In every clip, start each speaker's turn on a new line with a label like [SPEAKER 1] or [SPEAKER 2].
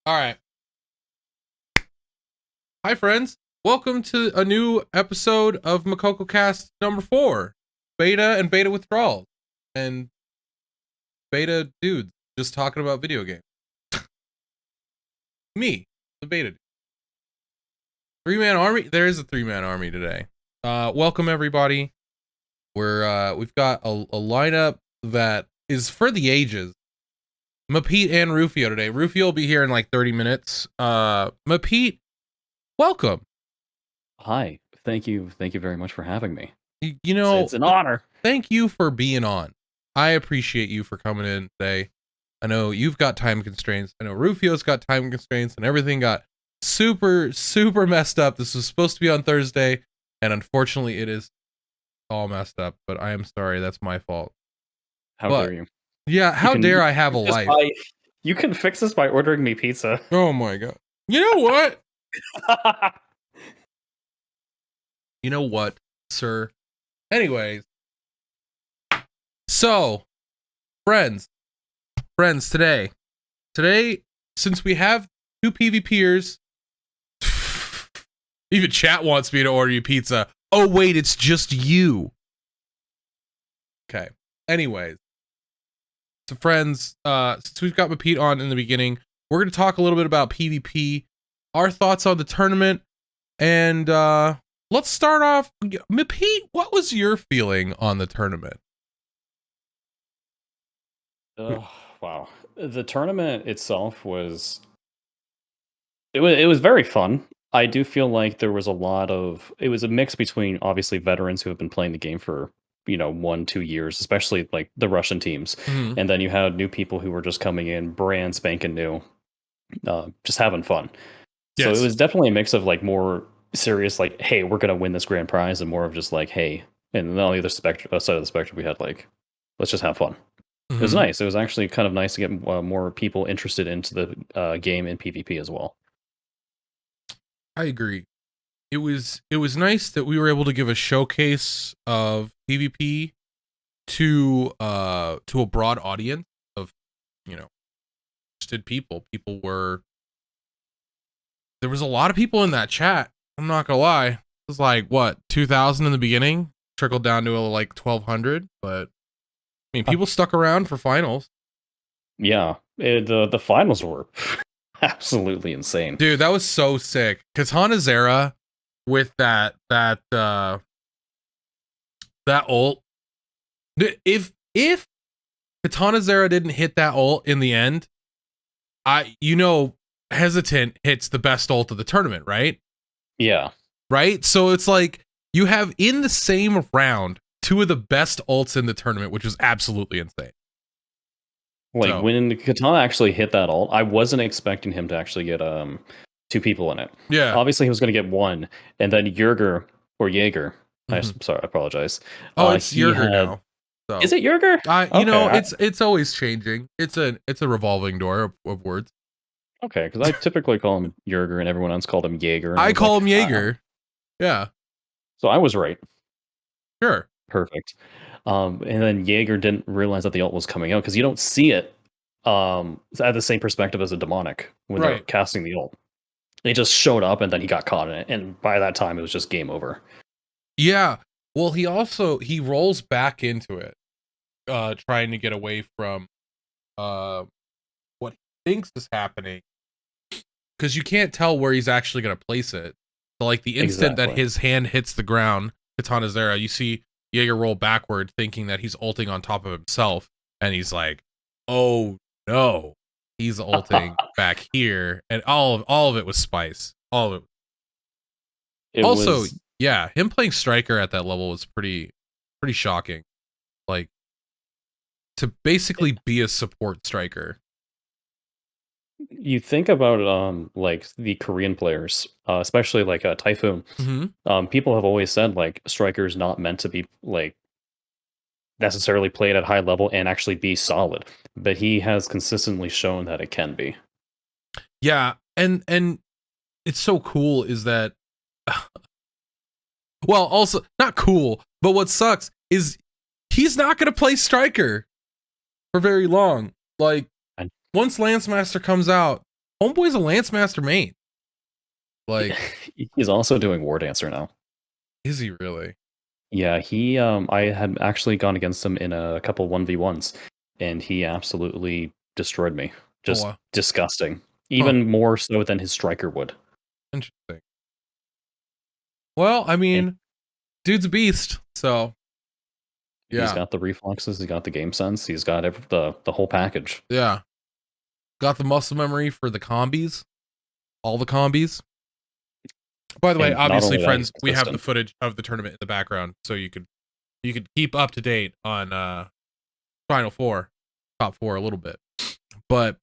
[SPEAKER 1] All right. Hi, friends. Welcome to a new episode of Mokoko Cast number 4. Beta and beta withdrawals. And beta dudes just talking about video games. Me, the beta dude. 3-man army. There is a 3-man army today. Welcome everybody. We've got a lineup that is for the ages. Mepeet and Rufio today. Rufio will be here in like 30 minutes. Mepeet, welcome.
[SPEAKER 2] Hi. Thank you. Thank you very much for having me.
[SPEAKER 1] You know,
[SPEAKER 2] it's an honor.
[SPEAKER 1] Thank you for being on. I appreciate you for coming in today. I know you've got time constraints. I know Rufio's got time constraints, and everything got super messed up. This was supposed to be on Thursday, and unfortunately it is all messed up, but I am sorry. That's my fault.
[SPEAKER 2] How dare you?
[SPEAKER 1] Yeah, how dare I have a life?
[SPEAKER 2] You can fix this by ordering me pizza.
[SPEAKER 1] Oh my god. You know what? You know what, sir? Anyways. So, friends, today, since we have 2 PvPers, even chat wants me to order you pizza. Oh wait, it's just you. Okay. Anyways. So friends, since we've got Mepeet on in the beginning, we're going to talk a little bit about PvP, our thoughts on the tournament, and let's start off. Mepeet, what was your feeling on the tournament?
[SPEAKER 2] Wow. The tournament itself was very fun. I do feel like there was it was a mix between obviously veterans who have been playing the game for 1-2 years, especially like the Russian teams.
[SPEAKER 1] Mm-hmm.
[SPEAKER 2] And then you had new people who were just coming in brand spanking new, just having fun. Yes. So it was definitely a mix of like more serious, like, hey, we're going to win this grand prize, and more of just like, hey, and then on the other side of the spectrum, we had like, let's just have fun. Mm-hmm. It was nice. It was actually kind of nice to get more people interested into the game in PvP as well.
[SPEAKER 1] I agree. It was nice that we were able to give a showcase of PvP to a broad audience of interested people. There was a lot of people in that chat. I'm not gonna lie. It was like what 2,000 in the beginning, trickled down to like 1,200. But I mean, people stuck around for finals.
[SPEAKER 2] Yeah, the finals were absolutely insane,
[SPEAKER 1] dude. That was so sick. Katana Zera with that ult. If Katana Zera didn't hit that ult in the end, Hesitant hits the best ult of the tournament, right?
[SPEAKER 2] Yeah.
[SPEAKER 1] Right? So it's like you have in the same round 2 of the best ults in the tournament, which was absolutely insane.
[SPEAKER 2] Like when Katana actually hit that ult, I wasn't expecting him to actually get 2 people in it.
[SPEAKER 1] Yeah.
[SPEAKER 2] Obviously he was going to get 1, and then Jaeger. Mm-hmm. I'm sorry, I apologize.
[SPEAKER 1] Oh, it's Jaeger now. So.
[SPEAKER 2] Is it Jaeger?
[SPEAKER 1] It's always changing. It's a revolving door of words.
[SPEAKER 2] Okay, because I typically call him Jaeger, and everyone else called him Jaeger.
[SPEAKER 1] I call him Jaeger. Yeah.
[SPEAKER 2] So I was right.
[SPEAKER 1] Sure.
[SPEAKER 2] Perfect. And then Jaeger didn't realize that the ult was coming out because you don't see it at the same perspective as a demonic when they're casting the ult. It just showed up, and then he got caught in it, and by that time it was just game over.
[SPEAKER 1] Yeah. Well, he rolls back into it, trying to get away from what he thinks is happening, because you can't tell where he's actually going to place it. So, like the instant that his hand hits the ground, Katana Zera, you see Jaeger roll backward, thinking that he's ulting on top of himself, and he's like, "Oh no, he's ulting back here," and all of it was spice. All of it. Yeah, him playing striker at that level was pretty shocking. Like to basically be a support striker.
[SPEAKER 2] You think about like the Korean players, especially like Typhoon.
[SPEAKER 1] Mm-hmm.
[SPEAKER 2] People have always said like striker is not meant to be like necessarily played at high level and actually be solid, but he has consistently shown that it can be.
[SPEAKER 1] Yeah, and it's so cool is that well, also not cool, but what sucks is he's not going to play striker for very long. Like once Lance Master comes out, Homeboy's a Lance Master main. Like,
[SPEAKER 2] he's also doing War Dancer now.
[SPEAKER 1] Is he really?
[SPEAKER 2] Yeah, he I had actually gone against him in a couple 1v1s, and he absolutely destroyed me. Just disgusting. Even more so than his striker would.
[SPEAKER 1] Interesting. Well, I mean, dude's a beast, so
[SPEAKER 2] yeah. He's got the reflexes, he's got the game sense, he's got the whole package.
[SPEAKER 1] Yeah. Got the muscle memory for the combis. All the combis. By the way, obviously, friends, we have the footage of the tournament in the background, so you could keep up to date on Final Four, top four a little bit. But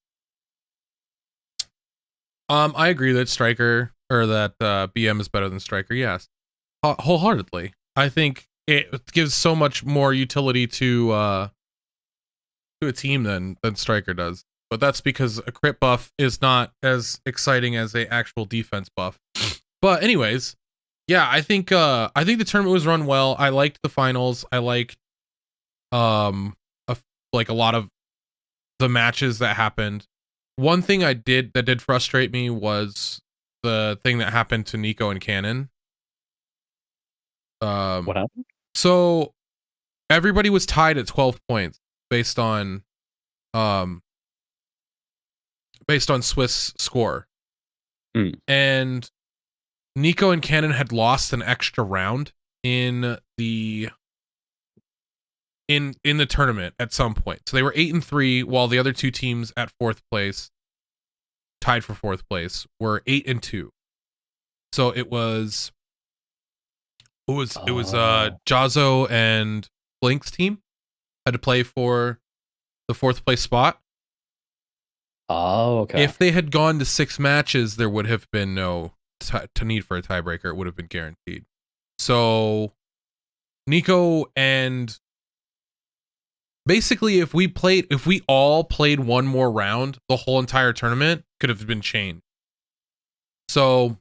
[SPEAKER 1] I agree that Striker or that BM is better than Striker. Yes, wholeheartedly. I think it gives so much more utility to a team than Striker does. But that's because a crit buff is not as exciting as a actual defense buff. But anyways, yeah, I think the tournament was run well. I liked the finals. I liked like a lot of the matches that happened. One thing that did frustrate me was the thing that happened to Nico and Cannon.
[SPEAKER 2] What happened?
[SPEAKER 1] So everybody was tied at 12 points based on Swiss score. And Nico and Cannon had lost an extra round in the tournament at some point. So they were 8-3, while the other two teams at fourth place, tied for fourth place, were 8-2. So it was Jazzo and Blink's team had to play for the fourth place spot.
[SPEAKER 2] Oh, okay.
[SPEAKER 1] If they had gone to 6 matches, there would have been no need for a tiebreaker. It would have been guaranteed. So Nico and basically, if we all played one more round, the whole entire tournament could have been changed. So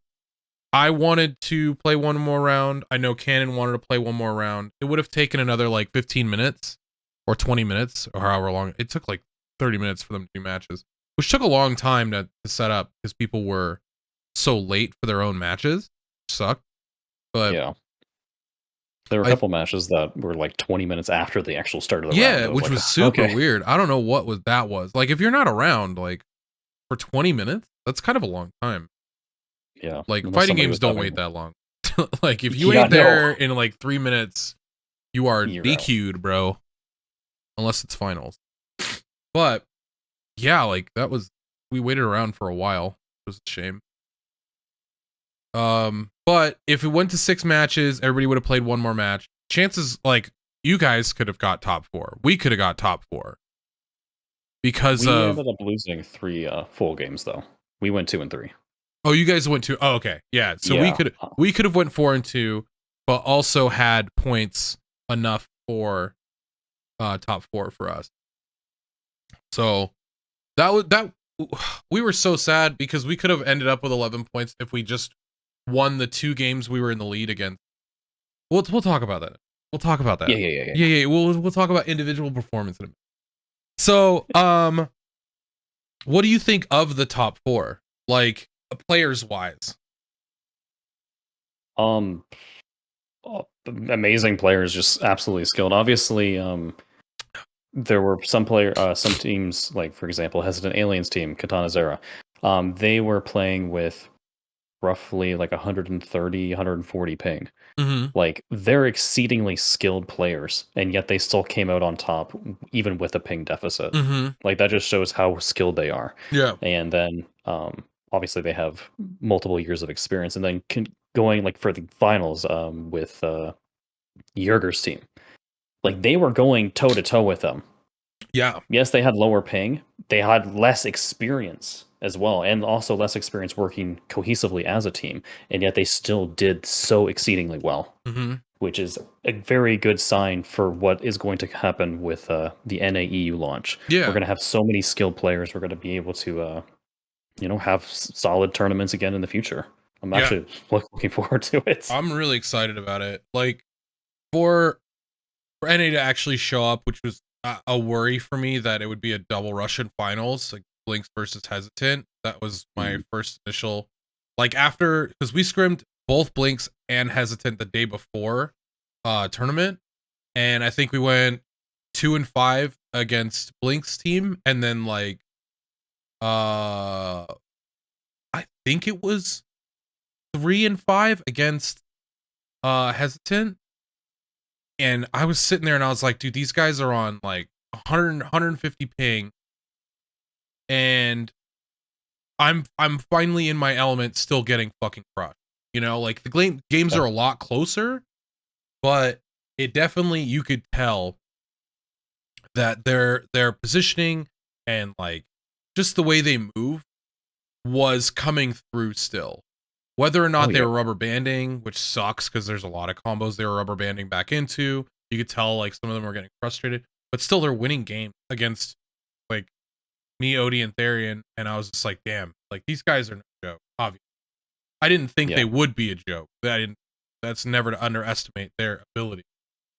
[SPEAKER 1] I wanted to play one more round. I know Cannon wanted to play one more round. It would have taken another like 15 minutes or 20 minutes or however long. It took like 30 minutes for them to do matches, which took a long time to set up because people were so late for their own matches. Sucked. But
[SPEAKER 2] yeah. There were a couple matches that were like 20 minutes after the actual start of the round.
[SPEAKER 1] Yeah, which was super weird. I don't know what that was. Like, if you're not around, like, for 20 minutes, that's kind of a long time.
[SPEAKER 2] Yeah.
[SPEAKER 1] Like, fighting games don't wait that long. Like, if you ain't there in, like, 3 minutes, you are DQ'd, bro. Unless it's finals. But, yeah, like, we waited around for a while. It was a shame. But if it went to 6 matches, everybody would have played one more match. Chances, like, you guys could have got top 4. We could have got top 4. Because we
[SPEAKER 2] ended up losing 3 full games, though. We went 2 and 3.
[SPEAKER 1] Oh, you guys went 2. Oh, okay. Yeah. So we could have went 4 and 2, but also had points enough for top 4 for us. So we were so sad because we could have ended up with 11 points if we just won the 2 games we were in the lead against. We'll talk about that. We'll talk about that.
[SPEAKER 2] Yeah.
[SPEAKER 1] We'll talk about individual performance in a minute. So, what do you think of the top 4? Like, players wise?
[SPEAKER 2] Amazing players, just absolutely skilled. Obviously, there were some teams, like for example, Hesitant Aliens team, Katana Zera. They were playing with roughly like 130, 140 ping. Like, they're exceedingly skilled players, and yet they still came out on top, even with a ping deficit. Like, that just shows how skilled they are.
[SPEAKER 1] Yeah.
[SPEAKER 2] And then, obviously, they have multiple years of experience. And then going like for the finals, with Jurger's team, like, they were going toe to toe with them.
[SPEAKER 1] Yeah.
[SPEAKER 2] Yes, they had lower ping. They had less experience as well, and also less experience working cohesively as a team, and yet they still did so exceedingly well, which is a very good sign for what is going to happen with the NAEU launch.
[SPEAKER 1] Yeah.
[SPEAKER 2] We're going to have so many skilled players. We're going to be able to, have solid tournaments again in the future. I'm actually looking forward to it.
[SPEAKER 1] I'm really excited about it. Like, for NA to actually show up, which was a worry for me that it would be a double Russian finals. Like, Blinks versus Hesitant. That was my first initial, like, after, because we scrimmed both Blinks and Hesitant the day before tournament, and I think we went 2-5 against Blink's team, and then like I think it was 3-5 against Hesitant. And I was sitting there and I was like, dude, these guys are on like 150 ping, and I'm finally in my element, still getting fucking crushed. You know, like the games are a lot closer, but it definitely, you could tell that their positioning and like just the way they move was coming through still. Whether or not they were rubber banding, which sucks because there's a lot of combos they were rubber banding back into. You could tell like some of them were getting frustrated, but still they're winning game against like me, Odie, and Therian. And I was just like, damn, like these guys are no joke. Obviously, I didn't think they would be a joke. That's never to underestimate their ability.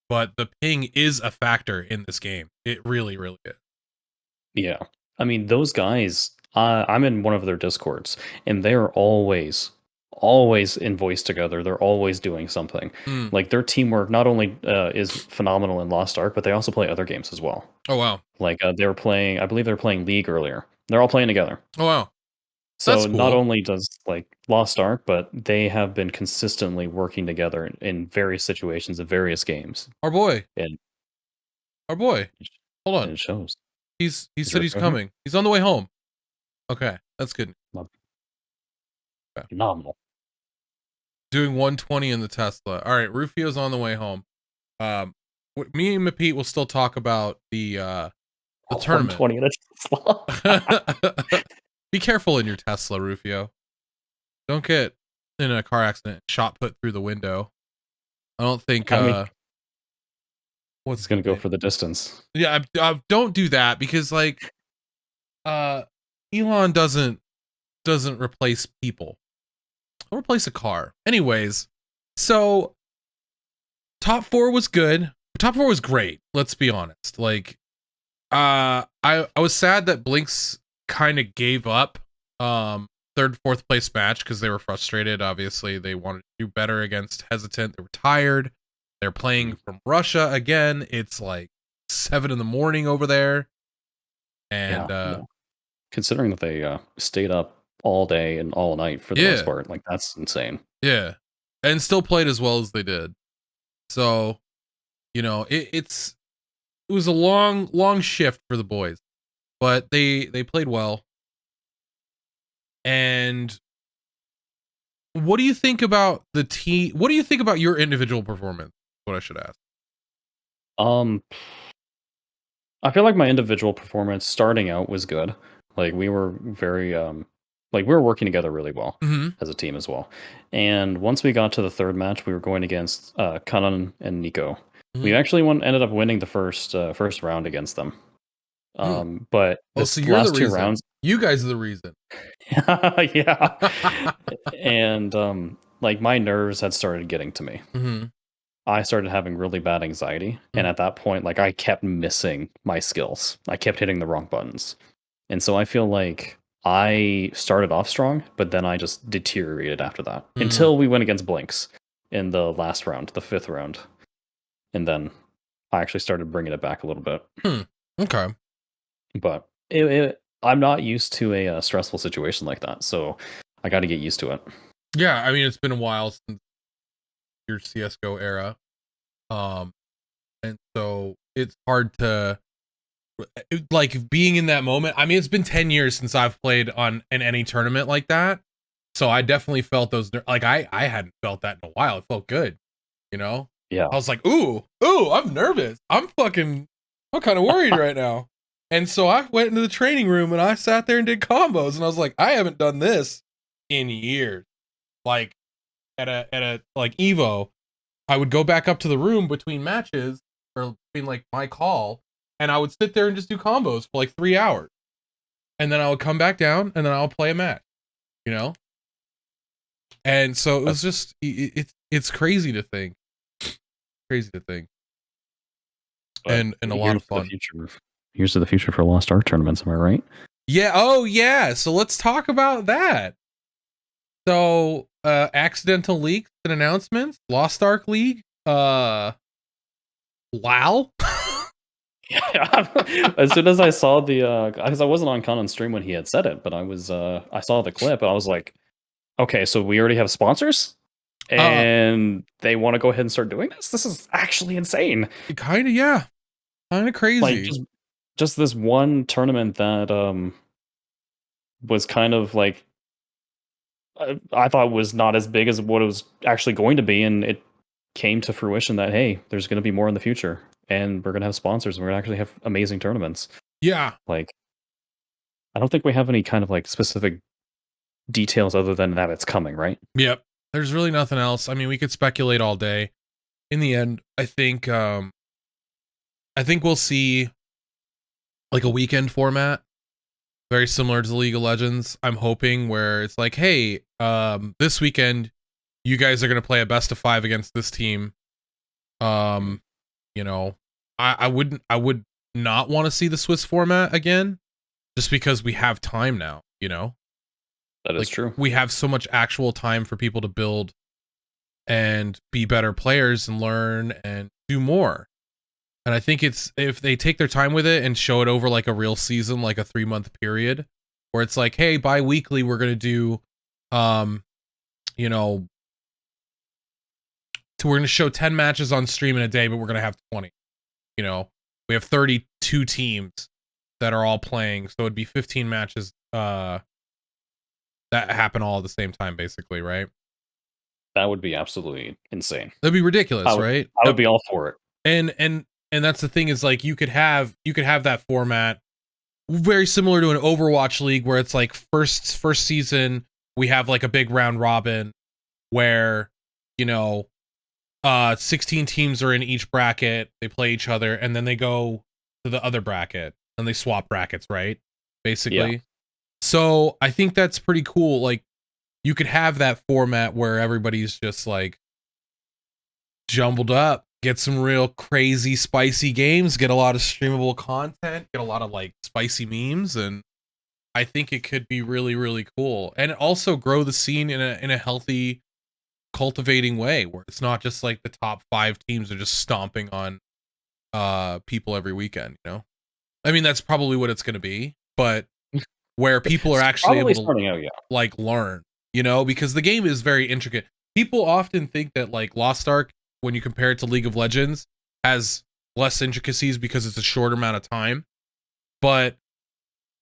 [SPEAKER 1] But the ping is a factor in this game. It really, really is.
[SPEAKER 2] Yeah. I mean, those guys, I'm in one of their Discords, and they're always in voice together. They're always doing something. Like their teamwork not only is phenomenal in Lost Ark, but they also play other games as well.
[SPEAKER 1] Oh wow!
[SPEAKER 2] Like they were playing, I believe they were playing League earlier. They're all playing together.
[SPEAKER 1] Oh wow!
[SPEAKER 2] So cool. Not only does like Lost Ark, but they have been consistently working together in various situations in various games.
[SPEAKER 1] Our boy.
[SPEAKER 2] And
[SPEAKER 1] our boy. Hold on.
[SPEAKER 2] It shows.
[SPEAKER 1] He said he's coming. He's on the way home. Okay, that's good.
[SPEAKER 2] Phenomenal.
[SPEAKER 1] Doing 120 in the Tesla. All right, Rufio's on the way home. Me and Mepeet will still talk about the tournament.
[SPEAKER 2] 120 in a Tesla.
[SPEAKER 1] Be careful in your Tesla, Rufio. Don't get in a car accident, shot put through the window. I don't think.
[SPEAKER 2] What's going to go for the distance?
[SPEAKER 1] Yeah, I don't do that because like, Elon doesn't replace people. I'll replace a car. Anyways, so top 4 was good. Top 4 was great. Let's be honest. Like, I was sad that Blinks kind of gave up 3rd, 4th place match because they were frustrated. Obviously, they wanted to do better against Hesitant. They were tired. They're playing from Russia again. It's like 7 a.m. over there, and
[SPEAKER 2] considering that they stayed up all day and all night for the most part, like that's insane.
[SPEAKER 1] Yeah, and still played as well as they did. So, you know, it was a long shift for the boys, but they played well. And what do you think about the team? What do you think about your individual performance? What I should ask.
[SPEAKER 2] I feel like my individual performance starting out was good. Like we were very like we were working together really well as a team as well. And once we got to the 3rd match, we were going against Kanan and Nico. We actually ended up winning the first round against them. But
[SPEAKER 1] so you're last the reason. 2 rounds, you guys are the reason.
[SPEAKER 2] Yeah. And like my nerves had started getting to me. I started having really bad anxiety, and at that point, like I kept missing my skills. I kept hitting the wrong buttons, and so I feel like I started off strong, but then I just deteriorated after that until we went against Blinks in the last round, the 5th round, and then I actually started bringing it back a little bit.
[SPEAKER 1] Okay,
[SPEAKER 2] but I'm not used to a stressful situation like that, so I got to get used to it.
[SPEAKER 1] Yeah, I mean it's been a while since your CS:GO era, and so it's hard to like being in that moment. I mean, it's been 10 years since I've played in any tournament like that, so I definitely felt those. Like I hadn't felt that in a while. It felt good, you know.
[SPEAKER 2] Yeah,
[SPEAKER 1] I was like, ooh, I'm nervous. I'm kind of worried right now. And so I went into the training room and I sat there and did combos, and I was like, I haven't done this in years. Like at a like Evo, I would go back up to the room between matches or between like my call, and I would sit there and just do combos for like 3 hours. And then I would come back down and then I'll play a match, you know? And so it was just it's crazy to think. Crazy to think. And a lot of fun.
[SPEAKER 2] Here's to the future for Lost Ark tournaments, am I right?
[SPEAKER 1] Yeah. Oh, yeah. So let's talk about that. So, accidental leaks and announcements. Lost Ark League. Wow.
[SPEAKER 2] As soon as I saw the, because I wasn't on Conan's stream when he had said it, but I saw the clip and I was like, okay, so we already have sponsors, and they want to go ahead and start doing this. This is actually insane.
[SPEAKER 1] Kind of, yeah, kind of crazy.
[SPEAKER 2] Like just this one tournament that was kind of like I thought was not as big as what it was actually going to be, and it came to fruition that hey, there's going to be more in the future, and we're going to have sponsors, and we're going to actually have amazing tournaments.
[SPEAKER 1] Yeah,
[SPEAKER 2] like I don't think we have any kind of like specific details other than that it's coming, right?
[SPEAKER 1] Yep. There's really nothing else. I mean, we could speculate all day. In the end, I think we'll see like a weekend format, very similar to the League of Legends. I'm hoping where it's like, hey, this weekend you guys are gonna play a best of 5 against this team. You know, I would not want to see the Swiss format again, just because we have time now. You know,
[SPEAKER 2] that is true.
[SPEAKER 1] We have so much actual time for people to build and be better players and learn and do more. And I think it's if they take their time with it and show it over like a real season, like a 3-month period, where it's like, hey, bi-weekly we're gonna do, you know, we're gonna show 10 matches on stream in a day, but we're gonna have 20. You know, we have 32 teams that are all playing, so it'd be 15 matches that happen all at the same time, basically, right?
[SPEAKER 2] That would be absolutely insane.
[SPEAKER 1] That'd be ridiculous, right?
[SPEAKER 2] I would be all for it.
[SPEAKER 1] And that's the thing is like you could have that format very similar to an Overwatch League where it's like first season we have like a big round robin where, you know, 16 teams are in each bracket, they play each other, and then they go to the other bracket and they swap brackets, right? Basically. Yeah. So I think that's pretty cool. Like you could have that format where everybody's just like jumbled up, get some real crazy spicy games, get a lot of streamable content, get a lot of like spicy memes, and I think it could be really, really cool. And also grow the scene in a healthy, cultivating way where it's not just like the top 5 teams are just stomping on people every weekend, you know? I mean, that's probably what it's going to be, but where people are actually able to like learn, you know, because the game is very intricate. People often think that like Lost Ark, when you compare it to League of Legends, has less intricacies because it's a short amount of time, but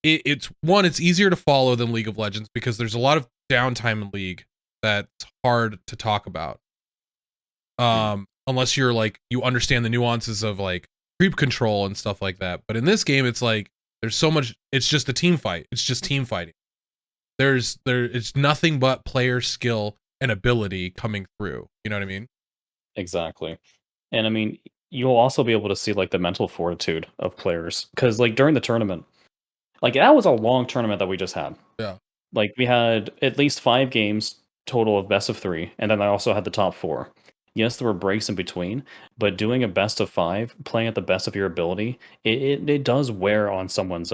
[SPEAKER 1] it's easier to follow than League of Legends because there's a lot of downtime in League that's hard to talk about. Unless you're like, you understand the nuances of like creep control and stuff like that. But in this game, it's like, there's so much, it's just a team fight. It's just team fighting. It's nothing but player skill and ability coming through. You know what I mean?
[SPEAKER 2] Exactly. And I mean, you'll also be able to see like the mental fortitude of players. Cause like during the tournament, like that was a long tournament that we just had.
[SPEAKER 1] Yeah.
[SPEAKER 2] Like we had at least 5 games total of best of 3. And then I also had the top 4. Yes, there were breaks in between, but doing a best of 5, playing at the best of your ability, it does wear on someone's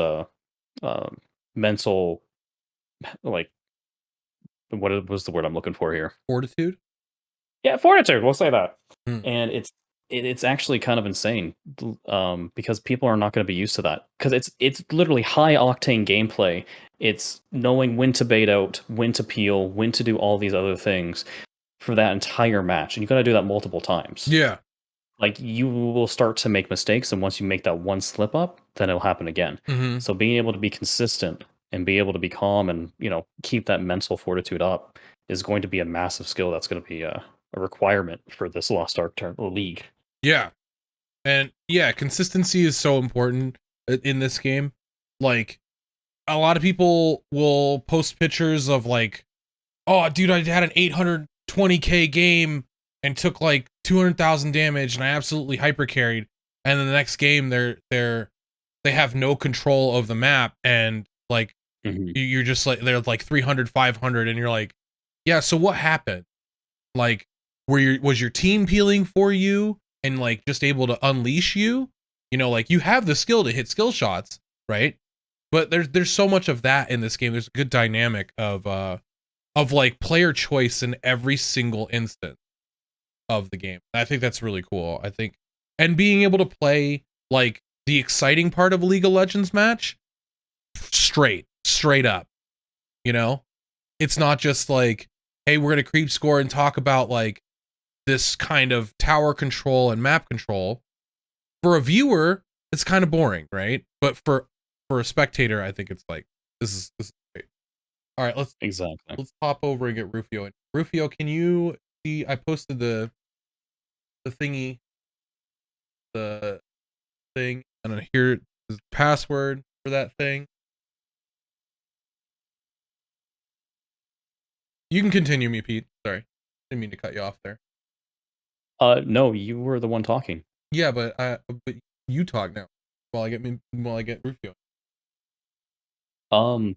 [SPEAKER 2] mental, like, what was the word I'm looking for here?
[SPEAKER 1] Fortitude?
[SPEAKER 2] Yeah, fortitude. We'll say that. And it's actually kind of insane because people are not going to be used to that because it's literally high octane gameplay. It's knowing when to bait out, when to peel, when to do all these other things for that entire match, and you got to do that multiple times.
[SPEAKER 1] Yeah,
[SPEAKER 2] like you will start to make mistakes, and once you make that one slip up, then it'll happen again.
[SPEAKER 1] Mm-hmm.
[SPEAKER 2] So being able to be consistent and be able to be calm and keep that mental fortitude up is going to be a massive skill. That's going to be a requirement for this Lost Ark League.
[SPEAKER 1] Yeah. And yeah, consistency is so important in this game. Like, a lot of people will post pictures of like, oh, dude, I had an 820k game and took like 200,000 damage and I absolutely hyper carried. And then the next game, they have no control of the map and like you're just like they're like 300, 500, and you're like, yeah. So what happened? Like, was your team peeling for you and like just able to unleash you? You know, like you have the skill to hit skill shots, right? But there's so much of that in this game. There's a good dynamic of like player choice in every single instance of the game. I think that's really cool. I think, and being able to play like the exciting part of a League of Legends match straight up, you know, it's not just like, hey, we're gonna creep score and talk about like this kind of tower control and map control. For a viewer, it's kind of boring, right? But for a spectator, I think it's like this is great. All right, let's hop over and get Rufio in. Rufio, can you see? I posted the thingy, the thing, and here is the password for that thing. You can continue, Mepeet. Sorry, didn't mean to cut you off there.
[SPEAKER 2] No, you were the one talking.
[SPEAKER 1] Yeah, but you talk now while I get Rufio.
[SPEAKER 2] No,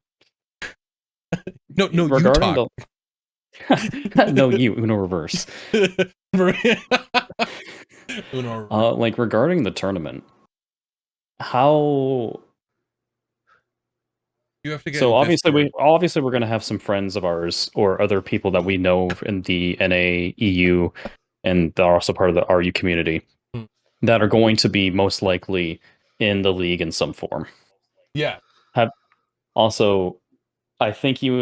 [SPEAKER 1] you talk.
[SPEAKER 2] No, you Uno reverse.
[SPEAKER 1] Uno.
[SPEAKER 2] Like regarding the tournament, how?
[SPEAKER 1] You have to get.
[SPEAKER 2] So obviously we're gonna have some friends of ours or other people that we know in the NA EU, and they're also part of the RU community that are going to be most likely in the league in some form.
[SPEAKER 1] Yeah.
[SPEAKER 2] Also, I think you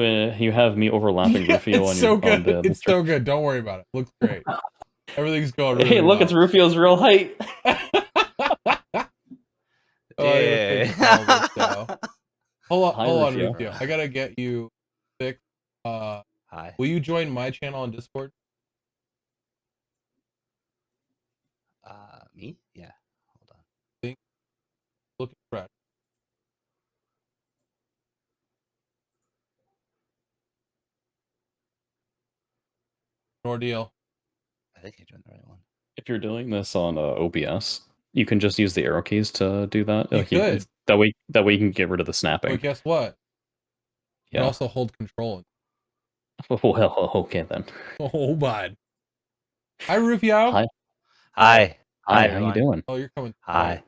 [SPEAKER 2] have me overlapping Rufio
[SPEAKER 1] on your. It's so good. Don't worry about it. Looks great. Everything's going really
[SPEAKER 2] Hey, look, it's Rufio's real height.
[SPEAKER 1] Yeah. Hold on, Rufio. I gotta get you fixed.
[SPEAKER 3] Hi.
[SPEAKER 1] Will you join my channel on Discord?
[SPEAKER 3] Me? Yeah. Hold on.
[SPEAKER 1] Looking fresh. Ordeal.
[SPEAKER 3] I think I joined the right one.
[SPEAKER 2] If you're doing this on OBS, you can just use the arrow keys to do that.
[SPEAKER 1] You could.
[SPEAKER 2] That way you can get rid of the snapping.
[SPEAKER 1] But guess what?
[SPEAKER 2] Yeah.
[SPEAKER 1] You also hold control.
[SPEAKER 2] Well, okay then.
[SPEAKER 1] Oh, bud. Hi, Rufio.
[SPEAKER 3] Hi.
[SPEAKER 2] Hi, how you doing?
[SPEAKER 1] Oh, you're coming.
[SPEAKER 3] Hi.
[SPEAKER 1] Let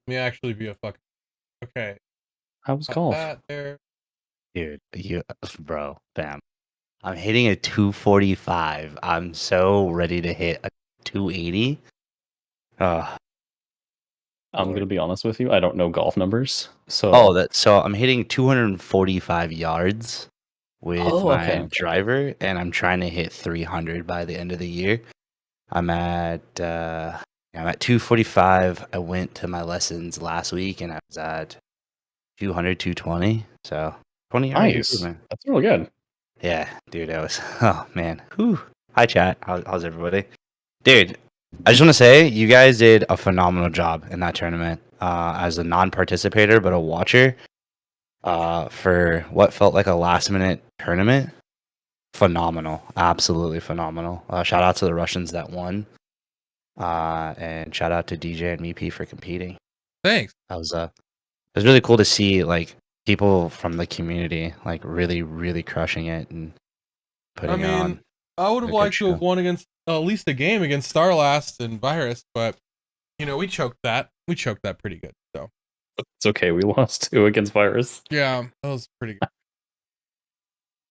[SPEAKER 1] me actually be a fucking. Okay.
[SPEAKER 2] How's golf?
[SPEAKER 1] There.
[SPEAKER 3] Dude, bro, bam. I'm hitting a 245. I'm so ready to hit a 280.
[SPEAKER 2] I'm gonna be honest with you. I don't know golf numbers, so.
[SPEAKER 3] So I'm hitting 245 yards with my driver, and I'm trying to hit 300 by the end of the year. I'm at 245. I went to my lessons last week, and I was at 200, 220. So 20 yards.
[SPEAKER 2] Nice. That's really good.
[SPEAKER 3] Yeah, dude, that was, oh man. Whew. Hi chat. How's everybody? Dude, I just want to say you guys did a phenomenal job in that tournament. As a non-participator but a watcher, for what felt like a last-minute tournament. Phenomenal, absolutely phenomenal. Shout out to the Russians that won, and shout out to DJ and Mepeet for competing.
[SPEAKER 1] Thanks.
[SPEAKER 3] It was really cool to see like people from the community like really crushing it and putting it on.
[SPEAKER 1] I would have liked to have won against at least a game against Starlast and Virus, but we choked that. We choked that pretty good. So
[SPEAKER 2] it's okay. We lost 2 against Virus.
[SPEAKER 1] Yeah, that was pretty good.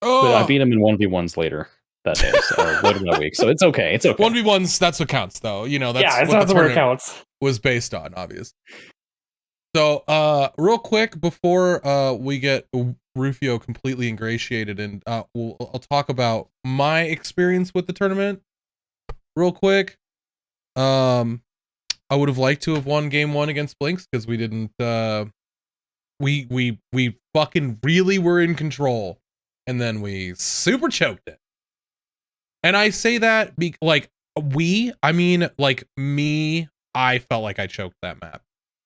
[SPEAKER 2] But I beat him in 1v1s later that day, later that week. So it's okay. It's okay.
[SPEAKER 1] 1v1s, that's what counts, though. That's
[SPEAKER 2] what the tournament counts.
[SPEAKER 1] Was based on, obviously. So, real quick before we get Rufio completely ingratiated, and I'll talk about my experience with the tournament real quick. I would have liked to have won game 1 against Blinks because we didn't. We fucking really were in control, and then we super choked it. And I say that I mean me. I felt like I choked that map.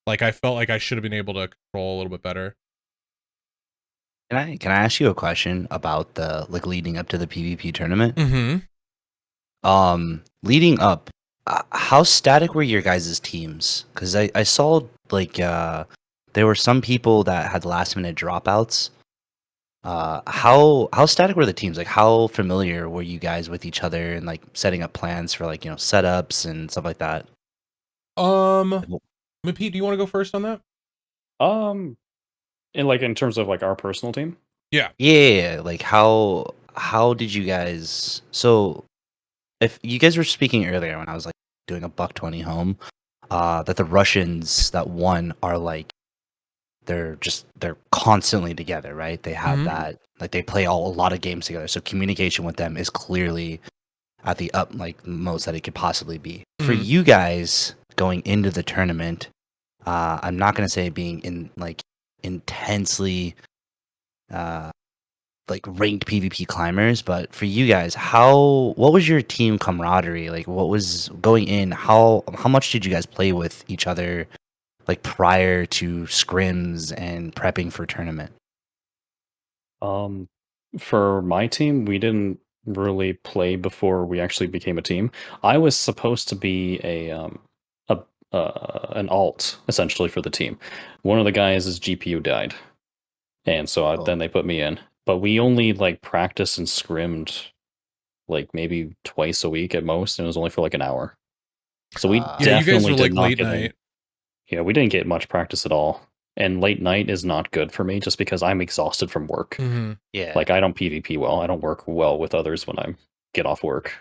[SPEAKER 1] Like I felt like I should have been able to control a little bit better.
[SPEAKER 3] Can I ask you a question about the leading up to the PvP tournament?
[SPEAKER 1] Mm-hmm.
[SPEAKER 3] Leading up, how static were your guys' teams? Because I saw there were some people that had last minute dropouts. How static were the teams? Like how familiar were you guys with each other and like setting up plans for setups and stuff like that?
[SPEAKER 1] Mepeet, do you want to go first on that?
[SPEAKER 2] And like in terms of like our personal team.
[SPEAKER 3] Yeah, like how did you guys? So if you guys were speaking earlier when I was like doing a buck 20 home, that the Russians that won are like they're constantly together, right? They have that like they play a lot of games together, so communication with them is clearly at the up like most that it could possibly be. For you guys going into the tournament, I'm not gonna say being in like intensely like ranked PvP climbers, but for you guys, what was your team camaraderie? Like what was going in, how much did you guys play with each other like prior to scrims and prepping for tournament?
[SPEAKER 2] For my team, we didn't really play before we actually became a team. I was supposed to be an alt essentially for the team. One of the guys' GPU died, and so then they put me in. But we only like practiced and scrimmed like maybe twice a week at most, and it was only for like an hour. So we
[SPEAKER 1] you guys were
[SPEAKER 2] did
[SPEAKER 1] like
[SPEAKER 2] not
[SPEAKER 1] late
[SPEAKER 2] get
[SPEAKER 1] night.
[SPEAKER 2] Yeah, we didn't get much practice at all. And late night is not good for me just because I'm exhausted from work.
[SPEAKER 3] Yeah.
[SPEAKER 2] Like I don't PvP well. I don't work well with others when I get off work.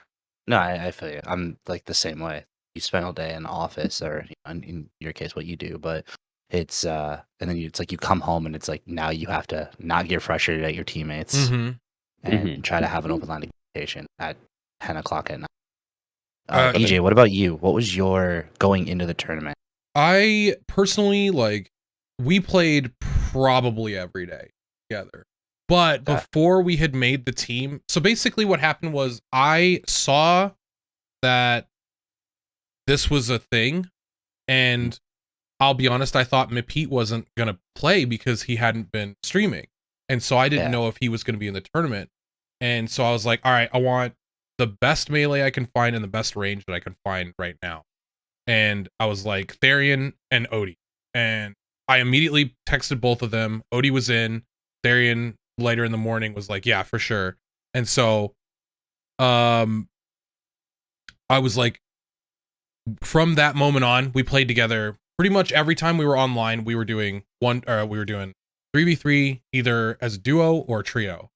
[SPEAKER 3] No, I feel you. I'm like the same way. You spend all day in the office, or in your case, what you do, but it's and then it's like you come home and it's like now you have to not get frustrated at your teammates and try to have an open line of communication at 10 o'clock at night. EJ, what about you? What was your going into the tournament?
[SPEAKER 1] I personally like we played probably every day together. But before we had made the team, so basically what happened was I saw that this was a thing, and I'll be honest, I thought Mepeet wasn't going to play because he hadn't been streaming. And so I didn't know if he was going to be in the tournament. And so I was like, all right, I want the best melee I can find and the best range that I can find right now. And I was like, Therian and Odie. And I immediately texted both of them. Odie was in. Therian later in the morning was like, yeah, for sure. And so I was like, from that moment on, we played together pretty much every time we were online. We were doing 3v3 either as a duo or trio,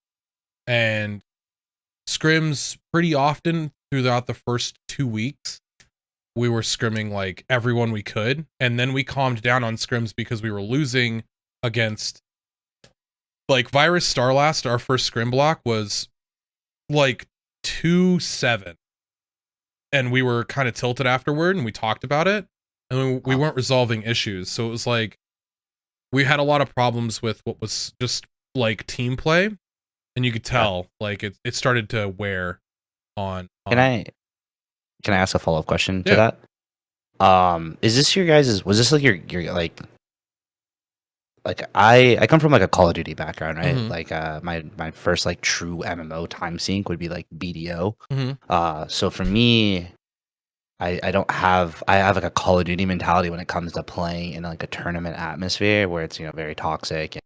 [SPEAKER 1] and scrims pretty often throughout the first 2 weeks. We were scrimming like everyone we could, and then we calmed down on scrims because we were losing against like Virus Starlast. Our first scrim block was like 2-7, and we were kind of tilted afterward, and we talked about it, and we weren't resolving issues. So it was like we had a lot of problems with what was just like team play, and you could tell like it started to wear on.
[SPEAKER 3] Can I ask a follow-up question to that? Is this your guys' was this like your like I come from like a Call of Duty background, right? Like my first like true MMO time sync would be like BDO. So for me, I have like a Call of Duty mentality when it comes to playing in like a tournament atmosphere where it's very toxic.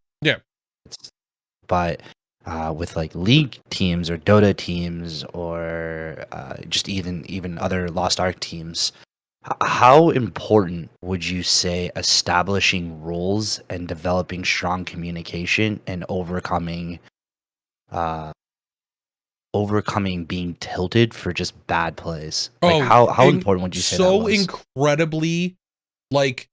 [SPEAKER 3] But with like League teams or Dota teams or just even other Lost Ark teams, how important would you say establishing rules and developing strong communication and overcoming being tilted for just bad plays? Like how important would you say that was?
[SPEAKER 1] So incredibly like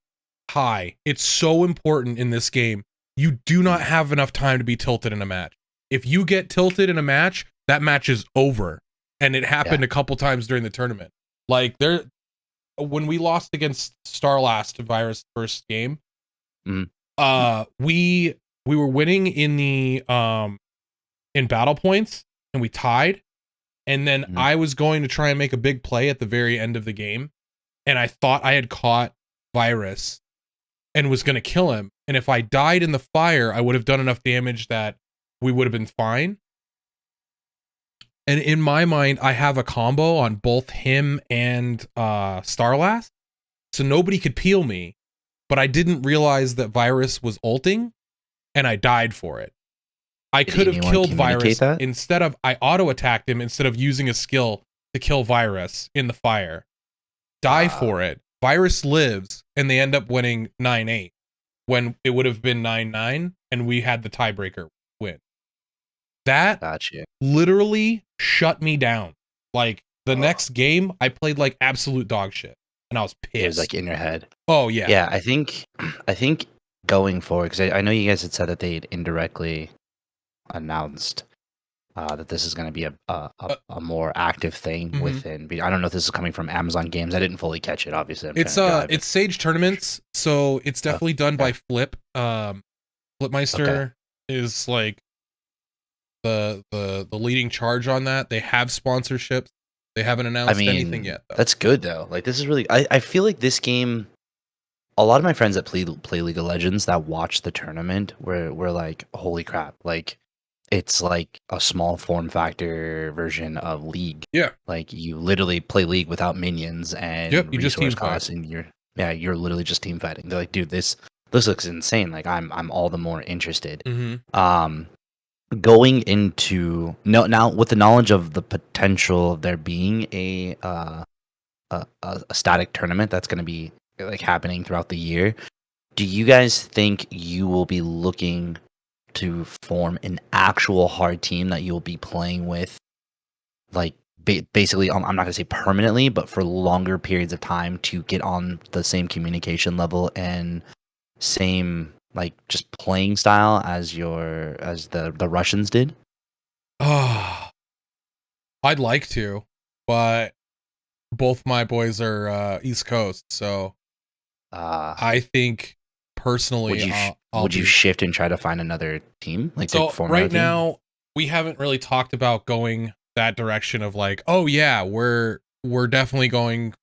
[SPEAKER 1] high. It's so important in this game. You do not have enough time to be tilted in a match. If you get tilted in a match, that match is over. And it happened a couple times during the tournament. Like when we lost against Starlast Virus first game, we were winning in the in battle points, and we tied. And then I was going to try and make a big play at the very end of the game, and I thought I had caught Virus and was going to kill him. And if I died in the fire, I would have done enough damage that we would have been fine. And in my mind, I have a combo on both him and Starlast, so nobody could peel me. But I didn't realize that Virus was ulting, and I died for it. I could have killed Virus instead of I auto-attacked him instead of using a skill to kill Virus in the fire. Die for it. Virus lives, and they end up winning 9-8. when it would have been 9-9 and we had the tiebreaker win. That literally shut me down. Like the next game, I played like absolute dog shit, and I was pissed.
[SPEAKER 3] It was like in your head.
[SPEAKER 1] Oh yeah,
[SPEAKER 3] yeah. I think going forward, because I know you guys had said that they'd indirectly announced that this is going to be a more active thing within. I don't know if this is coming from Amazon Games. I didn't fully catch it. Obviously,
[SPEAKER 1] it's Sage Tournaments, so it's definitely done by Flip. Flipmeister is like the leading charge on that. They have sponsorships. They haven't announced anything yet, though.
[SPEAKER 3] That's good though. Like this is really I feel like this game, a lot of my friends that play League of Legends that watch the tournament were like, holy crap, like it's like a small form factor version of League.
[SPEAKER 1] Yeah.
[SPEAKER 3] Like you literally play League without minions and
[SPEAKER 1] you just team fight.
[SPEAKER 3] And you're literally just team fighting. They're like, dude, this looks insane. Like I'm all the more interested. Going into now with the knowledge of the potential of there being a static tournament that's going to be like happening throughout the year, do you guys think you will be looking to form an actual hard team that you'll be playing with, like basically I'm not going to say permanently, but for longer periods of time to get on the same communication level and same like just playing style as the Russians did?
[SPEAKER 1] Oh, I'd like to, but both my boys are East Coast, so I think personally,
[SPEAKER 3] would you shift and try to find another team? Like
[SPEAKER 1] so right now, we haven't really talked about going that direction of like, oh yeah, we're definitely going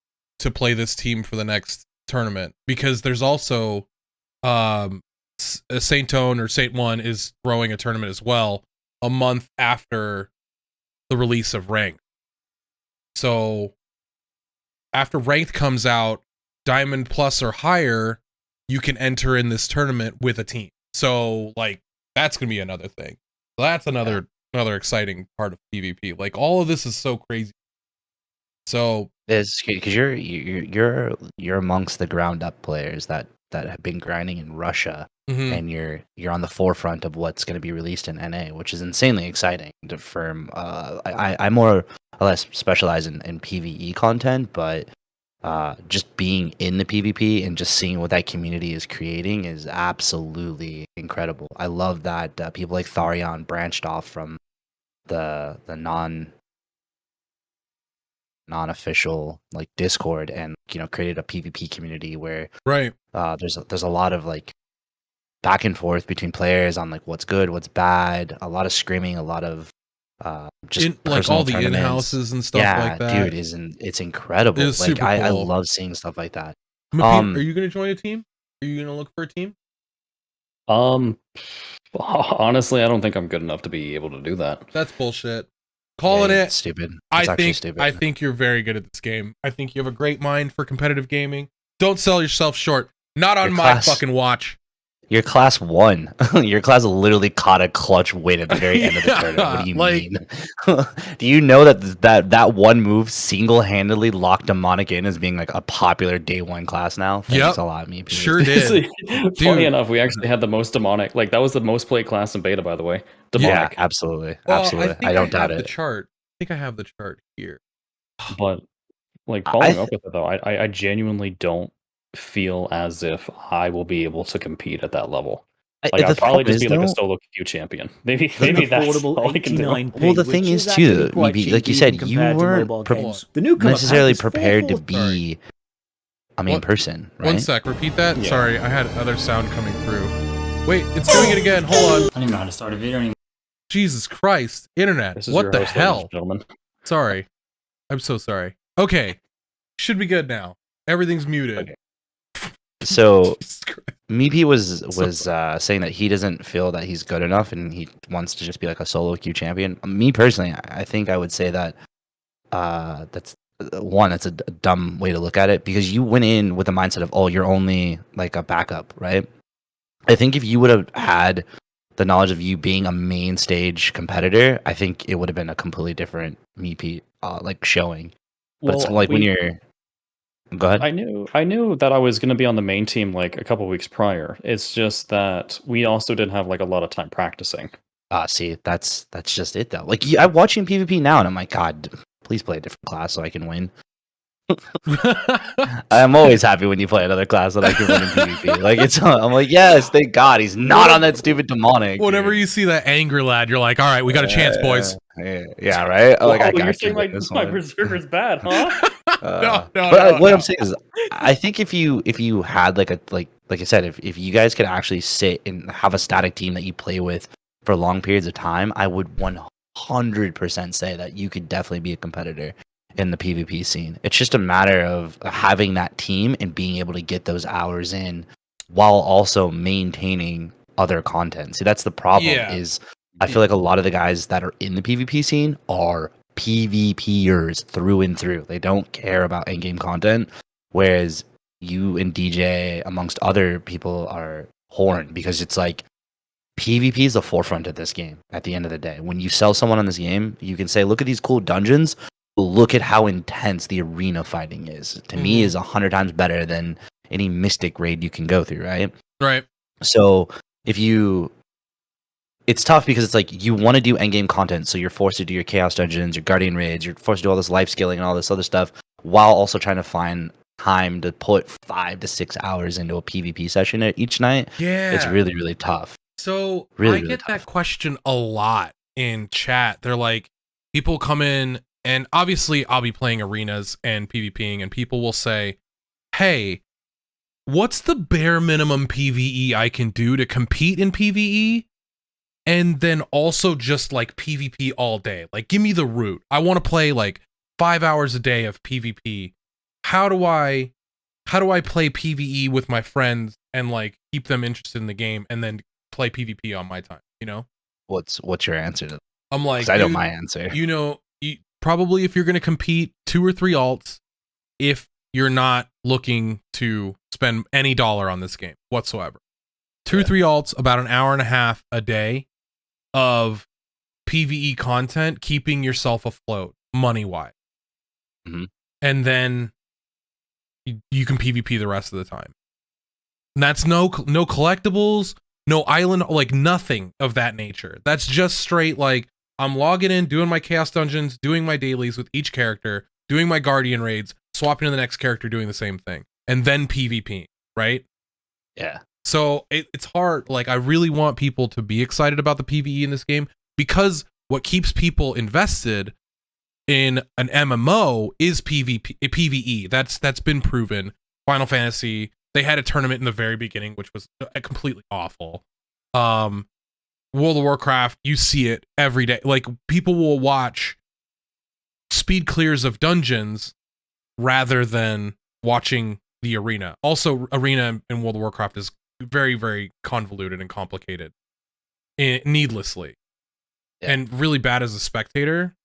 [SPEAKER 1] to play this team for the next tournament, because there's also Saint Tone or Saint One is throwing a tournament as well a month after the release of Ranked. So after Ranked comes out, Diamond Plus or higher, you can enter in this tournament with a team. So like that's gonna be another thing. So that's another exciting part of PvP. Like all of this is so crazy. So
[SPEAKER 3] it's because you're amongst the ground up players that have been grinding in Russia, and you're on the forefront of what's going to be released in NA, which is insanely exciting. I more or less specialize in PvE content, but just being in the PvP and just seeing what that community is creating is absolutely incredible. I love that people like Tharion branched off from the non-official like Discord and created a PvP community where there's a lot of like back and forth between players on like what's good, what's bad, a lot of screaming, a lot of just
[SPEAKER 1] like all the in-houses and stuff like that.
[SPEAKER 3] Dude, it's incredible.
[SPEAKER 1] It's
[SPEAKER 3] like
[SPEAKER 1] super
[SPEAKER 3] I
[SPEAKER 1] cool.
[SPEAKER 3] love seeing stuff like that.
[SPEAKER 1] Mepeet, are you gonna join a team? Are you gonna look for a team?
[SPEAKER 2] Honestly, I don't think I'm good enough to be able to do that.
[SPEAKER 1] That's bullshit. Calling it
[SPEAKER 3] stupid.
[SPEAKER 1] I think you're very good at this game. I think you have a great mind for competitive gaming. Don't sell yourself short. Not on my fucking watch.
[SPEAKER 3] You're class 1. Your class literally caught a clutch win at the very end of the tournament. What do you mean? Do you know that one move single-handedly locked Demonic in as being like a popular day 1 class now? Thanks a lot, Mepeet.
[SPEAKER 1] Sure did.
[SPEAKER 2] Funny enough, we actually had the most Demonic. Like that was the most played class in beta, by the way. Demonic.
[SPEAKER 3] Yeah, absolutely.
[SPEAKER 1] Well,
[SPEAKER 3] absolutely. I don't doubt it.
[SPEAKER 1] The chart. I think I have the chart here.
[SPEAKER 2] But like following up with it though, I genuinely don't feel as if I will be able to compete at that level. Like I'll probably just be like a solo queue champion. Maybe that's all I can do.
[SPEAKER 3] Well, the thing is too, maybe like you said, you weren't necessarily prepared to be a main person, right?
[SPEAKER 1] One sec, repeat that. Yeah. Sorry, I had other sound coming through. Wait, it's doing it again. Hold on.
[SPEAKER 4] I don't even know how to start a video anymore.
[SPEAKER 1] Jesus Christ, internet. What the hell?
[SPEAKER 2] Gentlemen.
[SPEAKER 1] Sorry. I'm so sorry. Okay. Should be good now. Everything's muted.
[SPEAKER 3] Okay. So Mepeet was saying that he doesn't feel that he's good enough and he wants to just be like a solo queue champion. Me personally, I think I would say that that's a dumb way to look at it, because you went in with the mindset of, oh, you're only like a backup, right? I think if you would have had the knowledge of you being a main stage competitor, I think it would have been a completely different Mepeet like showing. But it's like when you're Go ahead.
[SPEAKER 2] I knew that I was going to be on the main team like a couple weeks prior. It's just that we also didn't have like a lot of time practicing.
[SPEAKER 3] See, that's just it though. Like I'm watching PvP now, and I'm like, God, please play a different class so I can win. I'm always happy when you play another class that I can win in PvP. Like I'm like, yes, thank God he's not on that stupid demonic.
[SPEAKER 1] Whenever you see that angry lad, you're like, all right, we got a chance, boys.
[SPEAKER 3] Yeah, right. Like,
[SPEAKER 2] you're saying my berserker's bad, huh?
[SPEAKER 3] No. What I'm saying is, I think if you had like I said, if you guys could actually sit and have a static team that you play with for long periods of time, I would 100% say that you could definitely be a competitor in the PvP scene. It's just a matter of having that team and being able to get those hours in while also maintaining other content. See, that's the problem. Is I feel like a lot of the guys that are in the PvP scene are PvPers through and through. They don't care about in-game content, whereas you and DJ, amongst other people, are horned because it's like PvP is the forefront of this game. At the end of the day, when you sell someone on this game, you can say, look at these cool dungeons, look at how intense the arena fighting is. To me, is 100 times better than any mystic raid you can go through, right? So it's tough because it's like you want to do endgame content, so you're forced to do your chaos dungeons, your guardian raids, you're forced to do all this life scaling and all this other stuff, while also trying to find time to put 5 to 6 hours into a PvP session each night. It's really, really tough.
[SPEAKER 1] So
[SPEAKER 3] really,
[SPEAKER 1] I get
[SPEAKER 3] tough.
[SPEAKER 1] that question a lot in chat. They're like, people come in, and obviously I'll be playing arenas and PvPing, and people will say, hey, what's the bare minimum PvE I can do to compete in PvE? And then also just like PvP all day. Like, give me the route. I want to play like 5 hours a day of PvP. How do I play PvE with my friends and like keep them interested in the game and then play PvP on my time, you know?
[SPEAKER 3] What's your answer to that?
[SPEAKER 1] I'm like,
[SPEAKER 3] I know my answer.
[SPEAKER 1] You know, probably if you're going to compete 2 or 3 alts, if you're not looking to spend any dollar on this game whatsoever. 2 or 3 alts, about an hour and a half a day of PvE content, keeping yourself afloat money-wise. And then you can PvP the rest of the time. And that's no collectibles, no island, like nothing of that nature. That's just straight like, I'm logging in, doing my chaos dungeons, doing my dailies with each character, doing my guardian raids, swapping to the next character, doing the same thing, and then PvP, right?
[SPEAKER 3] Yeah.
[SPEAKER 1] So it's hard. Like, I really want people to be excited about the PvE in this game, because what keeps people invested in an MMO is PvE. That's been proven. Final Fantasy, they had a tournament in the very beginning, which was completely awful. World of Warcraft, you see it every day. Like, people will watch speed clears of dungeons rather than watching the arena. Also, arena in World of Warcraft is very, very convoluted and complicated, needlessly, and really bad as a spectator.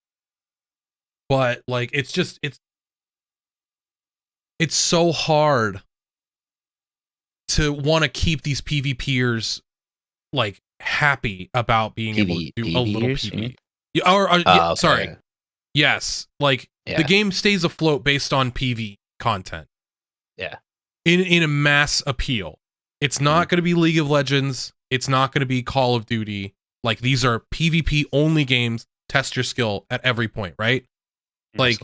[SPEAKER 1] But like, it's so hard to want to keep these PvPers like happy about being able to do a little PvE. Sorry. Yes, like the game stays afloat based on PvE content.
[SPEAKER 3] Yeah.
[SPEAKER 1] In a mass appeal. It's not going to be League of Legends. It's not going to be Call of Duty. Like, these are PvP only games. Test your skill at every point, right? Like,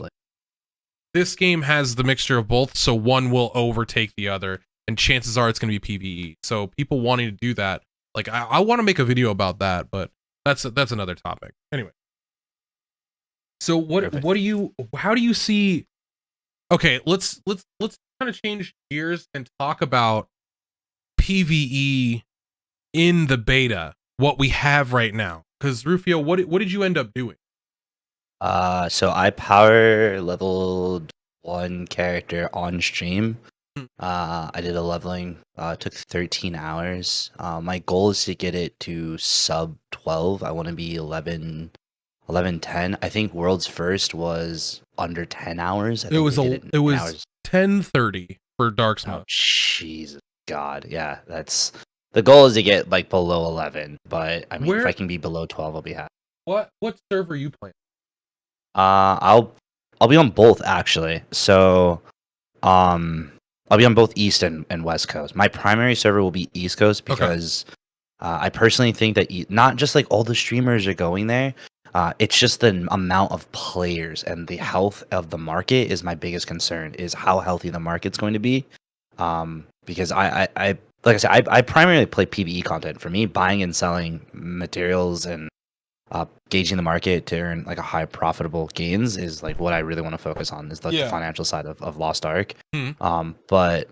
[SPEAKER 1] this game has the mixture of both, so one will overtake the other, and chances are it's going to be PvE. So people wanting to do that, like, I want to make a video about that, but that's another topic. Anyway. So how do you see? Okay, let's kind of change gears and talk about PvE in the beta, what we have right now. Because Rufio, what did you end up doing?
[SPEAKER 3] So I power leveled 1 character on stream. I did a leveling. Took 13 hours. My goal is to get it to sub 12. I want to be 11, 10. I think World's First was under 10 hours. It was
[SPEAKER 1] 10:30 for Dark Mode.
[SPEAKER 3] Oh, Jesus God. Yeah, that's the goal, is to get like below 11, but I mean, if I can be below 12, I'll be happy.
[SPEAKER 1] What server are you playing?
[SPEAKER 3] I'll be on both, actually. So I'll be on both East and West Coast. My primary server will be East Coast because I personally think that not just like all the streamers are going there. It's just the amount of players and the health of the market is my biggest concern. Is how healthy the market's going to be. Because I like I said, I primarily play PvE content. For me, buying and selling materials and gauging the market to earn like a high profitable gains is like what I really want to focus on. Is like the financial side of Lost Ark. But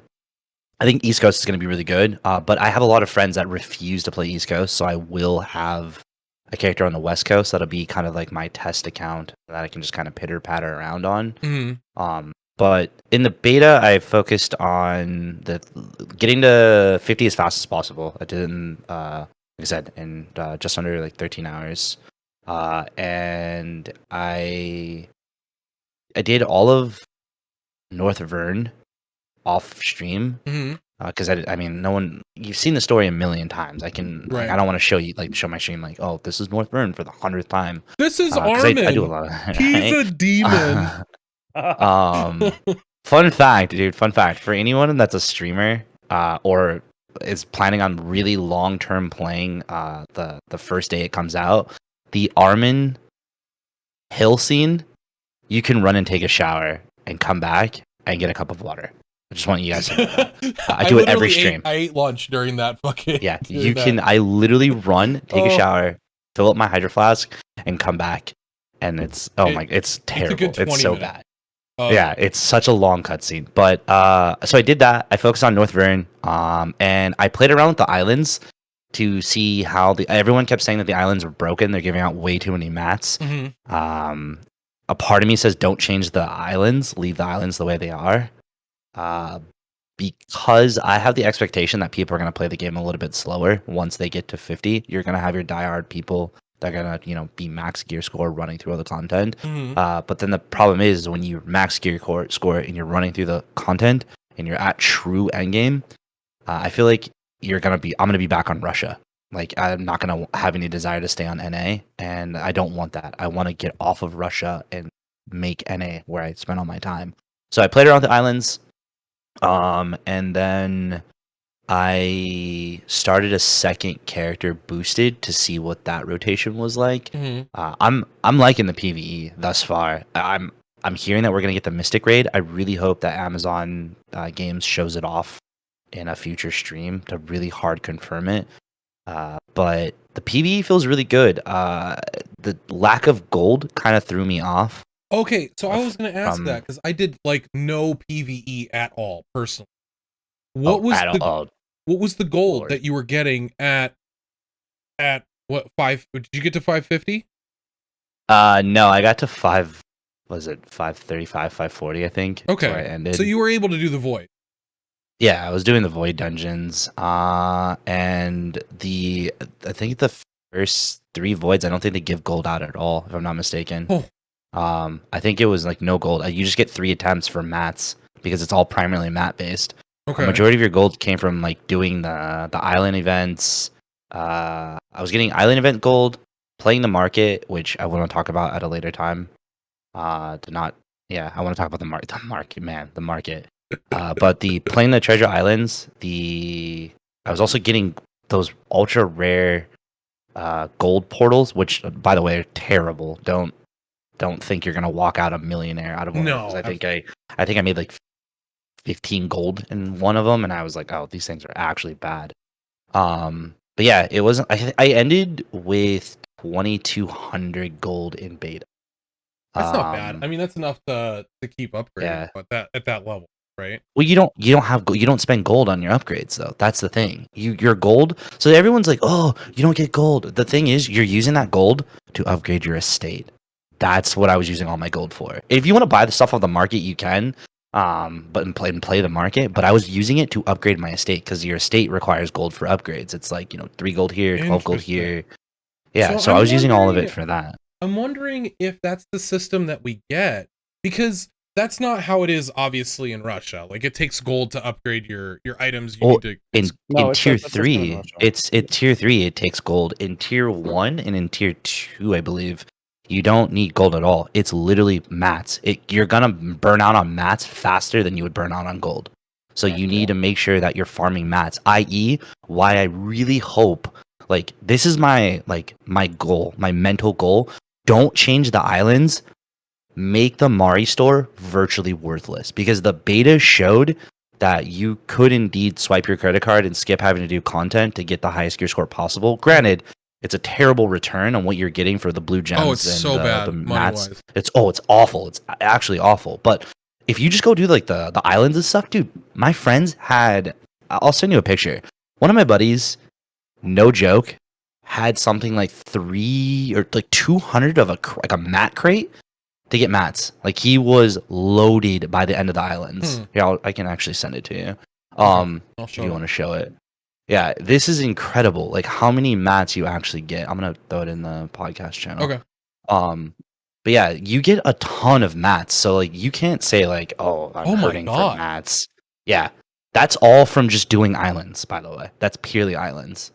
[SPEAKER 3] I think East Coast is going to be really good. But I have a lot of friends that refuse to play East Coast, so I will have a character on the West Coast that'll be kind of like my test account that I can just kind of pitter patter around on. But in the beta, I focused on getting to 50 as fast as possible. I did in, like I said, in just under like 13 hours. And I did all of North Vern off stream. Because I mean, no one, you've seen the story a million times. I can, like, I don't want to show my stream like, oh, this is North Vern for the 100th time.
[SPEAKER 1] This is Armin.
[SPEAKER 3] I do a lot of
[SPEAKER 1] He's a demon.
[SPEAKER 3] Fun fact, dude. Fun fact for anyone that's a streamer or is planning on really long term playing the first day it comes out, the Armin hill scene, you can run and take a shower and come back and get a cup of water. I just want you guys to know that. I do it every stream.
[SPEAKER 1] I ate lunch during that fucking.
[SPEAKER 3] Yeah, you can. I literally run, take a shower, fill up my hydro flask, and come back. And it's it's terrible. It's so bad. Yeah, it's such a long cutscene. But so I did that. I focused on North Vern, and I played around with the islands to see how everyone kept saying that the islands were broken. They're giving out way too many mats. A part of me says don't change the islands, leave the islands the way they are. Because I have the expectation that people are going to play the game a little bit slower once they get to 50. You're going to have your diehard people that are going to, be max gear score running through all the content. But then the problem is when you max gear score and you're running through the content and you're at true endgame, I feel like I'm going to be back on Russia. Like, I'm not going to have any desire to stay on NA, and I don't want that. I want to get off of Russia and make NA where I spend all my time. So I played around the islands. And then I started a second character boosted to see what that rotation was like. I'm liking the PvE thus far. I'm hearing that we're gonna get the Mystic raid. I really hope that Amazon Games shows it off in a future stream to really hard confirm it. But the PvE feels really good. The lack of gold kind of threw me off.
[SPEAKER 1] Okay, so I was going to ask that because I did like no PvE at all personally. What was the gold that you were getting at what 5? Did you get to 550?
[SPEAKER 3] No, I got to 535, 540, I think.
[SPEAKER 1] Okay,
[SPEAKER 3] where I ended.
[SPEAKER 1] So you were able to do the void.
[SPEAKER 3] Yeah, I was doing the void dungeons, and I think the first 3 voids, I don't think they give gold out at all, if I'm not mistaken. I think it was like no gold. You just get 3 attempts for mats because it's all primarily mat based. Okay. The majority of your gold came from like doing the island events. I was getting island event gold, playing the market, which I want to talk about at a later time. I want to talk about the market. But playing the treasure islands, I was also getting those ultra rare gold portals, which by the way are terrible. Don't think you're gonna walk out a millionaire out of one. No, I think I made like 15 gold in one of them, and I was like, oh, these things are actually bad. But yeah, it wasn't. I ended with 2,200 gold in beta.
[SPEAKER 1] That's not bad. I mean, that's enough to keep upgrading. But at that level, right?
[SPEAKER 3] Well, you don't spend gold on your upgrades though. That's the thing. Your gold. So everyone's like, oh, you don't get gold. The thing is, you're using that gold to upgrade your estate. That's what I was using all my gold for. If you want to buy the stuff off the market, you can, but play the market. But I was using it to upgrade my estate because your estate requires gold for upgrades. It's like 3 gold here, 12 gold here. Yeah, so I was using all of it for that.
[SPEAKER 1] I'm wondering if that's the system that we get because that's not how it is. Obviously, in Russia, like it takes gold to upgrade your items.
[SPEAKER 3] In tier 3, it's tier 3. It takes gold in tier 1 and in tier 2, I believe. You don't need gold at all. It's literally mats. You're gonna burn out on mats faster than you would burn out on gold. So you need to make sure that you're farming mats. I.e., why I really hope, like, this is my goal, my mental goal. Don't change the islands. Make the Mari store virtually worthless, because the beta showed that you could indeed swipe your credit card and skip having to do content to get the highest gear score possible. Granted, it's a terrible return on what you're getting for the blue gems.
[SPEAKER 1] Oh, it's so bad.
[SPEAKER 3] The mats. It's awful. It's actually awful. But if you just go do like the islands and stuff, dude, my friends had. I'll send you a picture. One of my buddies, no joke, had something like 3 or like 200 of a mat crate to get mats. Like, he was loaded by the end of the islands. Yeah, I can actually send it to you. If you want to show it. Yeah, this is incredible. Like, how many mats you actually get. I'm gonna throw it in the podcast channel.
[SPEAKER 1] Okay.
[SPEAKER 3] But yeah, you get a ton of mats. So like, you can't say like, oh, I'm hurting for mats. Yeah, that's all from just doing islands. By the way, that's purely islands.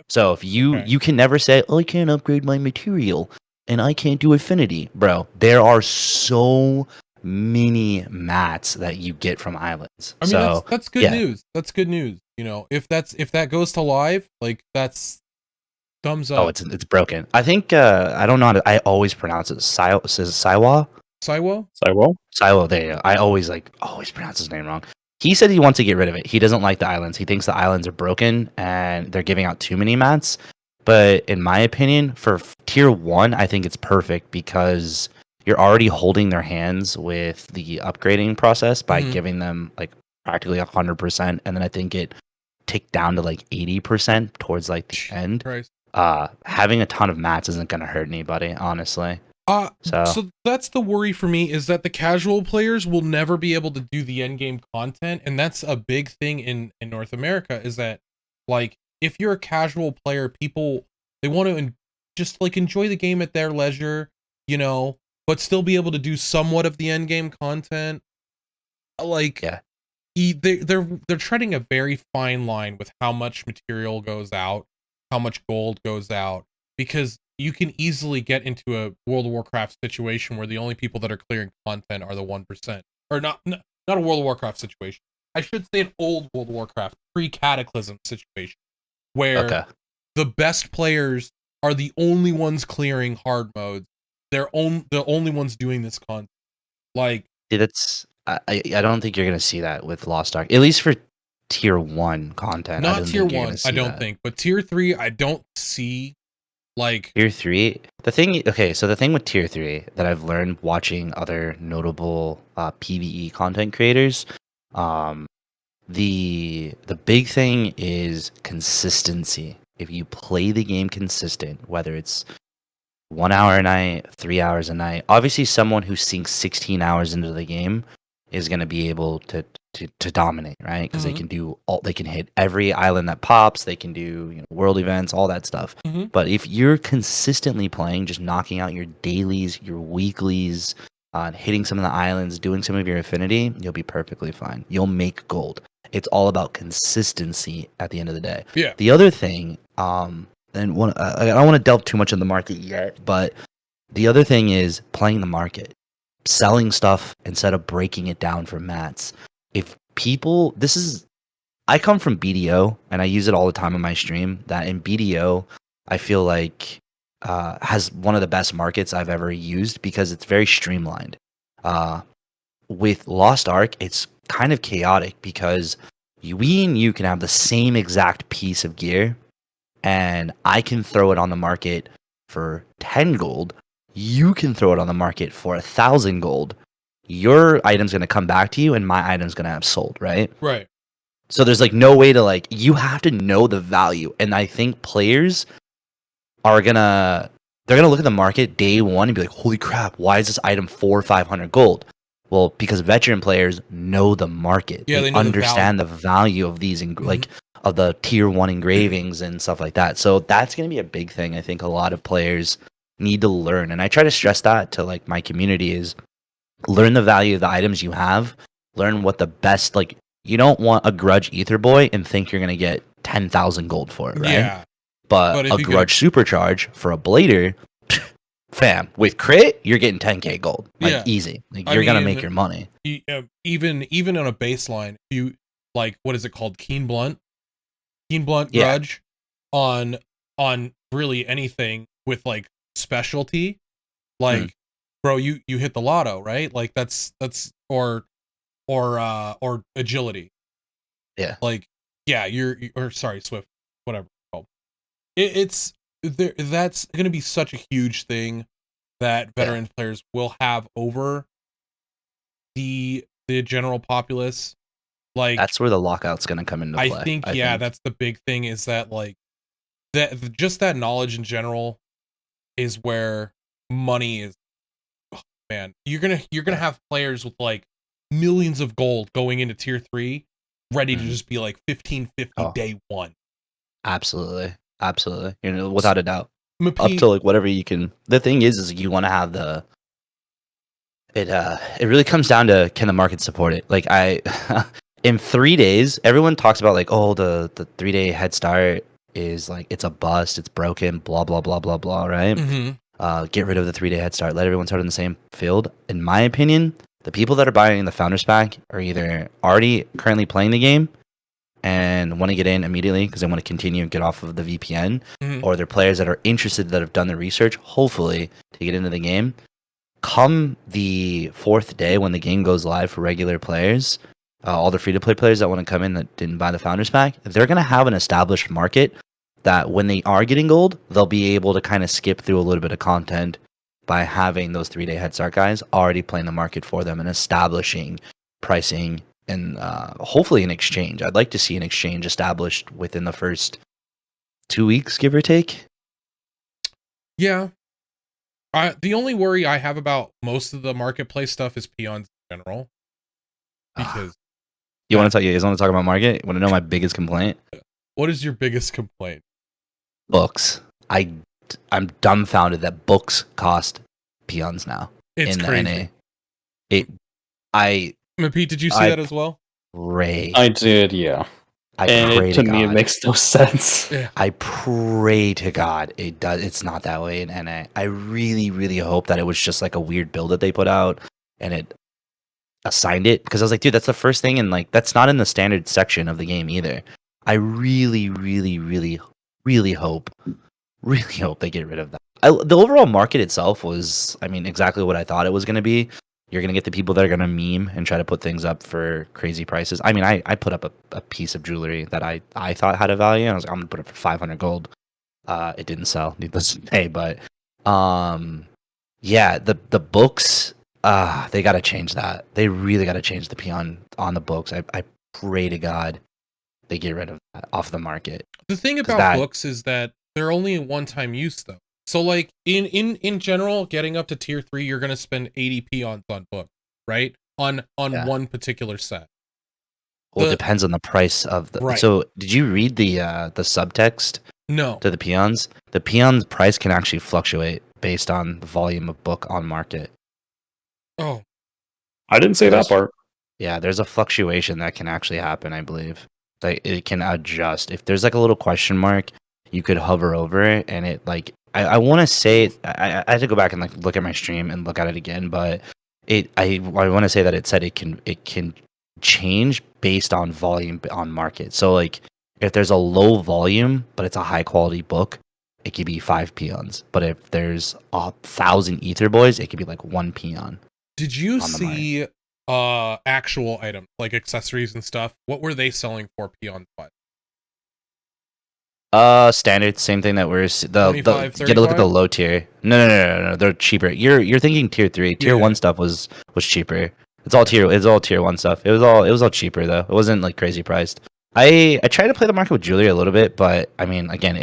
[SPEAKER 3] So if you can never say, oh, I can't upgrade my material and I can't do affinity, bro. There are so many mats that you get from islands.
[SPEAKER 1] I mean, that's good news. That's good news. You know, if that goes to live, like, that's thumbs up.
[SPEAKER 3] Oh, it's broken. I think I don't know how to, I always pronounce it Siwa. Siwo. There you go. I always pronounce his name wrong. He said he wants to get rid of it. He doesn't like the islands. He thinks the islands are broken and they're giving out too many mats. But in my opinion, for tier 1, I think it's perfect, because you're already holding their hands with the upgrading process by giving them like practically 100%, and then I think it ticked down to like 80% towards like the end.
[SPEAKER 1] Christ.
[SPEAKER 3] Having a ton of mats isn't going to hurt anybody, honestly.
[SPEAKER 1] So that's the worry for me, is that the casual players will never be able to do the end game content, and that's a big thing in North America, is that, like, if you're a casual player, people, they want to just like enjoy the game at their leisure, you know, but still be able to do somewhat of the end game content. Like, they're treading a very fine line with how much material goes out, how much gold goes out, because you can easily get into a World of Warcraft situation where the only people that are clearing content are the 1%. Or not a World of Warcraft situation. I should say an old World of Warcraft, pre-Cataclysm situation, where the best players are the only ones clearing hard modes. They're the only ones doing this content. Like,
[SPEAKER 3] that's I don't think you're gonna see that with Lost Ark, at least for tier 1 content.
[SPEAKER 1] Not tier 1, I don't think, but tier 3, I don't see. Like,
[SPEAKER 3] tier 3, the thing with tier 3 that I've learned watching other notable PvE content creators, the big thing is consistency. If you play the game consistent, whether it's 1 hour a night, 3 hours a night, obviously someone who sinks 16 hours into the game is going to be able to dominate, right? Because they can hit every island that pops, they can do world events, all that stuff. But if you're consistently playing, just knocking out your dailies, your weeklies, hitting some of the islands, doing some of your affinity, you'll be perfectly fine. You'll make gold. It's all about consistency at the end of the day.
[SPEAKER 1] Yeah.
[SPEAKER 3] The other thing, I don't want to delve too much in the market yet, but the other thing is playing the market, selling stuff instead of breaking it down for mats. If people, I come from BDO and I use it all the time on my stream, that in BDO, I feel like has one of the best markets I've ever used, because it's very streamlined. With Lost Ark, it's kind of chaotic, because we and you can have the same exact piece of gear, and I can throw it on the market for 10 gold. You can throw it on the market for 1,000 gold. Your item's going to come back to you, and my item's going to have sold, right?
[SPEAKER 1] Right.
[SPEAKER 3] So there's like no way to, like, you have to know the value. And I think players are they're gonna look at the market day one and be like, holy crap, why is this item 400 or 500 gold? Well, because veteran players know the market.
[SPEAKER 1] Yeah,
[SPEAKER 3] they understand the value of these, like, of the tier 1 engravings and stuff like that. So that's going to be a big thing. I think a lot of players need to learn. And I try to stress that to, like, my community, is learn the value of the items you have. Learn what the best, like, you don't want a grudge ether boy and think you're going to get 10,000 gold for it, right?
[SPEAKER 1] Yeah.
[SPEAKER 3] But a grudge supercharge for a blader, fam, with crit, you're getting 10k gold, like easy. Like you're gonna make your money.
[SPEAKER 1] Even on a baseline, you like what is it called? Keen Blunt Grudge on really anything with like specialty, like bro, you hit the lotto, right? Like that's or agility.
[SPEAKER 3] Yeah.
[SPEAKER 1] Like or sorry, Swift, whatever it's called. It's there. That's going to be such a huge thing that veteran players will have over the general populace. Like
[SPEAKER 3] that's where the lockout's going to come into play.
[SPEAKER 1] I think that's the big thing, is that like that just that knowledge in general is where money is. Oh, man, you're gonna have players with like millions of gold going into tier 3 ready to just be like 1550 day one.
[SPEAKER 3] Absolutely, you know, without a doubt.
[SPEAKER 1] Mepeet,
[SPEAKER 3] up to like whatever you can. The thing is you want to have the it really comes down to, can the market support it? Like in 3 days, everyone talks about like, oh, the 3-day head start is like, it's a bust, it's broken, blah blah blah blah blah, right? Get rid of the 3-day head start, let everyone start in the same field. In my opinion, the people that are buying the Founders Pack are either already currently playing the game and want to get in immediately because they want to continue and get off of the VPN, or they're players that are interested, that have done the research, hopefully, to get into the game. Come the 4th day when the game goes live for regular players, all the free-to-play players that want to come in that didn't buy the Founders Pack, they're going to have an established market that when they are getting gold, they'll be able to kind of skip through a little bit of content by having those 3-day head start guys already playing the market for them and establishing pricing and hopefully an exchange. I'd like to see an exchange established within the first 2 weeks, give or take.
[SPEAKER 1] Yeah. The only worry I have about most of the marketplace stuff is peons in general. Because
[SPEAKER 3] you want to talk about market? You want to know my biggest complaint?
[SPEAKER 1] What is your biggest complaint?
[SPEAKER 3] Books. I'm dumbfounded that books cost peons now.
[SPEAKER 1] It's crazy. Mepeet, did you see that as well?
[SPEAKER 2] I did, yeah. To me, it makes no sense.
[SPEAKER 1] Yeah.
[SPEAKER 3] I pray to God it does. It's not that way in NA. I really, really hope that it was just like a weird build that they put out and it assigned it, because I was like, dude, that's the first thing, and like that's not in the standard section of the game either. I really, really, really, really hope they get rid of that. The overall market itself was, I mean, exactly what I thought it was going to be. You're going to get the people that are going to meme and try to put things up for crazy prices. I mean, I put up a piece of jewelry that I thought had a value. I was like, I'm going to put it for 500 gold. It didn't sell, needless to say. But yeah, the books, they got to change that. They really got to change the peon on the books. I pray to God they get rid of that off the market.
[SPEAKER 1] The thing about books is that they're only a one-time use, though. So like in general, getting up to tier 3, you're gonna spend 80 peons on book, right? On one particular set.
[SPEAKER 3] Well, it depends on the price of the. Right. So did you read the subtext?
[SPEAKER 1] No.
[SPEAKER 3] To the peons, the peons price can actually fluctuate based on the volume of book on market.
[SPEAKER 1] Oh,
[SPEAKER 2] I didn't say that part.
[SPEAKER 3] Yeah, there's a fluctuation that can actually happen. I believe like it can adjust. If there's like a little question mark, you could hover over it, and it like. I want to say I had to go back and like look at my stream and look at it again, but I want to say that it said it can change based on volume on market. So like if there's a low volume but it's a high quality book, it could be 5 peons. But if there's 1,000 ether boys, it could be like 1 peon.
[SPEAKER 1] Did you see actual items like accessories and stuff? What were they selling for peons?
[SPEAKER 3] Standard, same thing that we're get a look at the low tier. No, they're cheaper. You're thinking tier 3. Tier 1 stuff was cheaper. It's all tier 1 stuff. It was all cheaper though. It wasn't like crazy priced. I tried to play the market with jewelry a little bit, but I mean, again,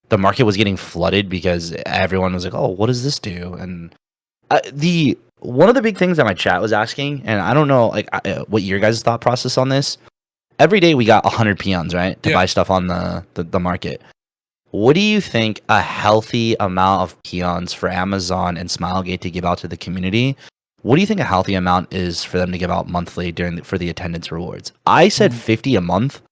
[SPEAKER 3] the market was getting flooded because everyone was like, "Oh, what does this do?" And one of the big things that my chat was asking, and I don't know like what your guys' thought process on this. Every day we got 100 peons, right, to buy stuff on the market. What do you think a healthy amount of peons for Amazon and Smilegate to give out to the community? What do you think a healthy amount is for them to give out monthly for the attendance rewards? I said 50 a month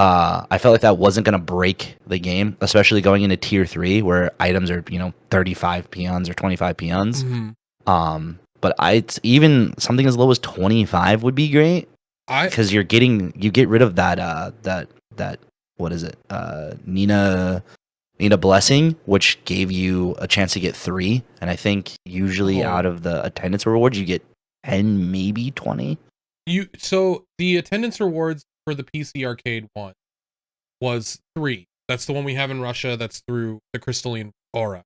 [SPEAKER 3] I felt like that wasn't going to break the game, especially going into tier 3 where items are, 35 peons or 25 peons.
[SPEAKER 1] Mm-hmm.
[SPEAKER 3] But even something as low as 25 would be great because you get rid of that what is it? Nina Blessing, which gave you a chance to get 3, and I think usually out of the attendance rewards you get 10, maybe 20.
[SPEAKER 1] So the attendance rewards for the PC arcade one was 3. That's the one we have in Russia. That's through the Crystalline Aura.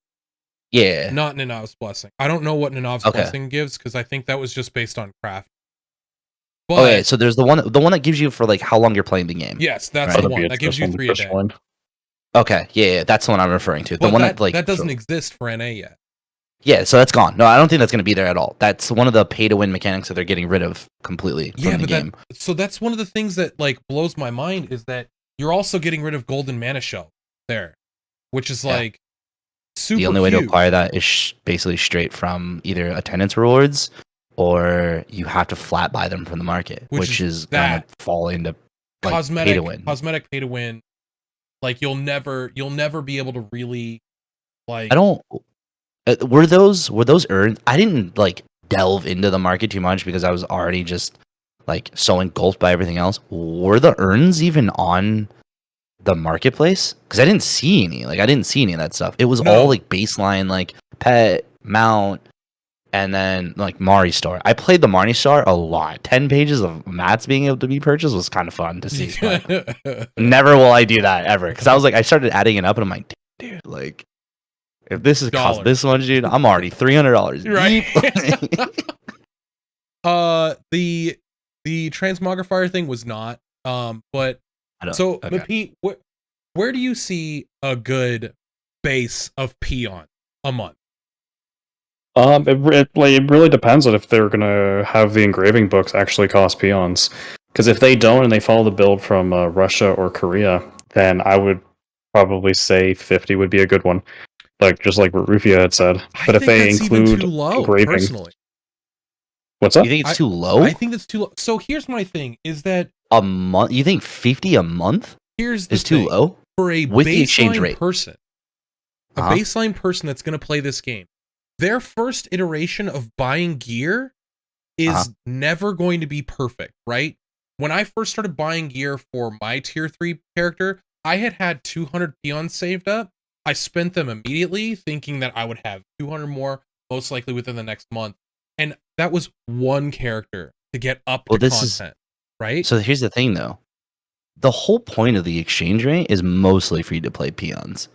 [SPEAKER 3] Yeah.
[SPEAKER 1] Not Ninav's Blessing. I don't know what Ninav's Blessing gives because I think that was just based on craft.
[SPEAKER 3] But, okay, so there's the one that gives you for like how long you're playing the game.
[SPEAKER 1] Yes, that's the one that gives you 3 a day.
[SPEAKER 3] Okay, yeah, that's the one I'm referring to.
[SPEAKER 1] But the one that doesn't exist for NA yet.
[SPEAKER 3] Yeah, so that's gone. No, I don't think that's going to be there at all. That's one of the pay-to-win mechanics that they're getting rid of completely from the game.
[SPEAKER 1] So that's one of the things that like blows my mind is that you're also getting rid of Golden Mana Shell there, which is like super
[SPEAKER 3] The only way to acquire that is basically straight from either attendance rewards or you have to flat buy them from the market, which is going to fall into like
[SPEAKER 1] cosmetic pay to win. Like you'll never be able to really like.
[SPEAKER 3] I don't. Were those earned? I didn't like delve into the market too much because I was already just like so engulfed by everything else. Were the earns even on the marketplace? Because I didn't see any. Like I didn't see any of that stuff. It was all like baseline, like pet, mount, and then like Mari Star. I played the Mari Star a lot. 10 pages of mats being able to be purchased was kind of fun to see. Never will I do that ever. Because I started adding it up and I'm like, dude, like if this is cost this much, dude, I'm already $300
[SPEAKER 1] right. The transmogrifier thing was not. But so Mepeet, where do you see a good base of peon a month?
[SPEAKER 2] It really depends on if they're gonna have the engraving books actually cost peons. Because if they don't and they follow the build from Russia or Korea, then I would probably say 50 would be a good one. Like just like what Rufio had said. But if they include
[SPEAKER 1] too low,
[SPEAKER 2] engraving,
[SPEAKER 1] personally.
[SPEAKER 2] What's up?
[SPEAKER 3] You think it's too low?
[SPEAKER 1] I think that's too low. So here's my thing: is that
[SPEAKER 3] a month? You think 50 a month?
[SPEAKER 1] Is
[SPEAKER 3] too low
[SPEAKER 1] for a
[SPEAKER 3] with the exchange rate
[SPEAKER 1] person? A baseline person that's going to play this game, their first iteration of buying gear is never going to be perfect, right? When I first started buying gear for my tier 3 character, I had 200 peons saved up. I spent them immediately thinking that I would have 200 more, most likely within the next month. And that was one character to get up to content, right?
[SPEAKER 3] So here's the thing, though. The whole point of the exchange rate is mostly for you to play peons.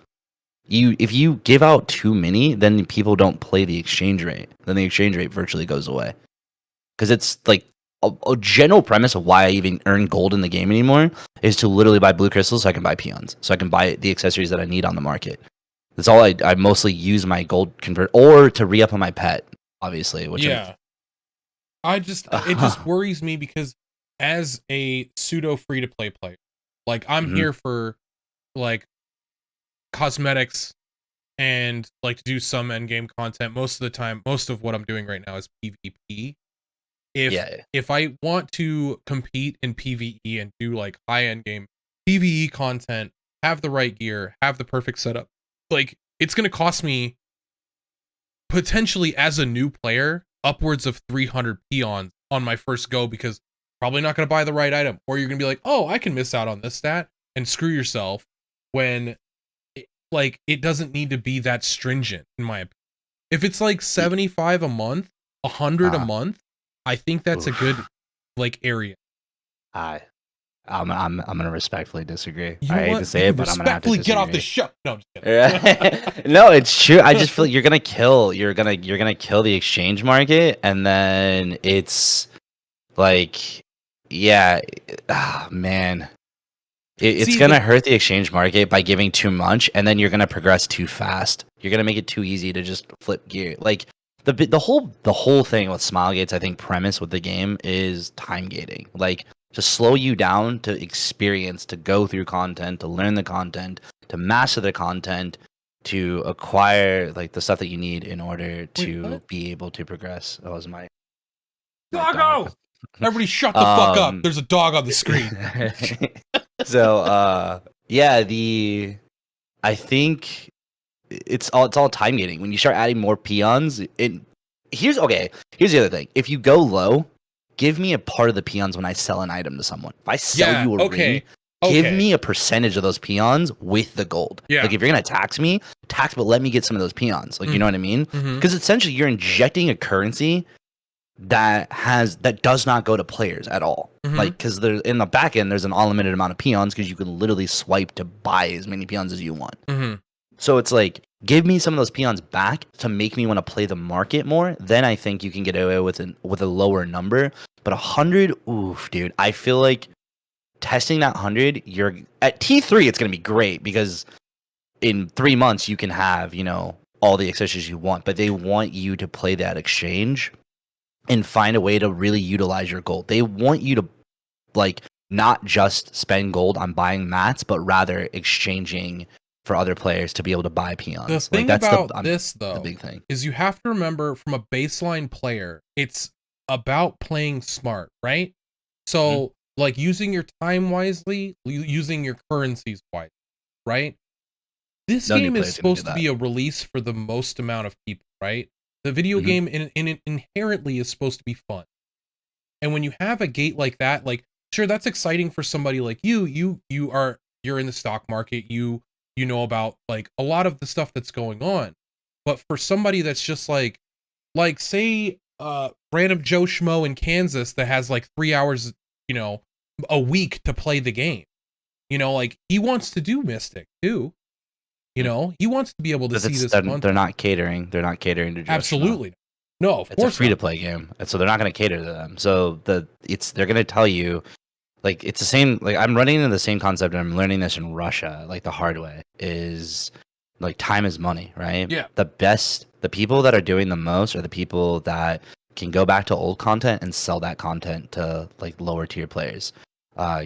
[SPEAKER 3] If you give out too many, then people don't play the exchange rate. Then the exchange rate virtually goes away. Because it's like a general premise of why I even earn gold in the game anymore is to literally buy blue crystals so I can buy peons. So I can buy the accessories that I need on the market. That's all I mostly use my gold convert or to re-up on my pet, obviously. Which
[SPEAKER 1] it just worries me because as a pseudo free-to-play player, like I'm here for like cosmetics and like to do some endgame content. Most of the time, most of what I'm doing right now is PvP. If I want to compete in PvE and do like high end game PvE content, have the right gear, have the perfect setup, like it's going to cost me potentially as a new player upwards of 300 peons on my first go because probably not going to buy the right item, or you're going to be like, oh, I can miss out on this stat and screw yourself when it doesn't need to be that stringent in my opinion. If it's like 75 a month, 100 a month, I think that's a good like area.
[SPEAKER 3] I'm gonna respectfully disagree. I hate to say it, but I'm gonna have to disagree.
[SPEAKER 1] Get off the show. No, I'm just
[SPEAKER 3] kidding. No, it's true. I just feel like you're gonna kill the exchange market, and then it's like, man. It's going to hurt the exchange market by giving too much, and then you're going to progress too fast. You're going to make it too easy to just flip gear. Like the whole thing with Smilegate's, I think, premise with the game is time gating. Like to slow you down to experience, to go through content, to learn the content, to master the content, to acquire like the stuff that you need in order to be able to progress. That was my
[SPEAKER 1] doggo. Everybody shut the fuck up. There's a dog on the screen.
[SPEAKER 3] So yeah, I think it's all time gating. When you start adding more peons, here's the other thing. If you go low, give me a part of the peons when I sell an item to someone. If I sell you a ring, give me a percentage of those peons with the gold.
[SPEAKER 1] Yeah.
[SPEAKER 3] Like if you're gonna tax, but let me get some of those peons. Like you know what I mean? Because essentially you're injecting a currency that does not go to players at all. Like because there's in the back end there's an unlimited amount of peons because you can literally swipe to buy as many peons as you want. So it's like give me some of those peons back to make me want to play the market more. Then I think you can get away with a lower number. But 100, oof, dude. I feel like testing that 100, you're at T3. It's gonna be great because in 3 months you can have all the accessories you want. But they want you to play that exchange and find a way to really utilize your gold. They want you to like not just spend gold on buying mats, but rather exchanging for other players to be able to buy peons.
[SPEAKER 1] The thing about this, though,
[SPEAKER 3] the big thing
[SPEAKER 1] is you have to remember from a baseline player, it's about playing smart, right? So, like using your time wisely, using your currencies wisely, right? This game is supposed to be a release for the most amount of people, right? The video game inherently is supposed to be fun. And when you have a gate like that, like, sure, that's exciting for somebody like you. You're in the stock market. You know about like a lot of the stuff that's going on. But for somebody that's just like say random Joe Schmo in Kansas that has like 3 hours, a week to play the game. Like he wants to do Mystic too. He wants to be able to see this.
[SPEAKER 3] They're not catering. They're not catering to Joe
[SPEAKER 1] absolutely. Schmo. No, of course
[SPEAKER 3] it's a free to play game, so they're not going to cater to them. So they're going to tell you, like it's the same. Like I'm running into the same concept, and I'm learning this in Russia, like the hard way. Is like time is money, right?
[SPEAKER 1] Yeah.
[SPEAKER 3] The people that are doing the most are the people that can go back to old content and sell that content to like lower tier players.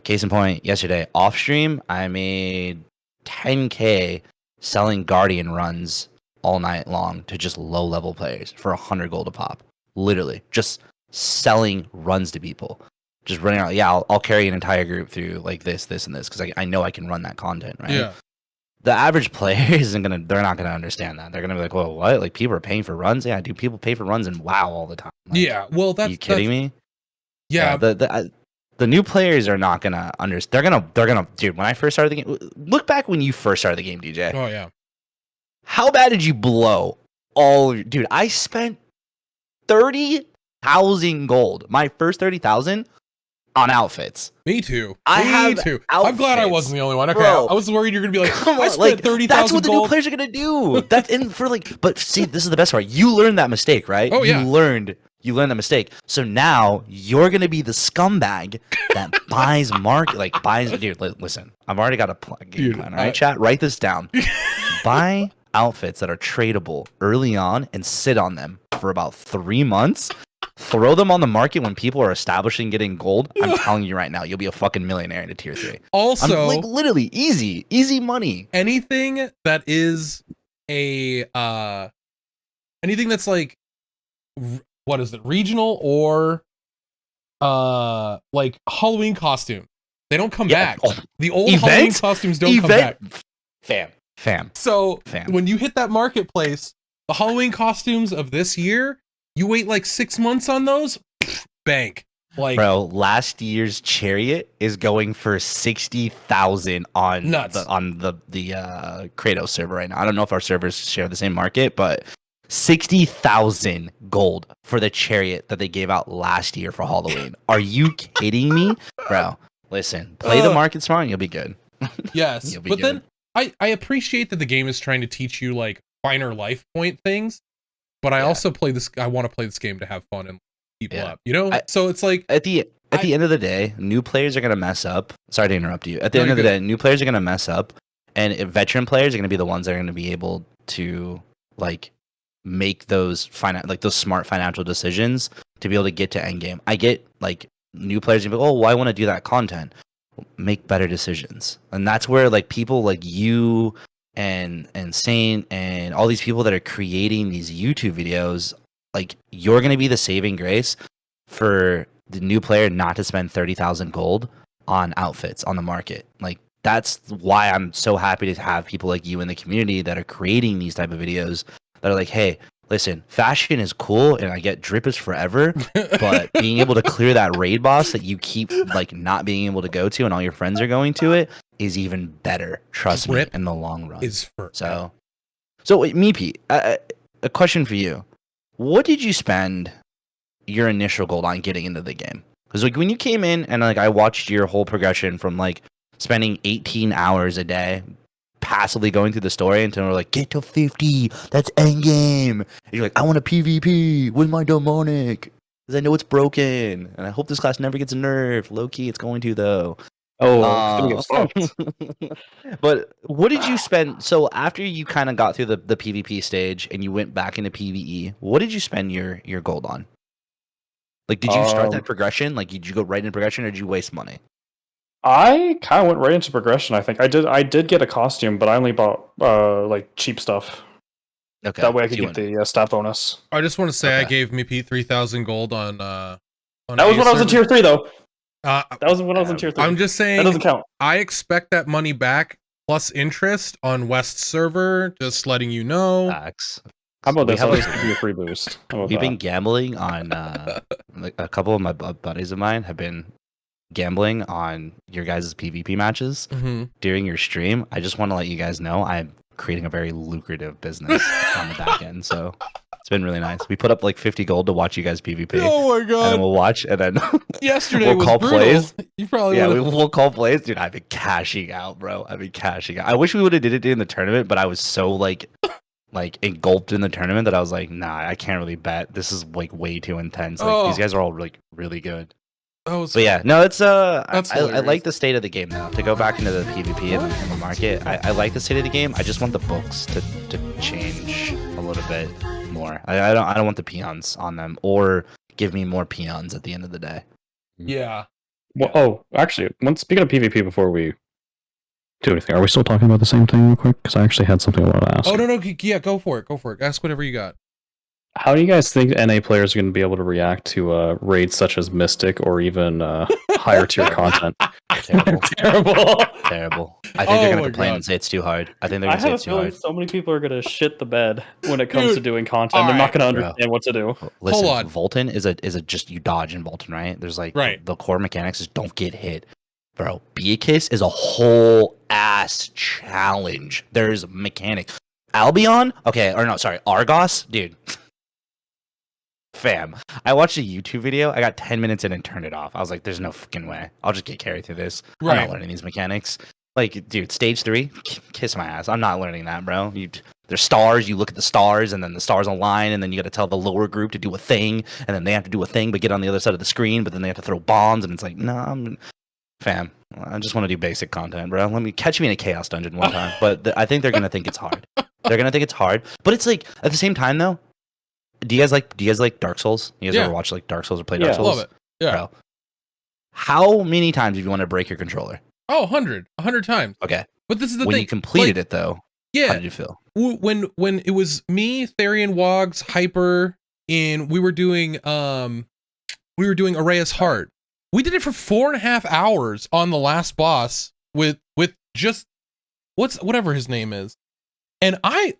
[SPEAKER 3] Case in point, yesterday off stream, I made 10K selling Guardian runs all night long to just low level players for 100 gold a pop. Literally just selling runs to people, just running out. Yeah, I'll carry an entire group through like this and this because I know I can run that content, right?
[SPEAKER 1] Yeah.
[SPEAKER 3] The average player they're not gonna understand that. They're gonna be like, well, what? Like people are paying for runs? Yeah, do people pay for runs and WoW all the time? Like,
[SPEAKER 1] yeah, well, are you
[SPEAKER 3] kidding me?
[SPEAKER 1] Yeah.
[SPEAKER 3] The new players are not gonna understand. They're gonna, dude. When I first started the game, look back when you first started the game, DJ.
[SPEAKER 1] Oh yeah.
[SPEAKER 3] How bad did you blow dude? I spent 30,000 gold. My first 30,000 on outfits.
[SPEAKER 1] Me too.
[SPEAKER 3] Me too.
[SPEAKER 1] I'm glad I wasn't the only one. Okay, bro, I was worried you're gonna be like,
[SPEAKER 3] come on,
[SPEAKER 1] I spent 30,000
[SPEAKER 3] that's what
[SPEAKER 1] gold.
[SPEAKER 3] The new players are gonna do. That's in for like. But see, this is the best part. You learned that mistake, right?
[SPEAKER 1] Oh yeah.
[SPEAKER 3] You learned that mistake. So now you're gonna be the scumbag that buys Dude, listen. I've already got a game plan. All right, chat. Write this down. Buy outfits that are tradable early on and sit on them for about 3 months. Throw them on the market when people are establishing getting gold. I'm telling you right now, you'll be a fucking millionaire into tier 3.
[SPEAKER 1] Also,
[SPEAKER 3] like literally easy money.
[SPEAKER 1] Anything that is anything that's like, what is it, regional or like Halloween costume, they don't come back. The old Halloween costumes don't come back.
[SPEAKER 3] Fam.
[SPEAKER 1] So when you hit that marketplace, the Halloween costumes of this year, you wait like 6 months on those, bank. Like,
[SPEAKER 3] bro, last year's Chariot is going for 60,000 on the Kratos server right now. I don't know if our servers share the same market, but 60,000 gold for the Chariot that they gave out last year for Halloween. Are you kidding me, bro? Listen, play the market smart, and you'll be good.
[SPEAKER 1] Yes, but good. Then I appreciate that the game is trying to teach you like finer life point things. But I also I want to play this game to have fun and people up, so it's like
[SPEAKER 3] at the end of the day, new players are going to mess up. Sorry to interrupt you. At the end of the day, new players are going to mess up, and veteran players are going to be the ones that are going to be able to like make those smart financial decisions to be able to get to end game. I get like new players gonna be, well, I want to do that content. Make better decisions, and that's where like people like you and Saint and all these people that are creating these YouTube videos, like you're gonna be the saving grace for the new player not to spend 30,000 gold on outfits on the market. Like that's why I'm so happy to have people like you in the community that are creating these type of videos that are like, hey, listen, fashion is cool and I get drip is forever, but being able to clear that raid boss that you keep like not being able to go to and all your friends are going to it is even better. Trust me, in the long run.
[SPEAKER 1] Is forever.
[SPEAKER 3] So Mepeet, a question for you. What did you spend your initial gold on getting into the game? Because like when you came in and like I watched your whole progression from like spending 18 hours a day passively going through the story until we're like, get to 50, that's endgame. And you're like, I want a PvP with my demonic because I know it's broken and I hope this class never gets nerfed. Low key, it's going to though. But what did you spend? So after you kind of got through the PvP stage and you went back into PvE, what did you spend your gold on? Like, did you start that progression? Like, did you go right into progression, or did you waste money?
[SPEAKER 2] I kind of went right into progression. I think I did get a costume, but I only bought like cheap stuff.
[SPEAKER 3] Okay,
[SPEAKER 2] that way I could get the stat bonus.
[SPEAKER 1] I just want to say I gave Mepeet 3,000 gold on. That
[SPEAKER 2] was when I was in tier 3, though. That was when I was in tier 3.
[SPEAKER 1] I'm just saying
[SPEAKER 2] that doesn't count.
[SPEAKER 1] I expect that money back plus interest on West server. Just letting you know.
[SPEAKER 3] Facts.
[SPEAKER 2] How about this? I'll just give you a free boost.
[SPEAKER 3] We've been gambling on like a couple of my buddies of mine have been gambling on your guys' PvP matches during your stream. I just want to let you guys know I'm creating a very lucrative business on the back end. So it's been really nice. We put up like 50 gold to watch you guys PvP.
[SPEAKER 1] Oh my god!
[SPEAKER 3] And then we'll watch, and then
[SPEAKER 1] yesterday we'll call brutal. Plays. You probably
[SPEAKER 3] we'll call plays, dude. I've been cashing out, bro. I've been cashing out. I wish we would have did it during the tournament, but I was so like engulfed in the tournament that I was like, nah, I can't really bet. This is like way too intense. Like these guys are all like really good. But yeah, no, it's I like the state of the game now. To go back into the PvP in the market, I like the state of the game. I just want the books to change a little bit more. I don't want the peons on them or give me more peons at the end of the day.
[SPEAKER 1] Yeah.
[SPEAKER 2] Well, actually, speaking of PvP, before we do anything, are we still talking about the same thing real quick? Because I actually had something I wanted to ask.
[SPEAKER 1] Oh no, yeah, go for it. Ask whatever you got.
[SPEAKER 2] How do you guys think NA players are going to be able to react to raids such as Mystic or even higher tier content?
[SPEAKER 3] Terrible. I think they're going to complain and say it's too hard. I think they're going to say it's too hard.
[SPEAKER 2] So many people are going to shit the bed when it comes to doing content. They're not going to understand what to do.
[SPEAKER 3] Listen, hold on. Volton is a just you dodge in Volton, right? There's like the core mechanics is don't get hit. Bro, Beatrice is a whole ass challenge. There's mechanics. Albion? Okay, or no, sorry, Argos? Dude. Fam, I watched a YouTube video. I got 10 minutes in and turned it off. I was like, there's no fucking way. I'll just get carried through this. I'm not learning these mechanics. Like, dude, stage 3? Kiss my ass. I'm not learning that, bro. There's stars. You look at the stars, and then the stars align, and then you got to tell the lower group to do a thing, and then they have to do a thing but get on the other side of the screen, but then they have to throw bombs, and it's like, fam, I just want to do basic content, bro. Catch me in a chaos dungeon one time. But I think they're going to think it's hard. They're going to think it's hard. But it's like, at the same time, though, do you guys like Dark Souls? You guys ever watch like Dark Souls or play Dark Souls?
[SPEAKER 1] Love it. Yeah.
[SPEAKER 3] Bro, how many times have you want to break your controller?
[SPEAKER 1] Oh, 100 times.
[SPEAKER 3] Okay.
[SPEAKER 1] But this is the thing.
[SPEAKER 3] When you completed it though, how did you feel?
[SPEAKER 1] When it was me, Therian Wogs, Hyper, and we were doing Arrayus Heart. We did it for 4.5 hours on the last boss with just whatever his name is. And I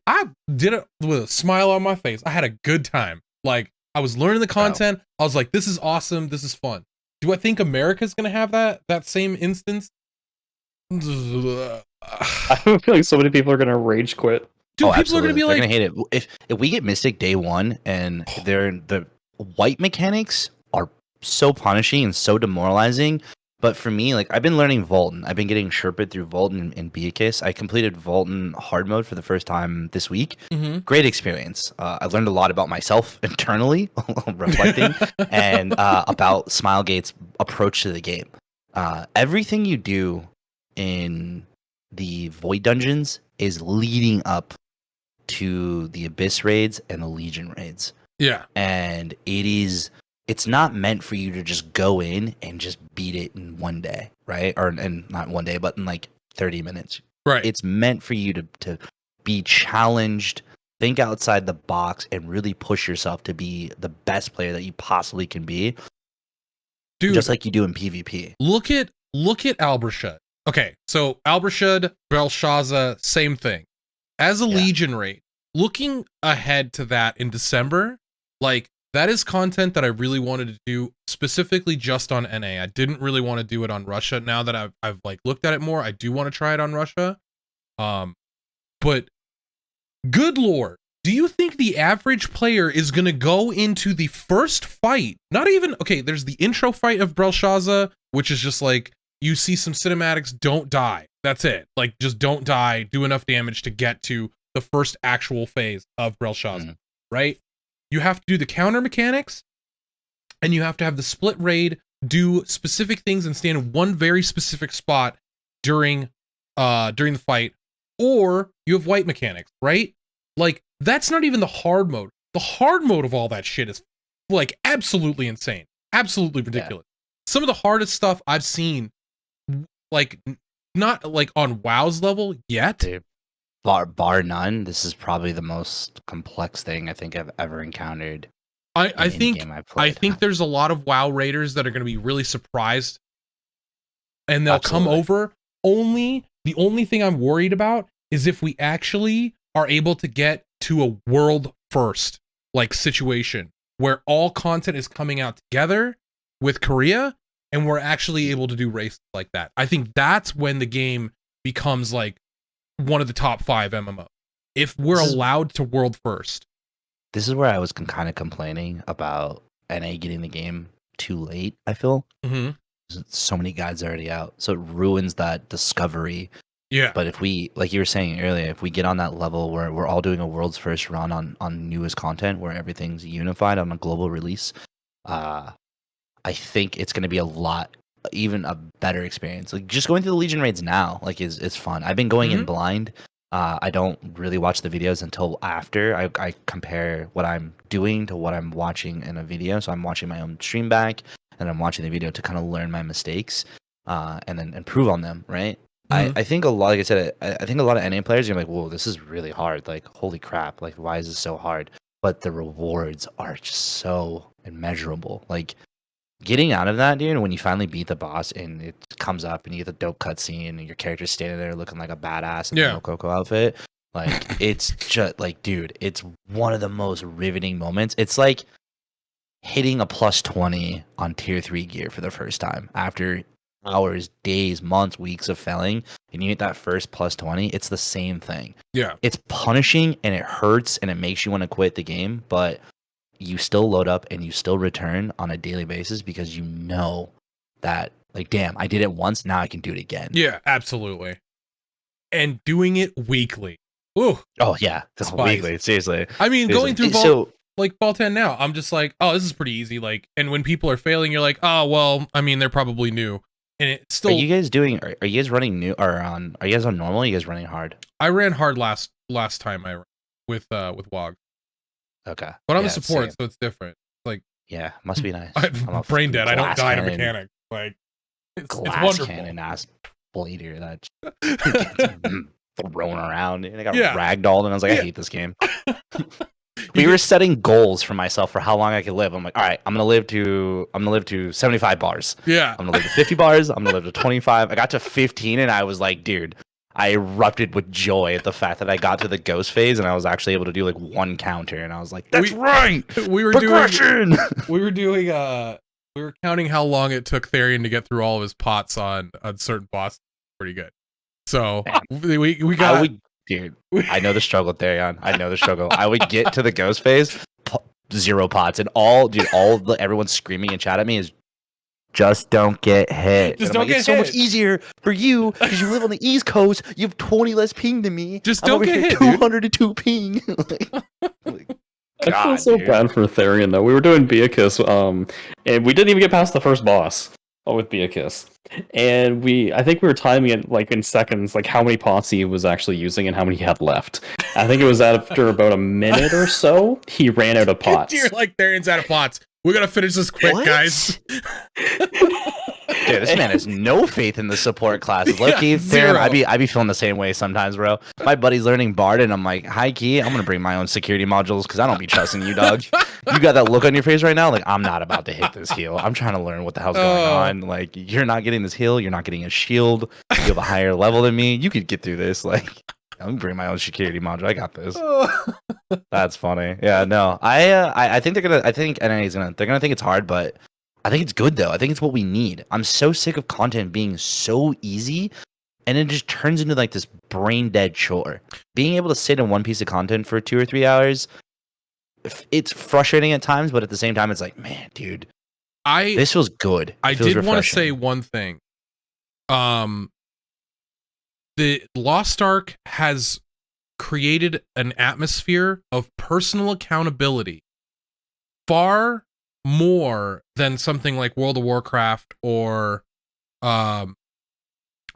[SPEAKER 1] did it with a smile on my face. I had a good time. Like, I was learning the content. I was like, this is awesome. This is fun. Do I think America's going to have that same instance?
[SPEAKER 2] I have a feeling so many people are going to rage quit.
[SPEAKER 1] Dude, people are going to be
[SPEAKER 3] They're
[SPEAKER 1] like...
[SPEAKER 3] going to hate it. If we get Mystic day 1 and the white mechanics are so punishing and so demoralizing... But for me, like, I've been learning Volton. I've been getting Sherped through Volton and Beatrice. I completed Volton hard mode for the first time this week. Great experience. I learned a lot about myself internally, reflecting, and about Smilegate's approach to the game. Everything you do in the Void dungeons is leading up to the Abyss raids and the Legion raids.
[SPEAKER 1] Yeah.
[SPEAKER 3] And it's not meant for you to just go in and just beat it in one day, right? And not one day, but in like 30 minutes.
[SPEAKER 1] Right.
[SPEAKER 3] It's meant for you to be challenged, think outside the box, and really push yourself to be the best player that you possibly can be.
[SPEAKER 1] Dude,
[SPEAKER 3] just like you do in PvP.
[SPEAKER 1] Look at look at Albershad. Okay, so Albershad, Belshazzar, same thing. As a Legion raid, looking ahead to that in December, like, that is content that I really wanted to do specifically just on NA. I didn't really want to do it on Russia. Now that I've like looked at it more, I do want to try it on Russia. But good lord, do you think the average player is going to go into the first fight? Not even, okay, there's the intro fight of Belshazzar, which is just like, you see some cinematics, don't die. That's it. Like, just don't die, do enough damage to get to the first actual phase of Belshazzar, right? You have to do the counter mechanics, and you have to have the split raid, do specific things and stand in one very specific spot during the fight, or you have white mechanics, right? Like, that's not even the hard mode. The hard mode of all that shit is like absolutely insane, absolutely ridiculous. Some of the hardest stuff I've seen, like, not like on WoW's level yet.
[SPEAKER 3] Dude, bar none, this is probably the most complex thing I think I've ever encountered.
[SPEAKER 1] I think there's a lot of WoW raiders that are going to be really surprised, and they'll come over. The only thing I'm worried about is if we actually are able to get to a world first like situation where all content is coming out together with Korea, and we're actually able to do races like that. I think that's when the game becomes like one of the top 5 MMO. If we're allowed to world first.
[SPEAKER 3] This is where I was kind of complaining about NA getting the game too late, I feel. So many guides already out. So it ruins that discovery.
[SPEAKER 1] Yeah.
[SPEAKER 3] But if we, like you were saying earlier, if we get on that level where we're all doing a world's first run on newest content, where everything's unified on a global release, I think it's going to be even a better experience. Like, just going through the Legion raids now, like, is fun. I've been going in blind. I don't really watch the videos until after I compare what I'm doing to what I'm watching in a video. So I'm watching my own stream back, and I'm watching the video to kind of learn my mistakes, and then improve on them. Right. I think like I said, I think a lot of NA players are like, whoa, this is really hard. Like, holy crap. Like, why is this so hard? But the rewards are just so immeasurable. Like, getting out of that, dude, when you finally beat the boss and it comes up and you get the dope cutscene and your character's standing there looking like a badass in the Mokoko outfit, like, it's just like, dude, it's one of the most riveting moments. It's like hitting a plus 20 on tier 3 gear for the first time after hours, days, months, weeks of failing, and you hit that first plus 20. It's the same thing.
[SPEAKER 1] Yeah,
[SPEAKER 3] it's punishing and it hurts and it makes you want to quit the game, but you still load up and you still return on a daily basis because you know that, like, damn, I did it once, now I can do it again.
[SPEAKER 1] Yeah, absolutely. And doing it weekly. Ooh.
[SPEAKER 3] Oh yeah, that's weekly. Seriously.
[SPEAKER 1] I mean, going through Ball 10 now, I'm just like, oh, this is pretty easy. Like, and when people are failing, you're like, oh, well, I mean, they're probably new. And it's still.
[SPEAKER 3] Are you guys running new or on? Are you guys on normal? Or are you guys running hard?
[SPEAKER 1] I ran hard last time I ran with WOG.
[SPEAKER 3] Okay.
[SPEAKER 1] But I'm a support, so it's different. Like,
[SPEAKER 3] yeah, must be nice.
[SPEAKER 1] I'm brain dead. I don't die to mechanic. Like, it's wonderful.
[SPEAKER 3] Cannon ass blader that gets thrown around. And I got ragdolled, and I was like, I hate this game. We were setting goals for myself for how long I could live. I'm like, all right, I'm gonna live to 75 bars.
[SPEAKER 1] Yeah.
[SPEAKER 3] I'm gonna live to 50 bars. I'm gonna live to 25. I got to 15, and I was like, dude. I erupted with joy at the fact that I got to the ghost phase and I was actually able to do like one counter, and I was like, "That's right."
[SPEAKER 1] We were
[SPEAKER 3] progression.
[SPEAKER 1] We were counting how long it took Therian to get through all of his pots on certain bosses. Pretty good. So we got.
[SPEAKER 3] Dude, I know the struggle, Therian. I know the struggle. I would get to the ghost phase, 0 pots, and everyone's screaming in chat at me is, just don't get hit.
[SPEAKER 1] Just don't get hit.
[SPEAKER 3] It's so much easier for you because you live on the East Coast. You have 20 less ping than me.
[SPEAKER 1] Just don't get hit.
[SPEAKER 3] 202 ping.
[SPEAKER 2] I feel so bad for Therian though. We were doing Beakiss, and we didn't even get past the first boss with Beakiss. And I think we were timing it like in seconds, like how many pots he was actually using and how many he had left. I think it was after about a minute or so, he ran out of pots.
[SPEAKER 1] You're like, Therian's out of pots. We gotta finish this quick, guys.
[SPEAKER 3] Dude, this man has no faith in the support classes. Low key, Theron, I be feeling the same way sometimes, bro. My buddy's learning Bard, and I'm like, high key, I'm gonna bring my own security modules because I don't be trusting you, dog. You got that look on your face right now, like I'm not about to hit this heal. I'm trying to learn what the hell's going on. Like, you're not getting this heal, you're not getting a shield. You have a higher level than me. You could get through this. Like, I'm gonna bring my own security module. I got this. That's funny. Yeah, no, I think I think NA's they're gonna think it's hard, but I think it's good though. I think it's what we need. I'm so sick of content being so easy, and it just turns into like this brain dead chore. Being able to sit in one piece of content for 2 or 3 hours, it's frustrating at times, but at the same time, it's like, man, dude, this feels good.
[SPEAKER 1] I did want to say one thing. The Lost Ark has created an atmosphere of personal accountability far more than something like World of Warcraft or Final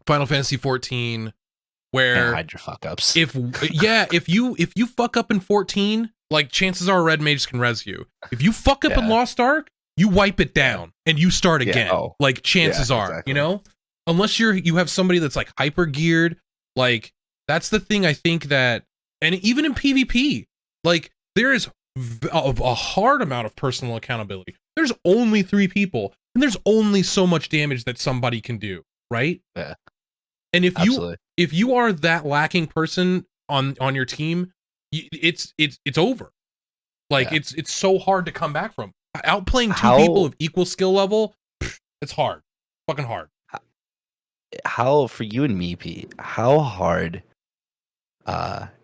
[SPEAKER 1] Fantasy 14, where
[SPEAKER 3] hide your fuck ups.
[SPEAKER 1] If you fuck up in 14, like chances are red mages can res you. If you fuck up in Lost Ark, you wipe it down and you start again. Like chances are,
[SPEAKER 3] exactly.
[SPEAKER 1] you know, unless you have somebody that's like hyper geared. Like that's the thing I think that, and even in PvP, like there is a hard amount of personal accountability. There's only 3 people and there's only so much damage that somebody can do, right?
[SPEAKER 3] Yeah.
[SPEAKER 1] And if you are that lacking person on your team, it's over. Like it's so hard to come back from. Outplaying 2 people of equal skill level, it's hard. Fucking hard.
[SPEAKER 3] How for you and Mepeet, how hard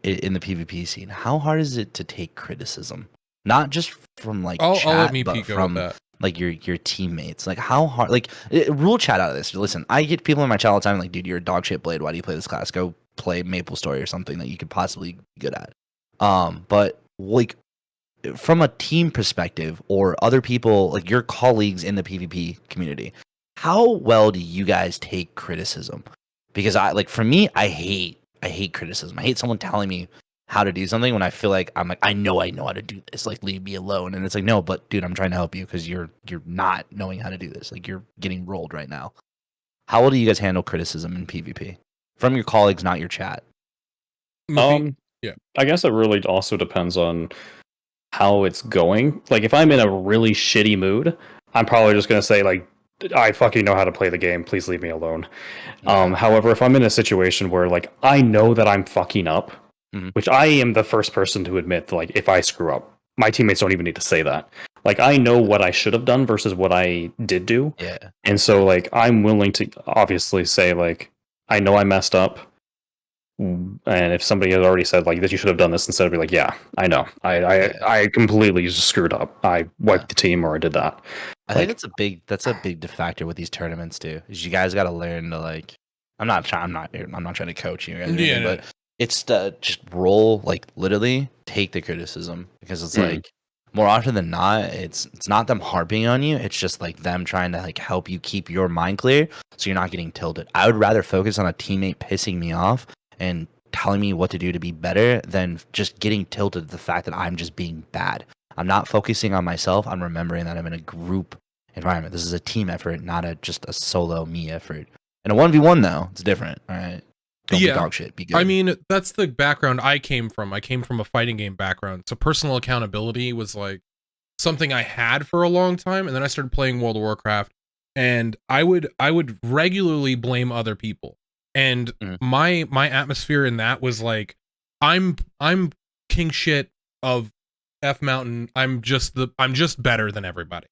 [SPEAKER 3] in the PvP scene, how hard is it to take criticism? Not just from like chat,
[SPEAKER 1] I'll let Mepeet
[SPEAKER 3] but
[SPEAKER 1] go
[SPEAKER 3] from
[SPEAKER 1] with that.
[SPEAKER 3] Like your teammates. Like how hard, like rule chat out of this. Listen, I get people in my chat all the time like, dude, you're a dog shit blade. Why do you play this class? Go play Maple Story or something that you could possibly be good at. But like from a team perspective or other people, like your colleagues in the PvP community, how well do you guys take criticism? Because for me, I hate criticism. I hate someone telling me how to do something when I feel like I know how to do this. Like, leave me alone. And it's like, no, but dude, I'm trying to help you because you're not knowing how to do this. Like, you're getting rolled right now. How well do you guys handle criticism in PvP from your colleagues, not your chat?
[SPEAKER 2] Yeah, I guess it really also depends on how it's going. Like, if I'm in a really shitty mood, I'm probably just gonna say like, I fucking know how to play the game. Please leave me alone. However, if I'm in a situation where like I know that I'm fucking up, which I am the first person to admit, like if I screw up, my teammates don't even need to say that. Like I know what I should have done versus what I did do.
[SPEAKER 3] Yeah.
[SPEAKER 2] And so like I'm willing to obviously say like I know I messed up. And if somebody has already said like that you should have done this, instead of be like, yeah, I know, I completely just screwed up. I wiped the team or I did that.
[SPEAKER 3] I think that's a big factor with these tournaments too. Is you guys got to learn to like. I'm not trying to coach you guys, but it's to just roll, like literally take the criticism, because it's like more often than not, it's not them harping on you. It's just like them trying to like help you keep your mind clear so you're not getting tilted. I would rather focus on a teammate pissing me off and telling me what to do to be better than just getting tilted to the fact that I'm just being bad. I'm not focusing on myself. I'm remembering that I'm in a group environment. This is a team effort, not just a solo me effort. And a 1v1 though, it's different. All right. Don't be dog shit. Be good.
[SPEAKER 1] I mean, that's the background I came from. I came from a fighting game background. So personal accountability was like something I had for a long time. And then I started playing World of Warcraft, and I would regularly blame other people. And my atmosphere in that was like, I'm king shit of F Mountain. I'm just better than everybody.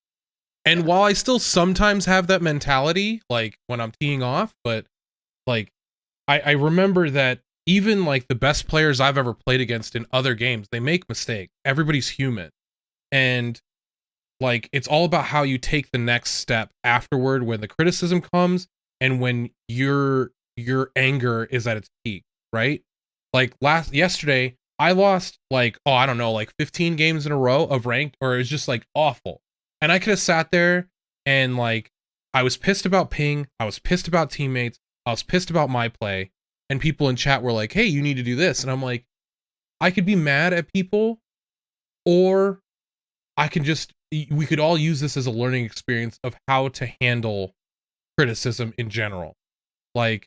[SPEAKER 1] And while I still sometimes have that mentality, like when I'm teeing off, but like I remember that even like the best players I've ever played against in other games, they make mistakes. Everybody's human. And like, it's all about how you take the next step afterward when the criticism comes and when your anger is at its peak, right? Like yesterday, I lost like, I don't know, like 15 games in a row of ranked, or it was just like awful. And I could have sat there and like, I was pissed about ping. I was pissed about teammates. I was pissed about my play. And people in chat were like, hey, you need to do this. And I'm like, I could be mad at people, or we could all use this as a learning experience of how to handle criticism in general. Like,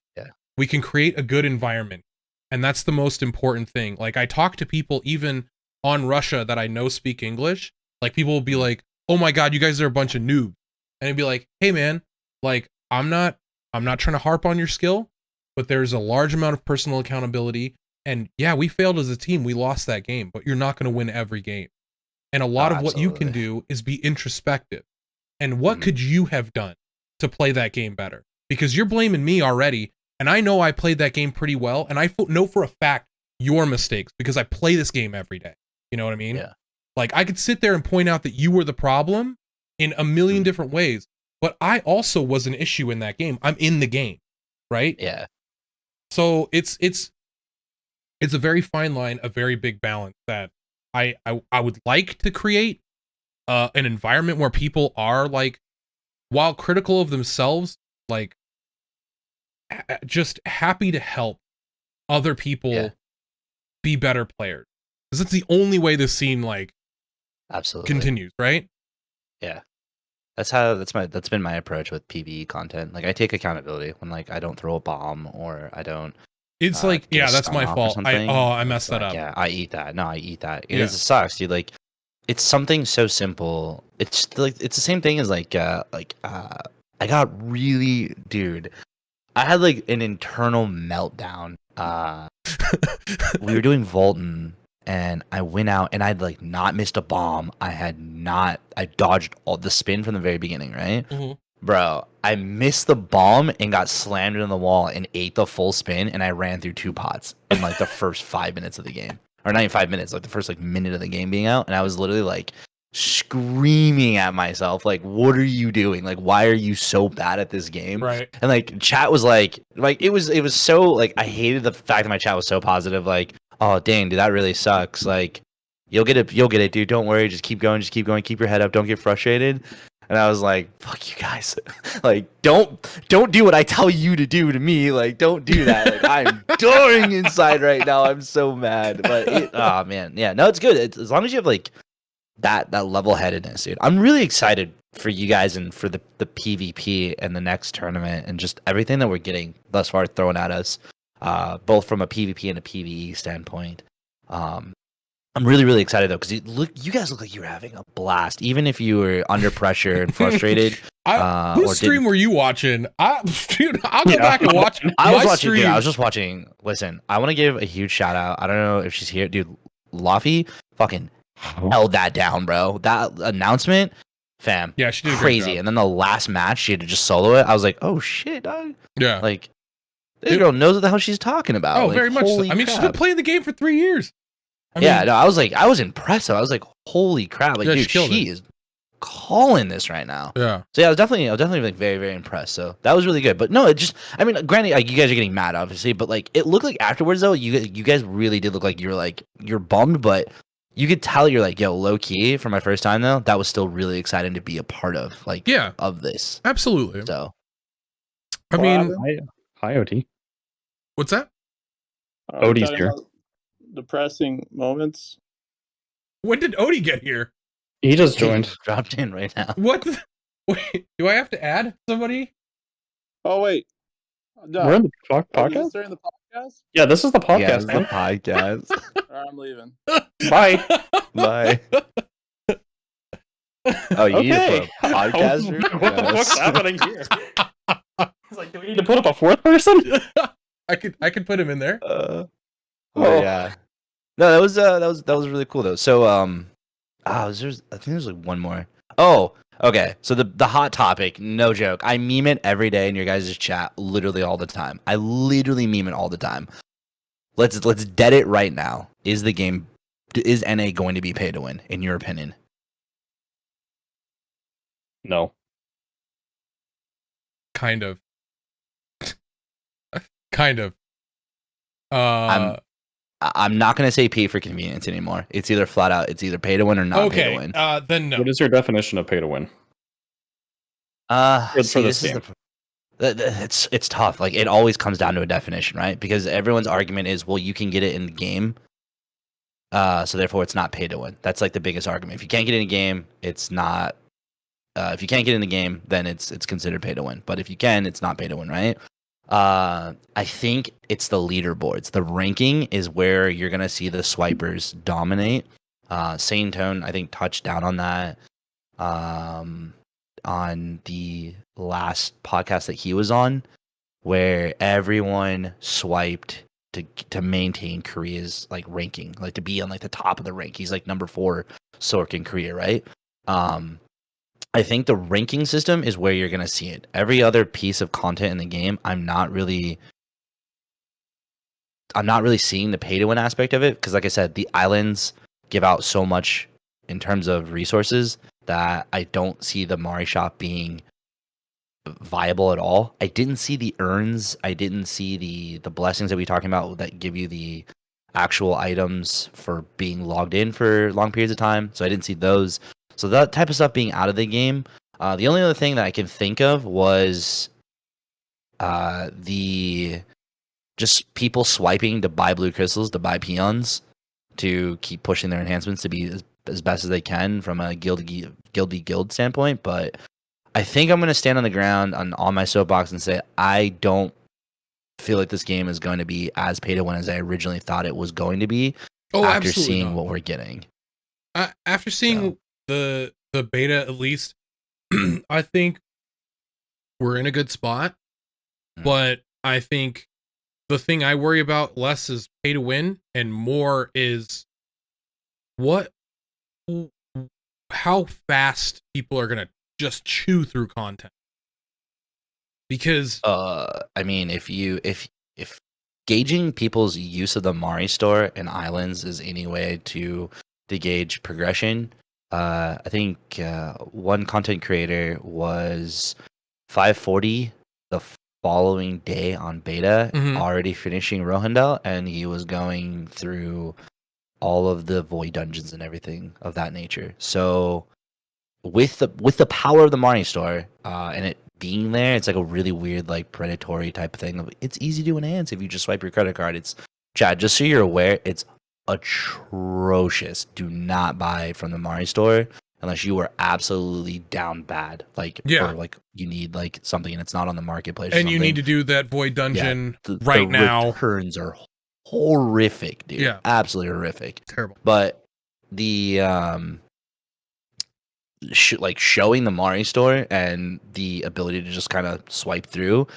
[SPEAKER 1] we can create a good environment, and that's the most important thing. Like, I talk to people even on Russia that I know speak English. Like, people will be like, "Oh my God, you guys are a bunch of noobs," and I'd be like, "Hey man, like, I'm not trying to harp on your skill, but there's a large amount of personal accountability. And yeah, we failed as a team. We lost that game, but you're not going to win every game. And a lot of what you can do is be introspective. And what could you have done to play that game better? Because you're blaming me already, and I know I played that game pretty well, and I know for a fact your mistakes because I play this game every day. You know what I mean?
[SPEAKER 3] Yeah.
[SPEAKER 1] Like, I could sit there and point out that you were the problem in a million different ways, but I also was an issue in that game. I'm in the game, right?
[SPEAKER 3] Yeah.
[SPEAKER 1] So it's a very fine line, a very big balance that I would like to create an environment where people are, like, while critical of themselves, like, just happy to help other people be better players. Because it's the only way this scene, like,
[SPEAKER 3] absolutely
[SPEAKER 1] continues, right?
[SPEAKER 3] Yeah. That's been my approach with PvE content. Like, I take accountability when, like, I don't throw a bomb or I don't.
[SPEAKER 1] It's like, yeah, that's my fault. I messed that up.
[SPEAKER 3] Yeah, I eat that. No, I eat that. It sucks, dude. Like, it's something so simple. It's like, it's the same thing as I got really, dude. I had like an internal meltdown. We were doing Volton, and I went out and I'd like not missed a bomb. I dodged all the spin from the very beginning, right?
[SPEAKER 1] Mm-hmm.
[SPEAKER 3] Bro, I missed the bomb and got slammed into the wall and ate the full spin, and I ran through 2 pots in like the first 5 minutes of the game. Or not even 5 minutes, like the first like minute of the game being out, and I was literally like screaming at myself, like, what are you doing? Like, why are you so bad at this game?
[SPEAKER 1] Right.
[SPEAKER 3] And like chat was like it was so like, I hated the fact that my chat was so positive, like, oh dang, dude, that really sucks. Like, you'll get it, dude. Don't worry, just keep going, keep your head up, don't get frustrated. And I was like, fuck you guys. Like, don't do what I tell you to do to me. Like, don't do that. Like, I'm dying inside right now. I'm so mad. But oh man, yeah, no, it's good. As long as you have like that level-headedness, dude. I'm really excited for you guys and for the PvP and the next tournament and just everything that we're getting thus far thrown at us, both from a PvP and a PvE standpoint. I'm really, really excited though, because you guys look like you were having a blast, even if you were under pressure and frustrated.
[SPEAKER 1] Whose stream were you watching? Dude, I'll go back and watch.
[SPEAKER 3] I was watching. Dude, I was just watching. Listen, I want to give a huge shout out. I don't know if she's here, dude. Laffy fucking held that down, bro. That announcement, fam.
[SPEAKER 1] Yeah, she did
[SPEAKER 3] crazy. And then the last match, she had to just solo it. I was like, oh shit, dog.
[SPEAKER 1] Yeah,
[SPEAKER 3] like this girl knows what the hell she's talking about.
[SPEAKER 1] Oh,
[SPEAKER 3] like,
[SPEAKER 1] very much. So. I mean, she's been playing the game for 3 years.
[SPEAKER 3] No, I was impressed. I was like, holy crap! Like, dude, she is calling this right now.
[SPEAKER 1] Yeah.
[SPEAKER 3] So yeah, I was definitely like very, very impressed. So that was really good. But no, it just, I mean, granted, like, you guys are getting mad, obviously, but like, it looked like afterwards though, you guys really did look like you're bummed, but you could tell you're like, yo, low key for my first time though, that was still really exciting to be a part of, like, of this.
[SPEAKER 1] Absolutely.
[SPEAKER 3] So,
[SPEAKER 1] I mean,
[SPEAKER 2] hi OT.
[SPEAKER 1] What's that?
[SPEAKER 2] Odie's here.
[SPEAKER 4] Depressing moments.
[SPEAKER 1] When did Odie get here?
[SPEAKER 2] He just joined.
[SPEAKER 3] Dropped in right now.
[SPEAKER 1] What? Wait, do I have to add somebody?
[SPEAKER 4] Oh wait, no.
[SPEAKER 2] We're in the podcast.
[SPEAKER 4] During the podcast?
[SPEAKER 2] Yeah, this is the podcast.
[SPEAKER 3] Yeah, this is the podcast.
[SPEAKER 4] I'm leaving.
[SPEAKER 2] Bye.
[SPEAKER 3] Bye. Oh, you need to put a podcaster?
[SPEAKER 2] What the fuck's happening here? It's like, do we need to put up a fourth person?
[SPEAKER 1] I could put him in there.
[SPEAKER 3] Yeah. No, that was really cool though. So I think there's like one more. Oh, okay. So the hot topic, no joke. I meme it every day in your guys' chat, literally all the time. I literally meme it all the time. Let's dead it right now. Is NA going to be pay to win, in your opinion?
[SPEAKER 2] No.
[SPEAKER 1] Kind of. Kind of.
[SPEAKER 3] I'm not going to say pay for convenience anymore. It's either flat out, it's either pay to win or not pay to win.
[SPEAKER 1] Then no.
[SPEAKER 2] What is your definition of pay to win?
[SPEAKER 3] For this game. It's tough. Like, it always comes down to a definition, right? Because everyone's argument is, well, you can get it in the game, so therefore it's not pay to win. That's like the biggest argument. If you can't get it in a game, it's not If you can't get in the game, then it's considered pay to win. But if you can, it's not pay to win, right? I think it's the leaderboards. The ranking is where you're gonna see the swipers dominate. Sane Tone, I think, touched down on that on the last podcast that he was on, where everyone swiped to maintain Korea's like ranking, like to be on like the top of the rank. He's like number 4 Sork in Korea, right? I think the ranking system is where you're gonna see it. Every other piece of content in the game, I'm not really seeing the pay to win aspect of it, because like I said, the islands give out so much in terms of resources that I don't see the Mari shop being viable at all. I didn't see the urns. I didn't see the blessings that we talking about that give you the actual items for being logged in for long periods of time. So I didn't see those. So that type of stuff being out of the game. The only other thing that I can think of was the just people swiping to buy blue crystals, to buy peons, to keep pushing their enhancements to be as best as they can from a guild standpoint. But I think I'm going to stand on the ground on my soapbox and say I don't feel like this game is going to be as pay to win as I originally thought it was going to be. After seeing what we're getting.
[SPEAKER 1] After seeing the beta, at least, I think we're in a good spot. But I think the thing I worry about less is pay to win, and more is how fast people are gonna just chew through content. Because
[SPEAKER 3] I mean, if gauging people's use of the Mari store and islands is any way to gauge progression, I think one content creator was 540 the following day on beta, already finishing Rohandel, and he was going through all of the void dungeons and everything of that nature. So with the power of the Mari store and it being there, it's like a really weird, like, predatory type of thing. It's easy to enhance if you just swipe your credit card. It's, Chad, just so you're aware, it's atrocious. Do not buy from the Mari store unless you are absolutely down bad. Like, or like you need like something and it's not on the marketplace.
[SPEAKER 1] And you need to do that void dungeon right now.
[SPEAKER 3] Returns are horrific, dude. Yeah, absolutely horrific.
[SPEAKER 1] Terrible.
[SPEAKER 3] But the like showing the Mari store and the ability to just kind of swipe through,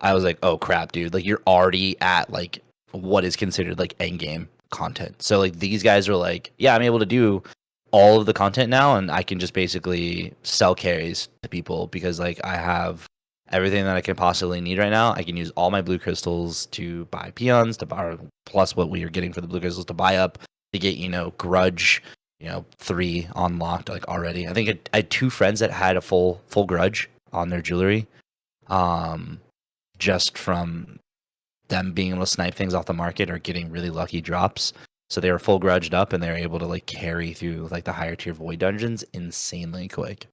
[SPEAKER 3] I was like, oh crap, dude, like you're already at like what is considered like end game content. So like these guys are like, yeah, I'm able to do all of the content now, and I can just basically sell carries to people because like I have everything that I can possibly need right now. I can use all my blue crystals to buy peons, to buy, plus what we are getting for the blue crystals to buy up to get, grudge, 3 unlocked like already. I think I had 2 friends that had a full grudge on their jewelry, just from them being able to snipe things off the market or getting really lucky drops. So they were full grudged up and they were able to like carry through like the higher tier void dungeons insanely quick.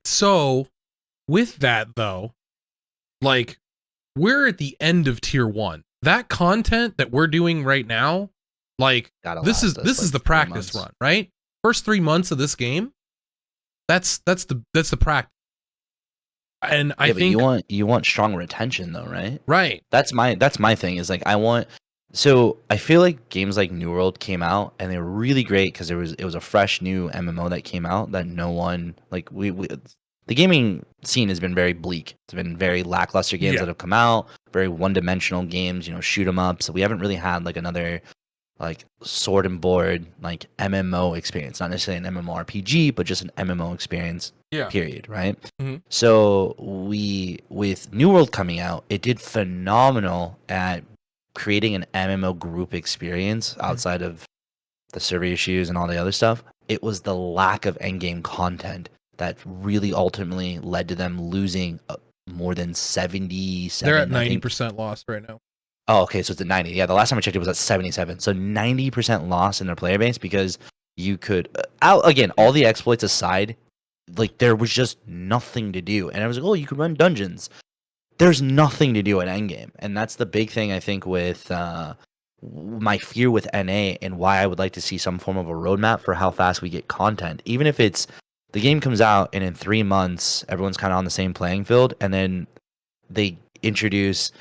[SPEAKER 1] So with that though, like we're at the end of tier 1. That content that we're doing right now, like this is the practice run, right? First 3 months of this game, that's the practice. And I think
[SPEAKER 3] you want strong retention though, right?
[SPEAKER 1] Right.
[SPEAKER 3] That's my thing is like so I feel like games like New World came out and they were really great because it was a fresh new MMO that came out that no one like the gaming scene has been very bleak. It's been very lackluster games that have come out, very one-dimensional games, shoot 'em up. So we haven't really had like another like sword and board like MMO experience, not necessarily an MMORPG, but just an MMO experience. Period. Right.
[SPEAKER 1] Mm-hmm.
[SPEAKER 3] So with New World coming out, it did phenomenal at creating an MMO group experience outside of the server issues and all the other stuff. It was the lack of endgame content that really ultimately led to them losing more than 77.
[SPEAKER 1] They're at 90% lost right now.
[SPEAKER 3] Oh, okay, so it's at 90. Yeah, the last time I checked, it was at 77. So 90% loss in their player base because you could again, all the exploits aside, like there was just nothing to do. And I was like, oh, you could run dungeons. There's nothing to do at endgame, and that's the big thing I think with my fear with NA and why I would like to see some form of a roadmap for how fast we get content, even if it's the game comes out, and in 3 months, everyone's kind of on the same playing field, and then they introduce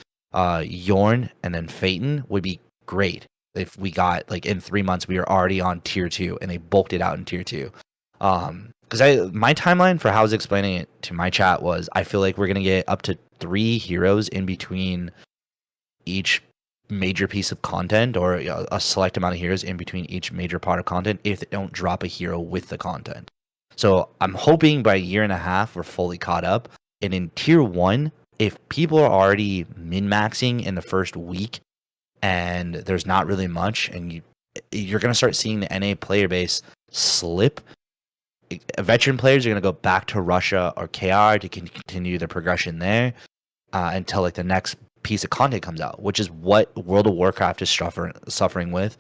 [SPEAKER 3] Yorn and then Phaeton would be great if we got like in 3 months we were already on tier 2 and they bulked it out in tier 2. Because my timeline for how I was explaining it to my chat was I feel like we're gonna get up to 3 heroes in between each major piece of content, or a select amount of heroes in between each major part of content if they don't drop a hero with the content. So I'm hoping by a year and a half we're fully caught up. And in tier 1, if people are already min-maxing in the first week and there's not really much, and you're going to start seeing the NA player base slip. Veteran players are going to go back to Russia or KR to continue their progression there until like the next piece of content comes out, which is what World of Warcraft is suffering with,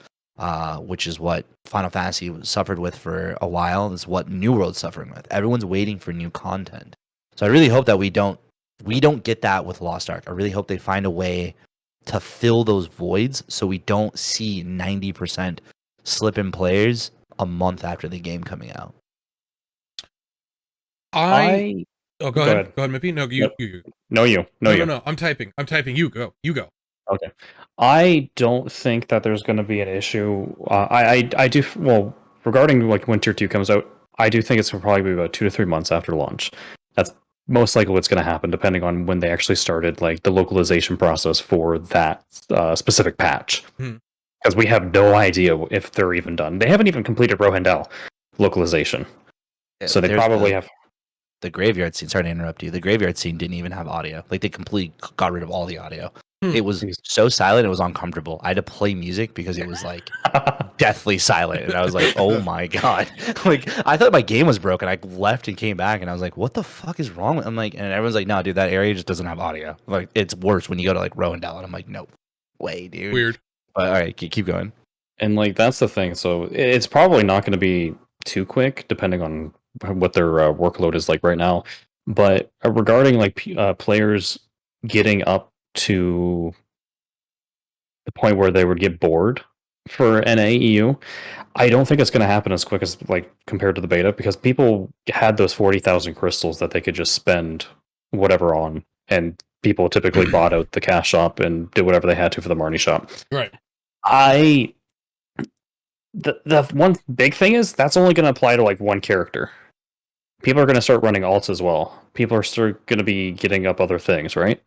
[SPEAKER 3] which is what Final Fantasy suffered with for a while. This is what New World's suffering with. Everyone's waiting for new content. So I really hope that we don't get that with Lost Ark. I really hope they find a way to fill those voids so we don't see 90% slip in players a month after the game coming out.
[SPEAKER 1] Go ahead. Go ahead, Mepeet. No, you. No. I'm typing. You go.
[SPEAKER 2] Okay. I don't think that there's going to be an issue. I do. Well, regarding like when Tier 2 comes out, I do think it's going to probably be about 2 to 3 months after launch. That's most likely what's going to happen, depending on when they actually started like the localization process for that specific patch. Because we have no idea if they're even done. They haven't even completed Rohendel localization, so they probably have.
[SPEAKER 3] The graveyard scene. Sorry to interrupt you. The graveyard scene didn't even have audio. Like they completely got rid of all the audio. It was so silent. It was uncomfortable. I had to play music because it was like deathly silent, and I was like, "Oh my god!" Like I thought my game was broken. I left and came back, and I was like, "What the fuck is wrong?" I'm like, and everyone's like, "No, dude, that area just doesn't have audio. Like it's worse when you go to like Rohendel." And I'm like, "No way, dude."
[SPEAKER 1] Weird.
[SPEAKER 3] But all right, keep going.
[SPEAKER 2] And like that's the thing. So it's probably not going to be too quick, depending on what their workload is like right now. But regarding like players getting up to the point where they would get bored for NAEU, I don't think it's going to happen as quick as like compared to the beta, because people had those 40,000 crystals that they could just spend whatever on, and people typically bought out the cash shop and did whatever they had to for the Marnie shop.
[SPEAKER 1] Right.
[SPEAKER 2] The one big thing is that's only going to apply to like one character. People are going to start running alts as well. People are still going to be getting up other things, right?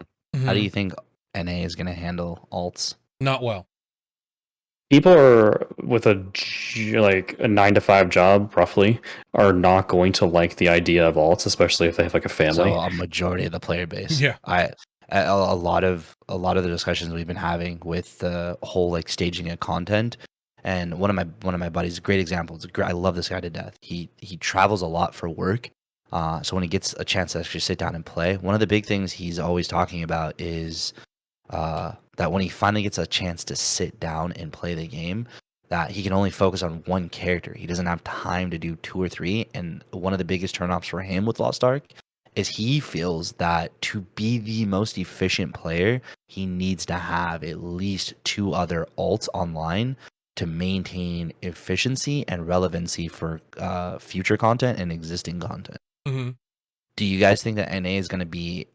[SPEAKER 3] How do you think NA is going to handle alts?
[SPEAKER 1] Not well.
[SPEAKER 2] People are with a 9-to-5 job, roughly, are not going to like the idea of alts, especially if they have like a family.
[SPEAKER 3] So a majority of the player base.
[SPEAKER 1] Yeah.
[SPEAKER 3] A lot of the discussions we've been having with the whole like staging of content. And one of my buddies, great example. I love this guy to death. He travels a lot for work. So when he gets a chance to actually sit down and play, one of the big things he's always talking about is that when he finally gets a chance to sit down and play the game, that he can only focus on one character. He doesn't have time to do 2 or 3. And one of the biggest turnoffs for him with Lost Ark is he feels that to be the most efficient player, he needs to have at least 2 other alts online to maintain efficiency and relevancy for future content and existing content. Do you guys think that NA is going to be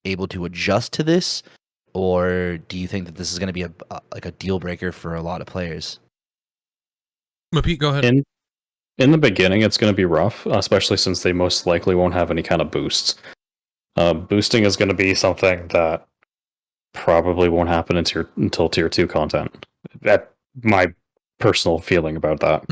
[SPEAKER 3] able to adjust to this, or do you think that this is going to be a deal breaker for a lot of players?
[SPEAKER 1] Mepeet, go ahead.
[SPEAKER 2] In the beginning, it's going to be rough, especially since they most likely won't have any kind of boosts. Boosting is going to be something that probably won't happen until tier 2 content. That's my personal feeling about that.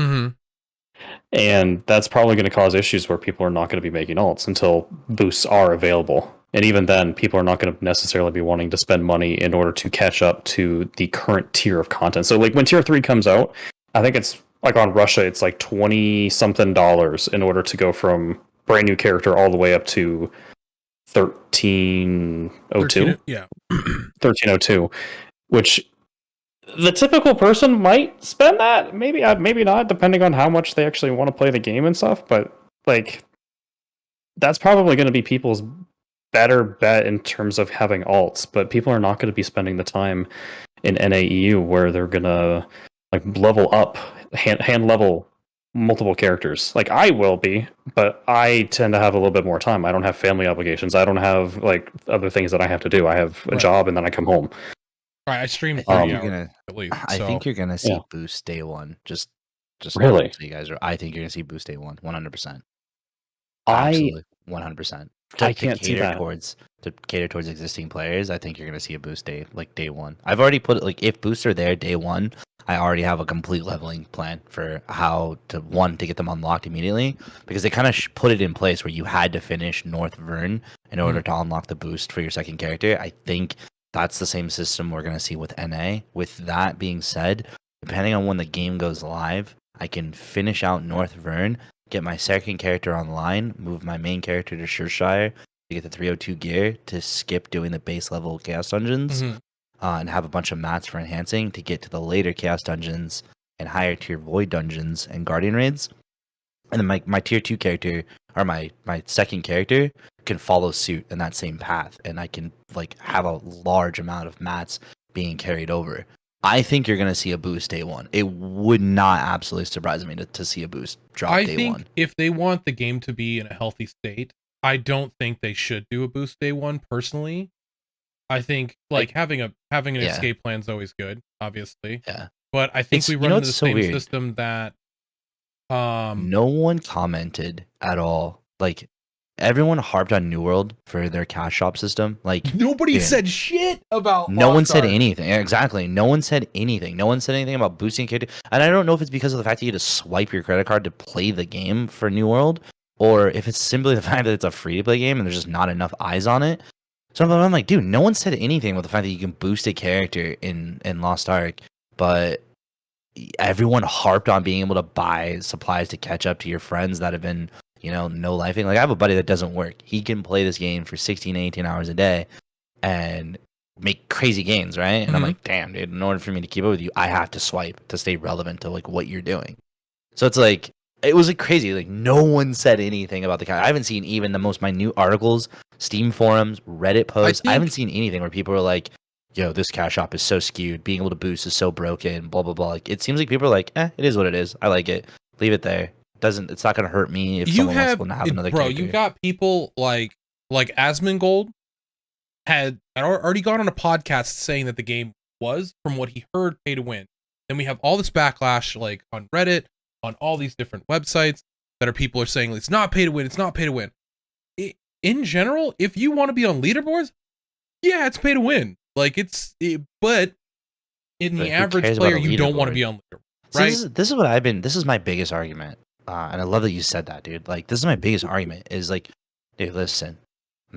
[SPEAKER 2] And that's probably going to cause issues where people are not going to be making alts until boosts are available. And even then, people are not going to necessarily be wanting to spend money in order to catch up to the current tier of content. So like when tier 3 comes out, I think it's like on Russia, it's like $20-something in order to go from brand new character all the way up to 1302.
[SPEAKER 1] Yeah.
[SPEAKER 2] 1302, which the typical person might spend that. Maybe not, depending on how much they actually want to play the game and stuff. But like, that's probably going to be people's better bet in terms of having alts. But people are not going to be spending the time in NAEU where they're going to like level up, hand level multiple characters. Like I will be, but I tend to have a little bit more time. I don't have family obligations. I don't have like other things that I have to do. I have a job and then I come home.
[SPEAKER 1] Right, I stream
[SPEAKER 3] I
[SPEAKER 1] 30
[SPEAKER 3] think
[SPEAKER 1] hours at least.
[SPEAKER 3] I
[SPEAKER 1] So
[SPEAKER 3] think you're gonna see
[SPEAKER 2] Yeah.
[SPEAKER 3] boost day one. Just
[SPEAKER 2] Really?
[SPEAKER 3] so you guys are. I think you're gonna see boost day one. 100%.
[SPEAKER 2] I
[SPEAKER 3] Absolutely, 100%.
[SPEAKER 2] I can't see that.
[SPEAKER 3] To cater towards existing players, I think you're gonna see a boost day one. I've already put it like if boosts are there day one, I already have a complete leveling plan for how to get them unlocked immediately because they kind of put it in place where you had to finish North Vern in order to unlock the boost for your second character. I think that's the same system we're gonna see with NA. With that being said, depending on when the game goes live, I can finish out North Vern, get my second character online, move my main character to Shureshire to get the 302 gear to skip doing the base level Chaos Dungeons, and have a bunch of mats for enhancing to get to the later Chaos Dungeons and higher tier Void Dungeons and Guardian Raids. And then my tier 2 character, or my second character, can follow suit in that same path, and I can like have a large amount of mats being carried over. I think you're going to see a boost day one. It would not absolutely surprise me to see a boost drop day one.
[SPEAKER 1] I think if they want the game to be in a healthy state, I don't think they should do a boost day one personally. I think like having an escape plan is always good, obviously.
[SPEAKER 3] Yeah.
[SPEAKER 1] But I think we run into the same system that
[SPEAKER 3] no one commented at all. Like everyone harped on New World for their cash shop system. Like
[SPEAKER 1] nobody said shit about
[SPEAKER 3] no one said anything. Exactly. No one said anything. No one said anything about boosting character. And I don't know if it's because of the fact that you had to swipe your credit card to play the game for New World, or if it's simply the fact that it's a free to play game and there's just not enough eyes on it. So I'm like, dude, no one said anything about the fact that you can boost a character in Lost Ark, but everyone harped on being able to buy supplies to catch up to your friends that have been, no lifing. Like I have a buddy that doesn't work. He can play this game for 16, 18 hours a day and make crazy gains, right? And I'm like, damn, dude, in order for me to keep up with you, I have to swipe to stay relevant to like what you're doing. So it's like, it was like crazy. Like no one said anything about the I haven't seen even the most minute articles, Steam forums, Reddit posts. I haven't seen anything where people are like, yo, this cash shop is so skewed. Being able to boost is so broken, blah, blah, blah. Like, it seems like people are like, it is what it is. I like it. Leave it there. It's not going to hurt me if someone wants to have another character.
[SPEAKER 1] You got people like Asmongold had already gone on a podcast saying that the game was, from what he heard, pay to win. Then we have all this backlash like on Reddit, on all these different websites that people are saying it's not pay to win, it's not pay to win. In general, if you want to be on leaderboards, yeah, it's pay to win. Like but in the average player, you don't want to be on leaderboard, right?
[SPEAKER 3] So this is my biggest argument, and I love that you said that, dude. Like this is my biggest argument is like, dude, listen,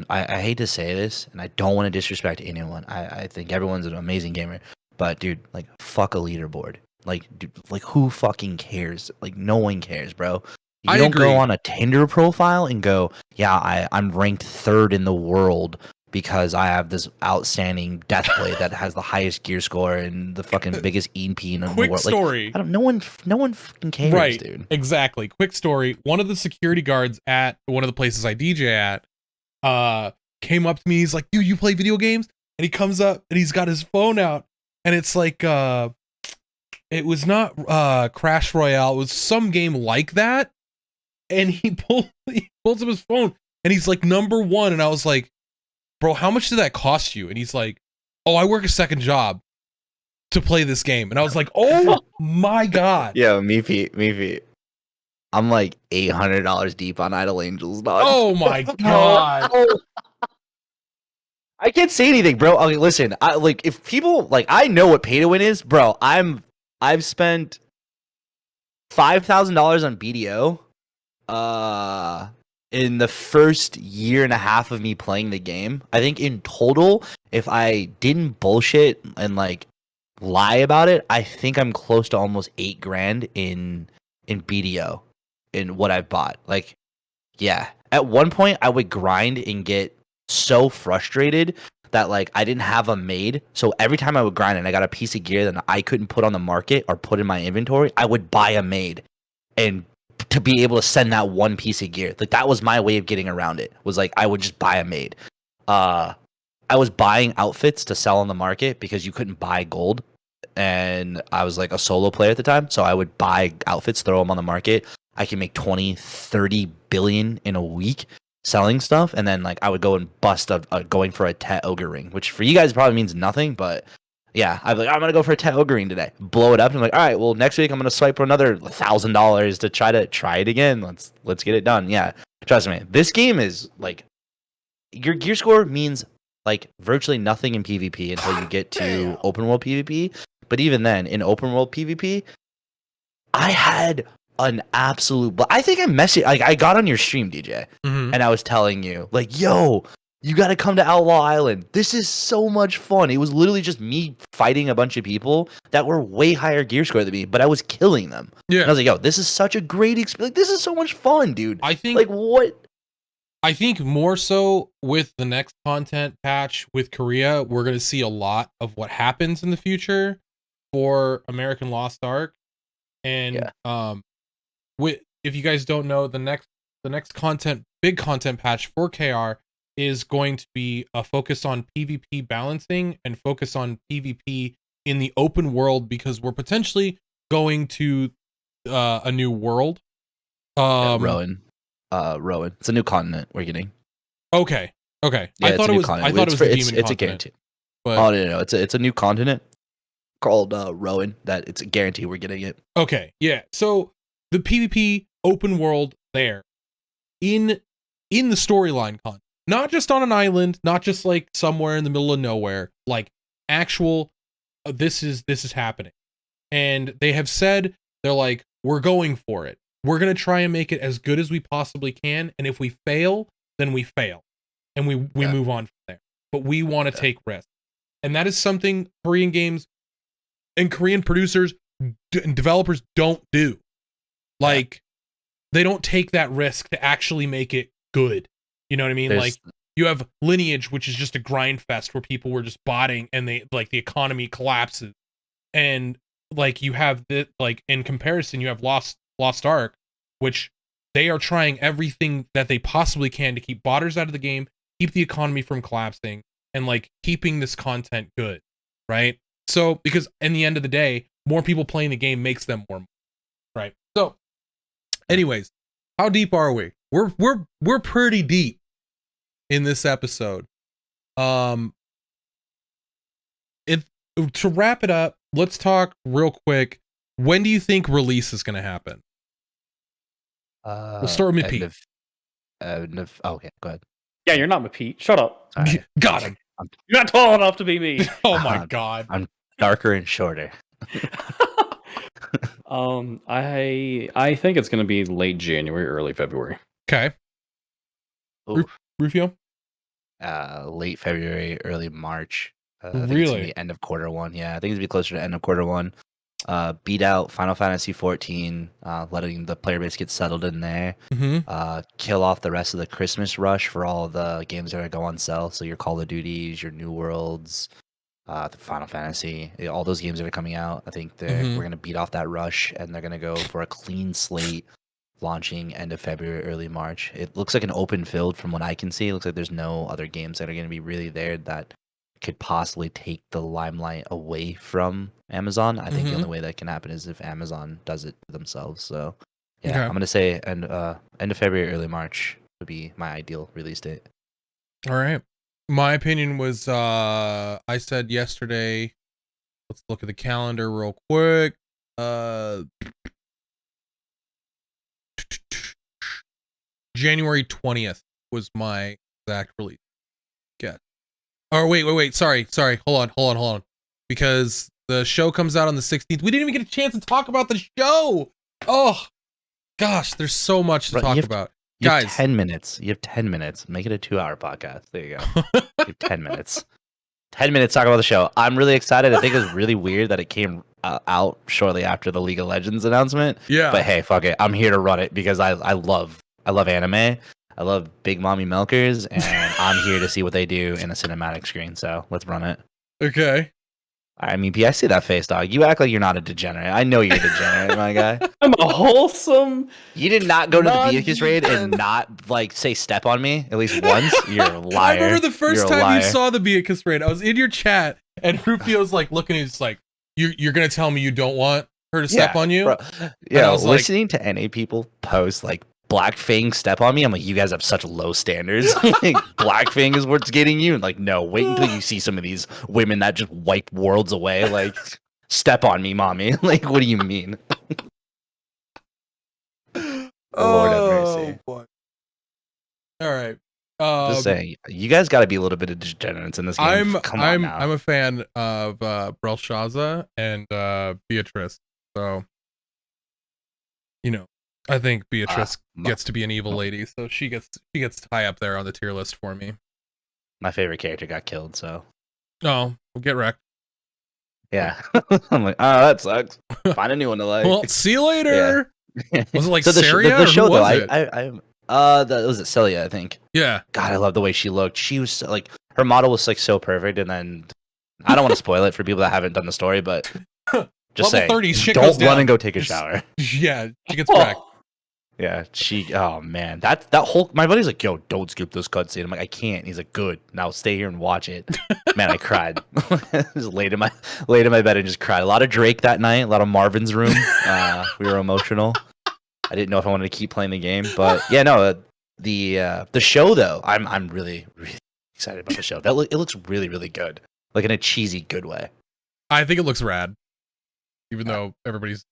[SPEAKER 3] I hate to say this, and I don't want to disrespect anyone. I think everyone's an amazing gamer, but dude, like fuck a leaderboard. Like, dude, like who fucking cares? Like no one cares, bro. You don't go on a Tinder profile and go, yeah, I'm ranked 3rd in the world because I have this outstanding Deathblade that has the highest gear score and the fucking biggest EP in the world.
[SPEAKER 1] Quick story.
[SPEAKER 3] Like, no one fucking cares,
[SPEAKER 1] right,
[SPEAKER 3] dude.
[SPEAKER 1] Exactly. Quick story. One of the security guards at one of the places I DJ at came up to me. He's like, dude, you play video games? And he comes up and he's got his phone out and it's like, it was not Crash Royale. It was some game like that. And he pulls up his phone and he's like number 1. And I was like, bro, how much did that cost you? And he's like, oh, I work a second job to play this game. And I was like, oh my God.
[SPEAKER 3] Yo, Mepeet. I'm like $800 deep on Idle Angels, dog.
[SPEAKER 1] Oh my God.
[SPEAKER 3] I can't say anything, bro. Okay, listen, if people I know what pay to win is, bro. I've spent $5,000 on BDO in the first year and a half of me playing the game. I think in total, if I didn't bullshit and lie about it, I think I'm close to almost $8,000 in BDO in what I've bought. Yeah. At one point I would grind and get so frustrated that I didn't have a maid. So every time I would grind and I got a piece of gear that I couldn't put on the market or put in my inventory, I would buy a maid and to be able to send that one piece of gear. That was my way of getting around it. Was I would just buy a maid. I was buying outfits to sell on the market because you couldn't buy gold and I was like a solo player at the time, so I would buy outfits, throw them on the market. I can make 20, 30 billion in a week selling stuff, and then like I would go and bust going for a Tet Ogre ring, which for you guys probably means nothing, but yeah, I'm like, I'm gonna go for a Tet Ogre ring today, blow it up, and I'm like, all right, well next week I'm gonna swipe for another $1,000 to try it again. Let's get it done. Yeah, trust me, this game is like your gear score means like virtually nothing in PvP until you get to open world PvP. But even then, in open world PvP, I had an absolute. I think I messaged. Like I got on your stream, DJ, and I was telling you, like, "Yo, you got to come to Outlaw Island. This is so much fun." It was literally just me fighting a bunch of people that were way higher gear score than me, but I was killing them. Yeah, and I was like, "Yo, this is such a great experience. Like, this is so much fun, dude."
[SPEAKER 1] I think
[SPEAKER 3] like what.
[SPEAKER 1] I think more so with the next content patch with Korea, we're going to see a lot of what happens in the future for American Lost Ark. And if you guys don't know, the next big content patch for KR is going to be a focus on PvP balancing and focus on PvP in the open world, because we're potentially going to a new world.
[SPEAKER 3] Rowan. It's a new continent we're getting.
[SPEAKER 1] Okay.
[SPEAKER 3] Yeah,
[SPEAKER 1] I thought it was the demon
[SPEAKER 3] continent.
[SPEAKER 1] It's
[SPEAKER 3] a guarantee.
[SPEAKER 1] But
[SPEAKER 3] no. It's a new continent called Rowan that it's a guarantee we're getting it.
[SPEAKER 1] Okay. Yeah. So the PvP open world there in the storyline content, not just on an island, not just like somewhere in the middle of nowhere, like actual this is happening. And they have said, they're like, we're going for it. We're going to try and make it as good as we possibly can. And if we fail, then we fail. And we move on from there. But we want to take risks. And that is something Korean games and Korean producers and developers don't do. Like, they don't take that risk to actually make it good. You know what I mean? Like, you have Lineage, which is just a grind fest where people were just botting and they like the economy collapses. And like you have the like in comparison, you have Lost Ark, which they are trying everything that they possibly can to keep botters out of the game, keep the economy from collapsing, and like keeping this content good, right? So because in the end of the day, more people playing the game makes them more money, right? So anyways, how deep are we? We're pretty deep in this episode. To wrap it up, let's talk real quick. When do you think release is going to happen? We'll start with Mepeet.
[SPEAKER 3] Okay, go ahead.
[SPEAKER 2] Yeah, you're not Mepeet. Shut up.
[SPEAKER 3] Right.
[SPEAKER 1] Got him.
[SPEAKER 2] You're not tall enough to be me.
[SPEAKER 1] Oh my god.
[SPEAKER 3] I'm darker and shorter.
[SPEAKER 2] I think it's going to be late January, early February.
[SPEAKER 1] Okay. Rufio?
[SPEAKER 3] Late February, early March.
[SPEAKER 1] Really?
[SPEAKER 3] The end of quarter one. Yeah, I think it's be closer to end of quarter one. Beat out Final Fantasy 14, letting the player base get settled in there. Kill off the rest of the Christmas rush for all the games that are go on sale. So your Call of Duties, your New Worlds, the Final Fantasy, all those games that are coming out. I think we're gonna beat off that rush, and they're gonna go for a clean slate, launching end of February, early March. It looks like an open field from what I can see. It looks like there's no other games that are gonna be really there that could possibly take the limelight away from Amazon. I think the only way that can happen is if Amazon does it themselves. So yeah, okay. I'm gonna say end of February, early March would be my ideal release date.
[SPEAKER 1] All right. My opinion was I said yesterday, let's look at the calendar real quick. January 20th was my exact release. Guess. Oh, wait. Sorry. Hold on. Because the show comes out on the 16th. We didn't even get a chance to talk about the show. Oh, gosh, there's so much to talk about. Guys,
[SPEAKER 3] have 10 minutes. You have 10 minutes. Make it a 2-hour podcast. There you go. You have 10 minutes. 10 minutes talk about the show. I'm really excited. I think it was really weird that it came out shortly after the League of Legends announcement.
[SPEAKER 1] Yeah.
[SPEAKER 3] But hey, fuck it. I'm here to run it because I love anime. I love big mommy milkers, and I'm here to see what they do in a cinematic screen. So let's run it.
[SPEAKER 1] Okay.
[SPEAKER 3] I mean, P, I see that face, dog. You act like you're not a degenerate. I know you're a degenerate, my guy.
[SPEAKER 2] I'm a wholesome.
[SPEAKER 3] You did not go to the Beatrice raid and not like say step on me at least once. You're a liar.
[SPEAKER 1] I remember the first time you saw the Beatrice raid. I was in your chat, and Rufio's like looking at you, just like, you're gonna tell me you don't want her to step on you?
[SPEAKER 3] Bro. Yeah, listening to NA people post like Blackfang step on me, I'm like, you guys have such low standards. Like, Blackfang is what's getting you. And like, no, wait until you see some of these women that just wipe worlds away. Like, step on me, mommy. Like, what do you mean? Lord have mercy.
[SPEAKER 1] Boy. All right.
[SPEAKER 3] Just saying, you guys got to be a little bit of degenerates in this game.
[SPEAKER 1] I'm a fan of Belshazzar and Beatrice. So, you know, I think Beatrice gets to be an evil lady, so she gets high up there on the tier list for me.
[SPEAKER 3] My favorite character got killed, so.
[SPEAKER 1] Oh, we'll get wrecked.
[SPEAKER 3] Yeah. I'm like, oh, that sucks. Find a new one to like.
[SPEAKER 1] Well, see you later. Yeah. Was it like
[SPEAKER 3] so
[SPEAKER 1] Saria?
[SPEAKER 3] The show though,
[SPEAKER 1] it
[SPEAKER 3] was it Celia, I think.
[SPEAKER 1] Yeah.
[SPEAKER 3] God, I love the way she looked. She was so, like, her model was like so perfect, and then I don't want to spoil it for people that haven't done the story, but just say, don't run and go take a shower.
[SPEAKER 1] Yeah, she gets wrecked.
[SPEAKER 3] Yeah, oh man, that whole, my buddy's like, yo, don't skip this cutscene. I'm like, I can't. He's like, good, now stay here and watch it. Man, I cried. Just laid in my bed and just cried. A lot of Drake that night, a lot of Marvin's Room. We were emotional. I didn't know if I wanted to keep playing the game, but yeah, no, the show though, I'm really excited about the show. It looks really, really good, like in a cheesy good way.
[SPEAKER 1] I think it looks rad, even though everybody's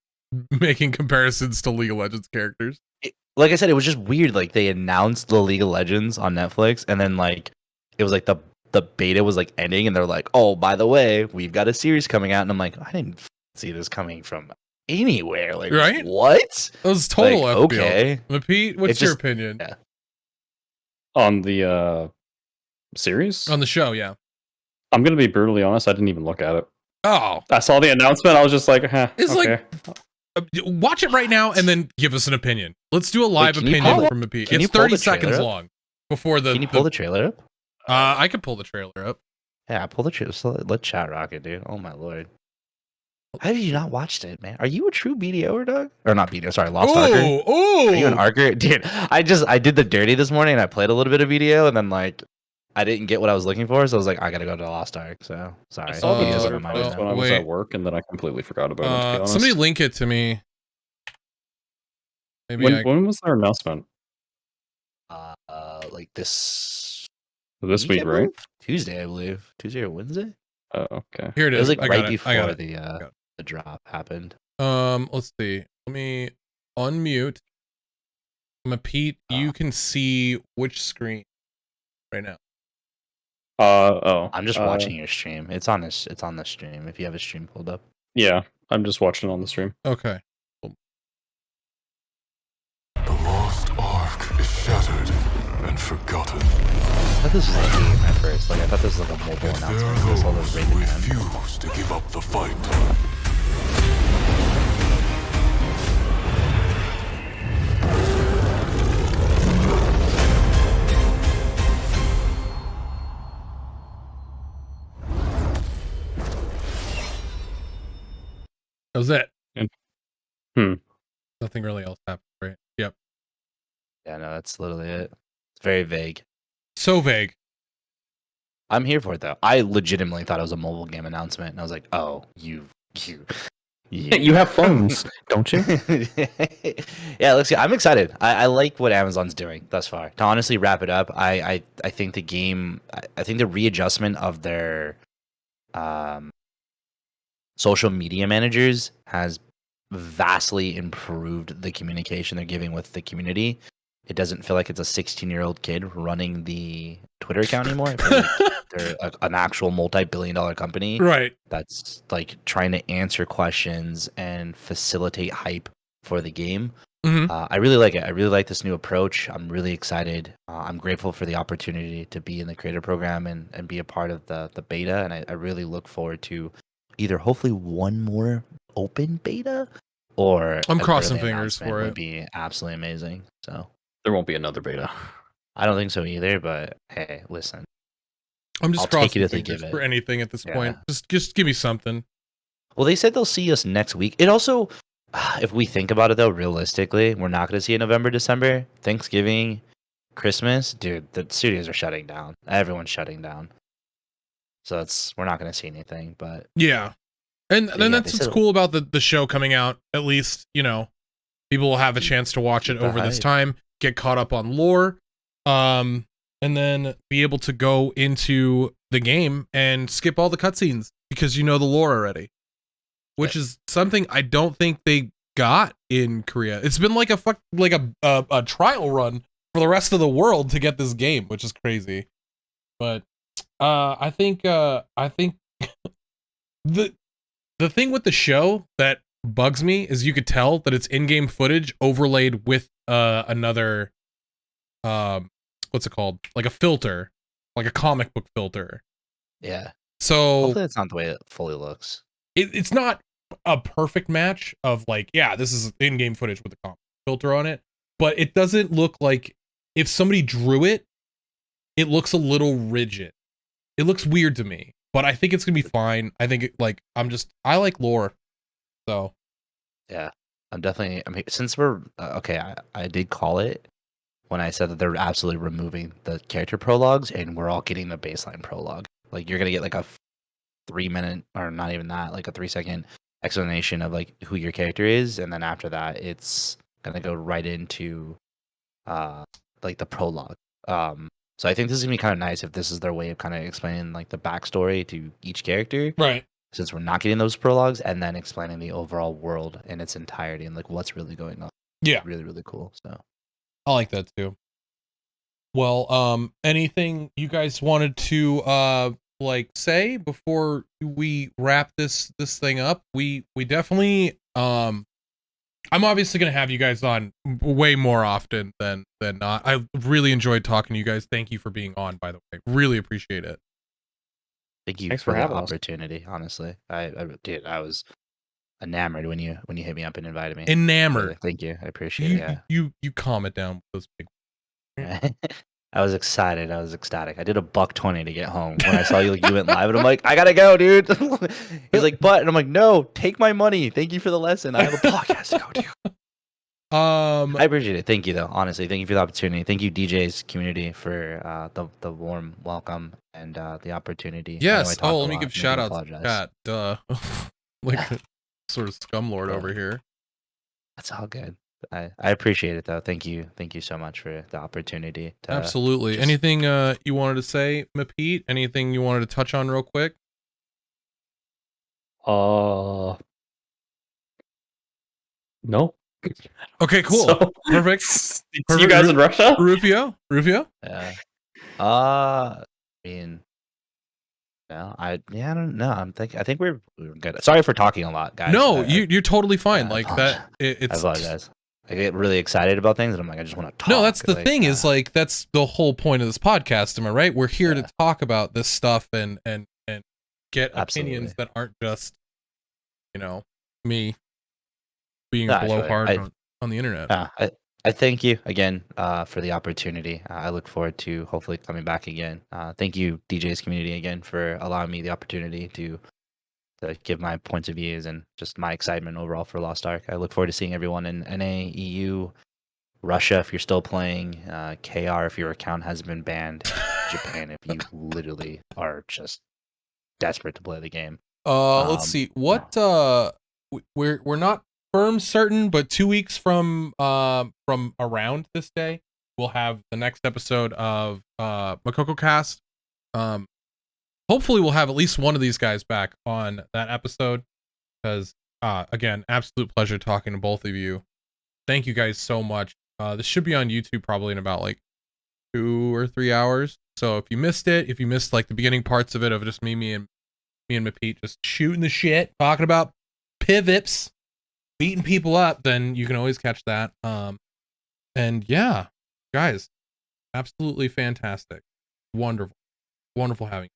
[SPEAKER 1] making comparisons to League of Legends characters.
[SPEAKER 3] Like I said, it was just weird. Like they announced the League of Legends on Netflix, and then like it was like the beta was like ending, and they're like, "Oh, by the way, we've got a series coming out." And I'm like, I didn't see this coming from anywhere. Like,
[SPEAKER 1] right?
[SPEAKER 3] What?
[SPEAKER 1] It was total
[SPEAKER 3] like,
[SPEAKER 1] FBL.
[SPEAKER 3] Okay,
[SPEAKER 1] Mepeet, what's your opinion?
[SPEAKER 2] Yeah. On the series?
[SPEAKER 1] On the show, yeah.
[SPEAKER 2] I'm gonna be brutally honest. I didn't even look at it.
[SPEAKER 1] Oh,
[SPEAKER 2] I saw the announcement. I was just like,
[SPEAKER 1] it's
[SPEAKER 2] okay.
[SPEAKER 1] like. Watch it right now and then give us an opinion. Let's do a live opinion from Mepeet. It's 30 seconds long before the.
[SPEAKER 3] Can you pull the trailer up?
[SPEAKER 1] I can pull the trailer up.
[SPEAKER 3] Yeah, pull the trailer. So let chat rock it, dude. Oh my lord. How have you not watched it, man? Are you a true BDOer, dog? Or not BDO? Sorry, Lost Archer.
[SPEAKER 1] Oh,
[SPEAKER 3] are you an Archer, dude? I did the dirty this morning and I played a little bit of BDO and then like I didn't get what I was looking for, so I was like, I gotta go to Lost Ark. So sorry.
[SPEAKER 2] I saw the Twitter post when I was at work, and then I completely forgot about it. To be honest.
[SPEAKER 1] Somebody link it to me. Maybe
[SPEAKER 2] when was their announcement?
[SPEAKER 3] Like this
[SPEAKER 2] week, right?
[SPEAKER 3] Tuesday, I believe. Tuesday or Wednesday.
[SPEAKER 2] Oh, okay.
[SPEAKER 1] Here it is.
[SPEAKER 3] It was like right before the drop happened.
[SPEAKER 1] Let's see. Let me unmute. Mepeet, you can see which screen right now.
[SPEAKER 3] I'm just watching your stream. It's on the stream. If you have a stream pulled up.
[SPEAKER 2] Yeah, I'm just watching on the stream.
[SPEAKER 1] Okay.
[SPEAKER 5] The lost Ark is shattered and forgotten.
[SPEAKER 3] I thought this was a game at first. Like I thought this was like a mobile announcement.
[SPEAKER 5] There are those who refuse to give up the fight.
[SPEAKER 1] That was it.
[SPEAKER 2] Hmm.
[SPEAKER 1] Nothing really else happened, right? Yep.
[SPEAKER 3] Yeah, no, that's literally it. It's very vague.
[SPEAKER 1] So vague.
[SPEAKER 3] I'm here for it though. I legitimately thought it was a mobile game announcement, and I was like, "Oh, you
[SPEAKER 2] have phones, don't you?"
[SPEAKER 3] Yeah, let's see. I'm excited. I like what Amazon's doing thus far. To honestly wrap it up, I think the game, I think the readjustment of their social media managers has vastly improved the communication they're giving with the community. It doesn't feel like it's a 16-year-old kid running the Twitter account anymore. I feel like they're an actual multi-billion-dollar company,
[SPEAKER 1] right?
[SPEAKER 3] That's like trying to answer questions and facilitate hype for the game.
[SPEAKER 1] Mm-hmm.
[SPEAKER 3] I really like it. I really like this new approach. I'm really excited. I'm grateful for the opportunity to be in the creator program and be a part of the beta. And I really look forward to either hopefully one more open beta or
[SPEAKER 1] I'm crossing fingers for it.
[SPEAKER 3] Would be absolutely amazing. So
[SPEAKER 2] there won't be another beta.
[SPEAKER 3] I don't think so either. But hey, listen,
[SPEAKER 1] I'm just crossing fingers for anything at this point. Just give me something.
[SPEAKER 3] Well, they said they'll see us next week. It also, if we think about it though, realistically, we're not going to see it November, December, Thanksgiving, Christmas. Dude, the studios are shutting down. Everyone's shutting down. So we're not going to see anything. But
[SPEAKER 1] yeah, And then that's what's cool about the show coming out. At least, you know, people will have a chance to watch it over this time, get caught up on lore, and then be able to go into the game and skip all the cutscenes because you know the lore already, which is something I don't think they got in Korea. It's been like a trial run for the rest of the world to get this game, which is crazy. But I think the thing with the show that bugs me is you could tell that it's in-game footage overlaid with another what's it called, like a filter, like a comic book filter.
[SPEAKER 3] Yeah,
[SPEAKER 1] so
[SPEAKER 3] hopefully that's not the way it fully looks.
[SPEAKER 1] It's not a perfect match of like, yeah, this is in-game footage with a comic filter on it, but it doesn't look like, if somebody drew it, it looks a little rigid. It looks weird to me, but I think it's gonna be fine. I think I like lore, so
[SPEAKER 3] yeah, I mean, since we're okay, I did call it when I said that they're absolutely removing the character prologues, and we're all getting the baseline prologue. Like, you're gonna get like a 3-minute, or not even that, like a 3-second explanation of like who your character is, and then after that, it's gonna go right into like the prologue. So I think this is gonna be kind of nice if this is their way of kind of explaining like the backstory to each character,
[SPEAKER 1] right?
[SPEAKER 3] Since we're not getting those prologues, and then explaining the overall world in its entirety and like what's really going on.
[SPEAKER 1] Yeah,
[SPEAKER 3] really, really cool. So
[SPEAKER 1] I like that too. Well, anything you guys wanted to like say before we wrap this thing up? We definitely I'm obviously going to have you guys on way more often than not. I really enjoyed talking to you guys. Thank you for being on, by the way. Really appreciate it.
[SPEAKER 3] Thank you
[SPEAKER 2] Thanks
[SPEAKER 3] for
[SPEAKER 2] for
[SPEAKER 3] the
[SPEAKER 2] having us.
[SPEAKER 3] opportunity. Honestly, I was enamored when you hit me up and invited me.
[SPEAKER 1] Enamored.
[SPEAKER 3] Really, thank you. I appreciate it. Yeah.
[SPEAKER 1] You calm it down with those big.
[SPEAKER 3] I was excited. I was ecstatic. I did $120 to get home when I saw you went live, and I'm like, I gotta go, dude. He's like, but, and I'm like, no, take my money. Thank you for the lesson. I have a podcast to go to. I appreciate it. Thank you, though. Honestly, thank you for the opportunity. Thank you, DJ's community, for the warm welcome and the opportunity.
[SPEAKER 1] Yes. Oh, let me give shout outs to chat. Duh. Like sort of scumlord over here.
[SPEAKER 3] That's all good. I appreciate it, though. Thank you so much for the opportunity.
[SPEAKER 1] Absolutely. Anything you wanted to say, Mepeet? Anything you wanted to touch on real quick?
[SPEAKER 2] No.
[SPEAKER 1] Okay, cool.
[SPEAKER 2] So,
[SPEAKER 1] Perfect.
[SPEAKER 2] See you guys in Russia?
[SPEAKER 1] Rufio?
[SPEAKER 3] Yeah. I mean, no, I don't know. I think we're good. Sorry for talking a lot, guys.
[SPEAKER 1] No, you're totally fine. Like that.
[SPEAKER 3] I apologize. I get really excited about things, and I'm like, I just want to talk.
[SPEAKER 1] No, that's the thing. Is like that's the whole point of this podcast. Am I right? We're here to talk about this stuff and get opinions that aren't just, you know, me being a blowhard on the internet.
[SPEAKER 3] I thank you again for the opportunity. I look forward to hopefully coming back again. Thank you, DJ's community, again for allowing me the opportunity to give my points of views and just my excitement overall for Lost Ark. I look forward to seeing everyone in NA, EU, Russia if you're still playing, KR if your account has been banned, Japan if you literally are just desperate to play the game.
[SPEAKER 1] Let's see. What we're not firm certain, but 2 weeks from around this day, we'll have the next episode of Mokoko Cast. Hopefully we'll have at least one of these guys back on that episode, because again, absolute pleasure talking to both of you. Thank you guys so much. This should be on YouTube probably in about like 2 or 3 hours. So if you missed it, if you missed like the beginning parts of it of just me and Mepeet just shooting the shit, talking about pivots, beating people up, then you can always catch that. And yeah, guys, absolutely fantastic. Wonderful having you.